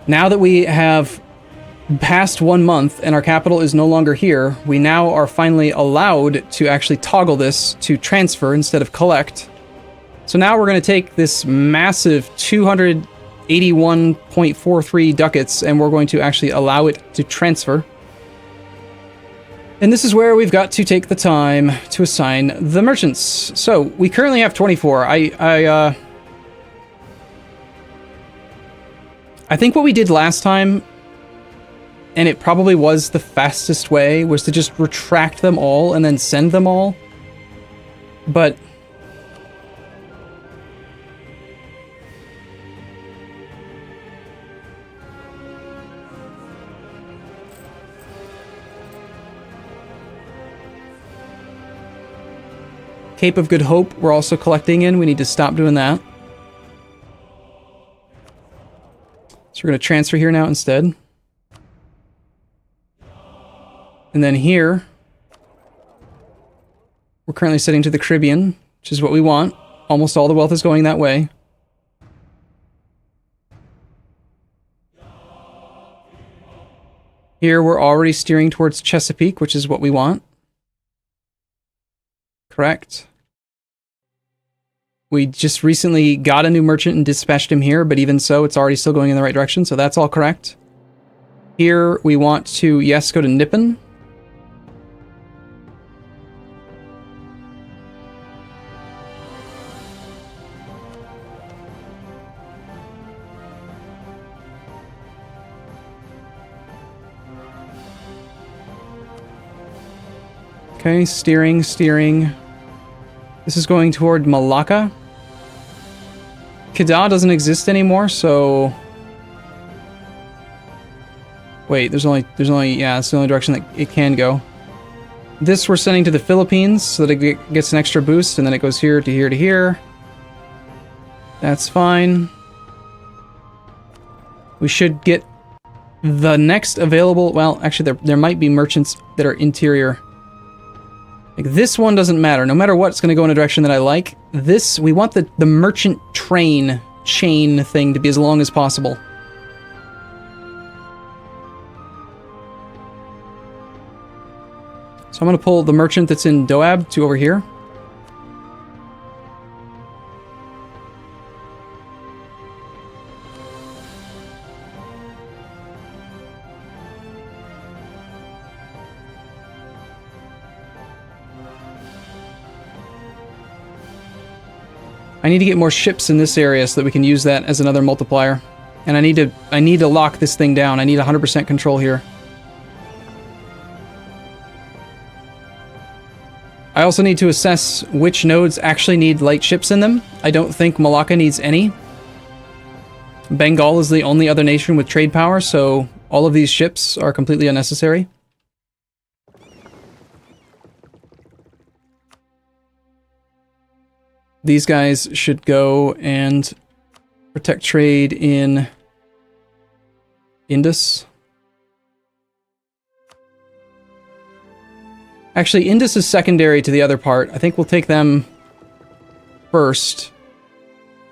Now that we have passed 1 month and our capital is no longer here, we now are finally allowed to actually toggle this to transfer instead of collect. So now we're going to take this massive 281.43 ducats and we're going to actually allow it to transfer. And this is where we've got to take the time to assign the merchants. So we currently have 24. I think what we did last time, and it probably was the fastest way, was to just retract them all and then send them all. But Cape of Good Hope we're also collecting in. We need to stop doing that. So we're going to transfer here now instead. And then here, we're currently setting to the Caribbean, which is what we want. Almost all the wealth is going that way. Here, we're already steering towards Chesapeake, which is what we want. Correct. We just recently got a new merchant and dispatched him here, but even so, it's already still going in the right direction, so that's all correct. Here, we want to, yes, go to Nippon. Okay, steering. This is going toward Malacca. Kedah doesn't exist anymore, so... Wait, there's only, yeah, it's the only direction that it can go. This we're sending to the Philippines so that it gets an extra boost, and then it goes here to here to here. That's fine. We should get the next available... Well, actually, there might be merchants that are interior. Like, this one doesn't matter. No matter what, it's going to go in a direction that I like. This, we want the merchant chain thing to be as long as possible. So I'm going to pull the merchant that's in Doab to over here. I need to get more ships in this area so that we can use that as another multiplier. And I need to lock this thing down. I need 100% control here. I also need to assess which nodes actually need light ships in them. I don't think Malacca needs any. Bengal is the only other nation with trade power, so all of these ships are completely unnecessary. These guys should go and protect trade in Indus. Actually, Indus is secondary to the other part. I think we'll take them first.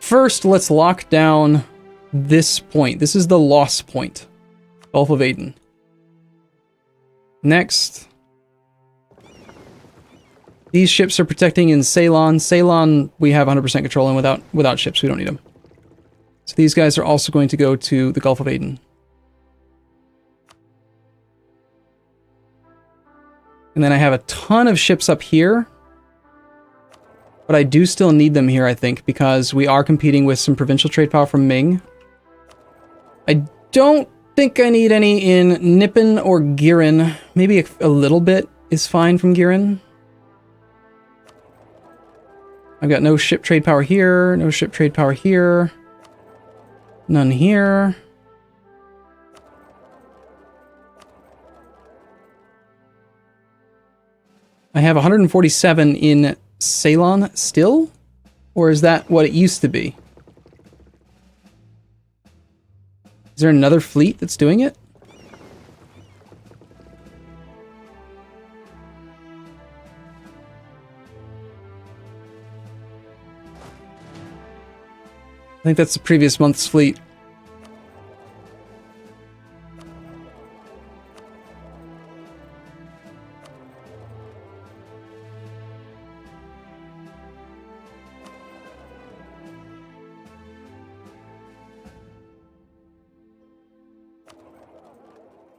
First, let's lock down this point. This is the loss point. Gulf of Aden. Next. These ships are protecting in Ceylon. Ceylon, we have 100% control, and without ships, we don't need them. So these guys are also going to go to the Gulf of Aden. And then I have a ton of ships up here. But I do still need them here, I think, because we are competing with some provincial trade power from Ming. I don't think I need any in Nippon or Girin. Maybe a little bit is fine from Girin. I've got no ship trade power here, no ship trade power here, none here. I have 147 in Ceylon still? Or is that what it used to be? Is there another fleet that's doing it? I think that's the previous month's fleet.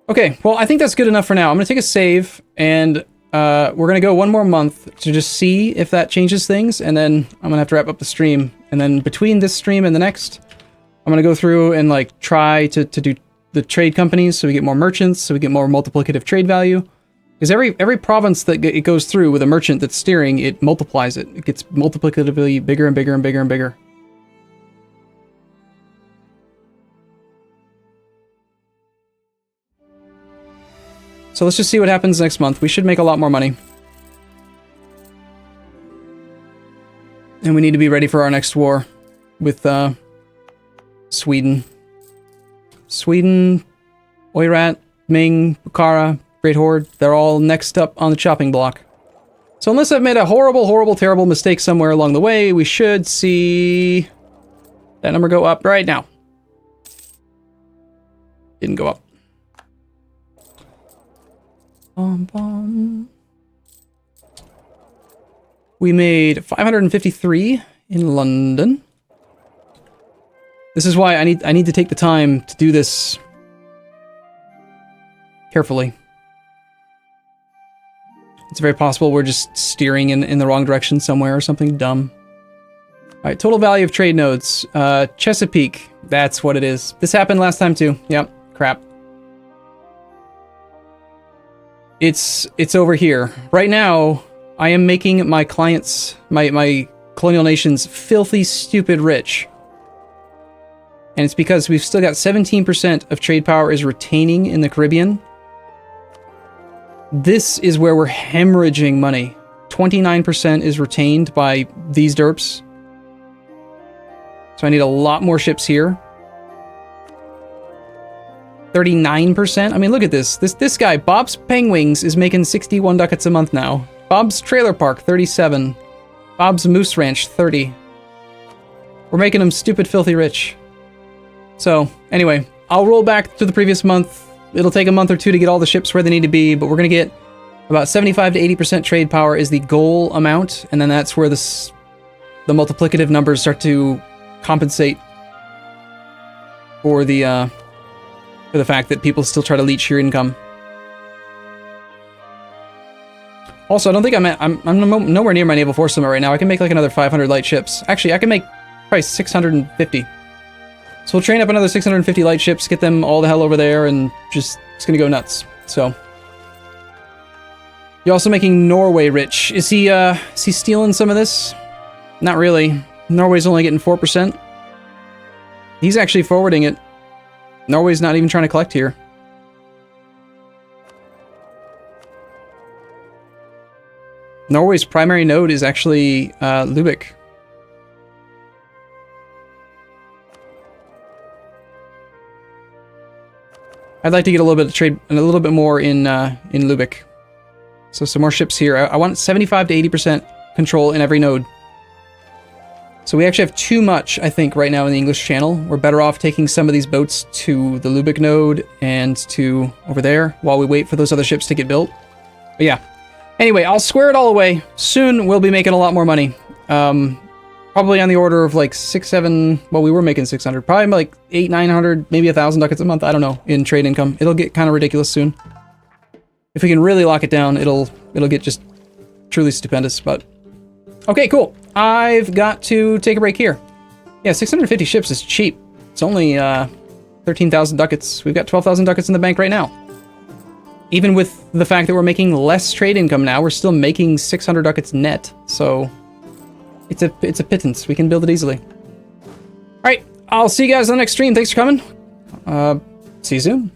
Okay, well, I think that's good enough for now. I'm going to take a save, and we're going to go one more month to just see if that changes things, and then I'm going to have to wrap up the stream. And then between this stream and the next, I'm going to go through and like try to do the trade companies so we get more merchants, so we get more multiplicative trade value. Because every province that it goes through with a merchant that's steering, it multiplies it. It gets multiplicatively bigger and bigger and bigger and bigger. So let's just see what happens next month. We should make a lot more money. And we need to be ready for our next war with Sweden. Sweden, Oirat, Ming, Bukhara, Great Horde, they're all next up on the chopping block. So unless I've made a horrible, horrible, terrible mistake somewhere along the way, we should see that number go up right now. Didn't go up. Bum, bum. We made 553 in London. This is why I need to take the time to do this carefully. It's very possible we're just steering in the wrong direction somewhere or something dumb. Alright, total value of trade nodes. Chesapeake, that's what it is. This happened last time too. Yep, crap. It's over here. Right now, I am making my clients, my colonial nations, filthy, stupid rich. And it's because we've still got 17% of trade power is retaining in the Caribbean. This is where we're hemorrhaging money. 29% is retained by these derps. So I need a lot more ships here. 39%? I mean, look at this. This guy, Bob's Penguins, is making 61 ducats a month now. Bob's Trailer Park, 37. Bob's Moose Ranch, 30. We're making him stupid, filthy rich. So, anyway, I'll roll back to the previous month. It'll take a month or two to get all the ships where they need to be, but we're going to get about 75 to 80% trade power is the goal amount, and then that's where the multiplicative numbers start to compensate for the fact that people still try to leech your income. Also, I don't think I'm nowhere near my naval force limit right now. I can make like another 500 light ships. Actually, I can make probably 650. So we'll train up another 650 light ships, get them all the hell over there, and it's gonna go nuts. So you're also making Norway rich. Is he stealing some of this? Not really. Norway's only getting 4%. He's actually forwarding it. Norway's not even trying to collect here. Norway's primary node is actually Lubeck. I'd like to get a little bit of trade and a little bit more in Lubeck. So some more ships here. I want 75 to 80% control in every node. So we actually have too much, I think, right now in the English Channel. We're better off taking some of these boats to the Lubeck node and to over there while we wait for those other ships to get built. But yeah. Anyway, I'll square it all away. Soon we'll be making a lot more money. Probably on the order of like 600, well, we were making 600. Probably like 800, 900, maybe 1,000 ducats a month. I don't know, in trade income. It'll get kind of ridiculous soon. If we can really lock it down, it'll get just truly stupendous. But okay, cool. I've got to take a break here. Yeah, 650 ships is cheap. It's only 13,000 ducats. We've got 12,000 ducats in the bank right now. Even with the fact that we're making less trade income now, we're still making 600 ducats net. So it's a pittance. We can build it easily. All right, I'll see you guys on the next stream. Thanks for coming. See you soon.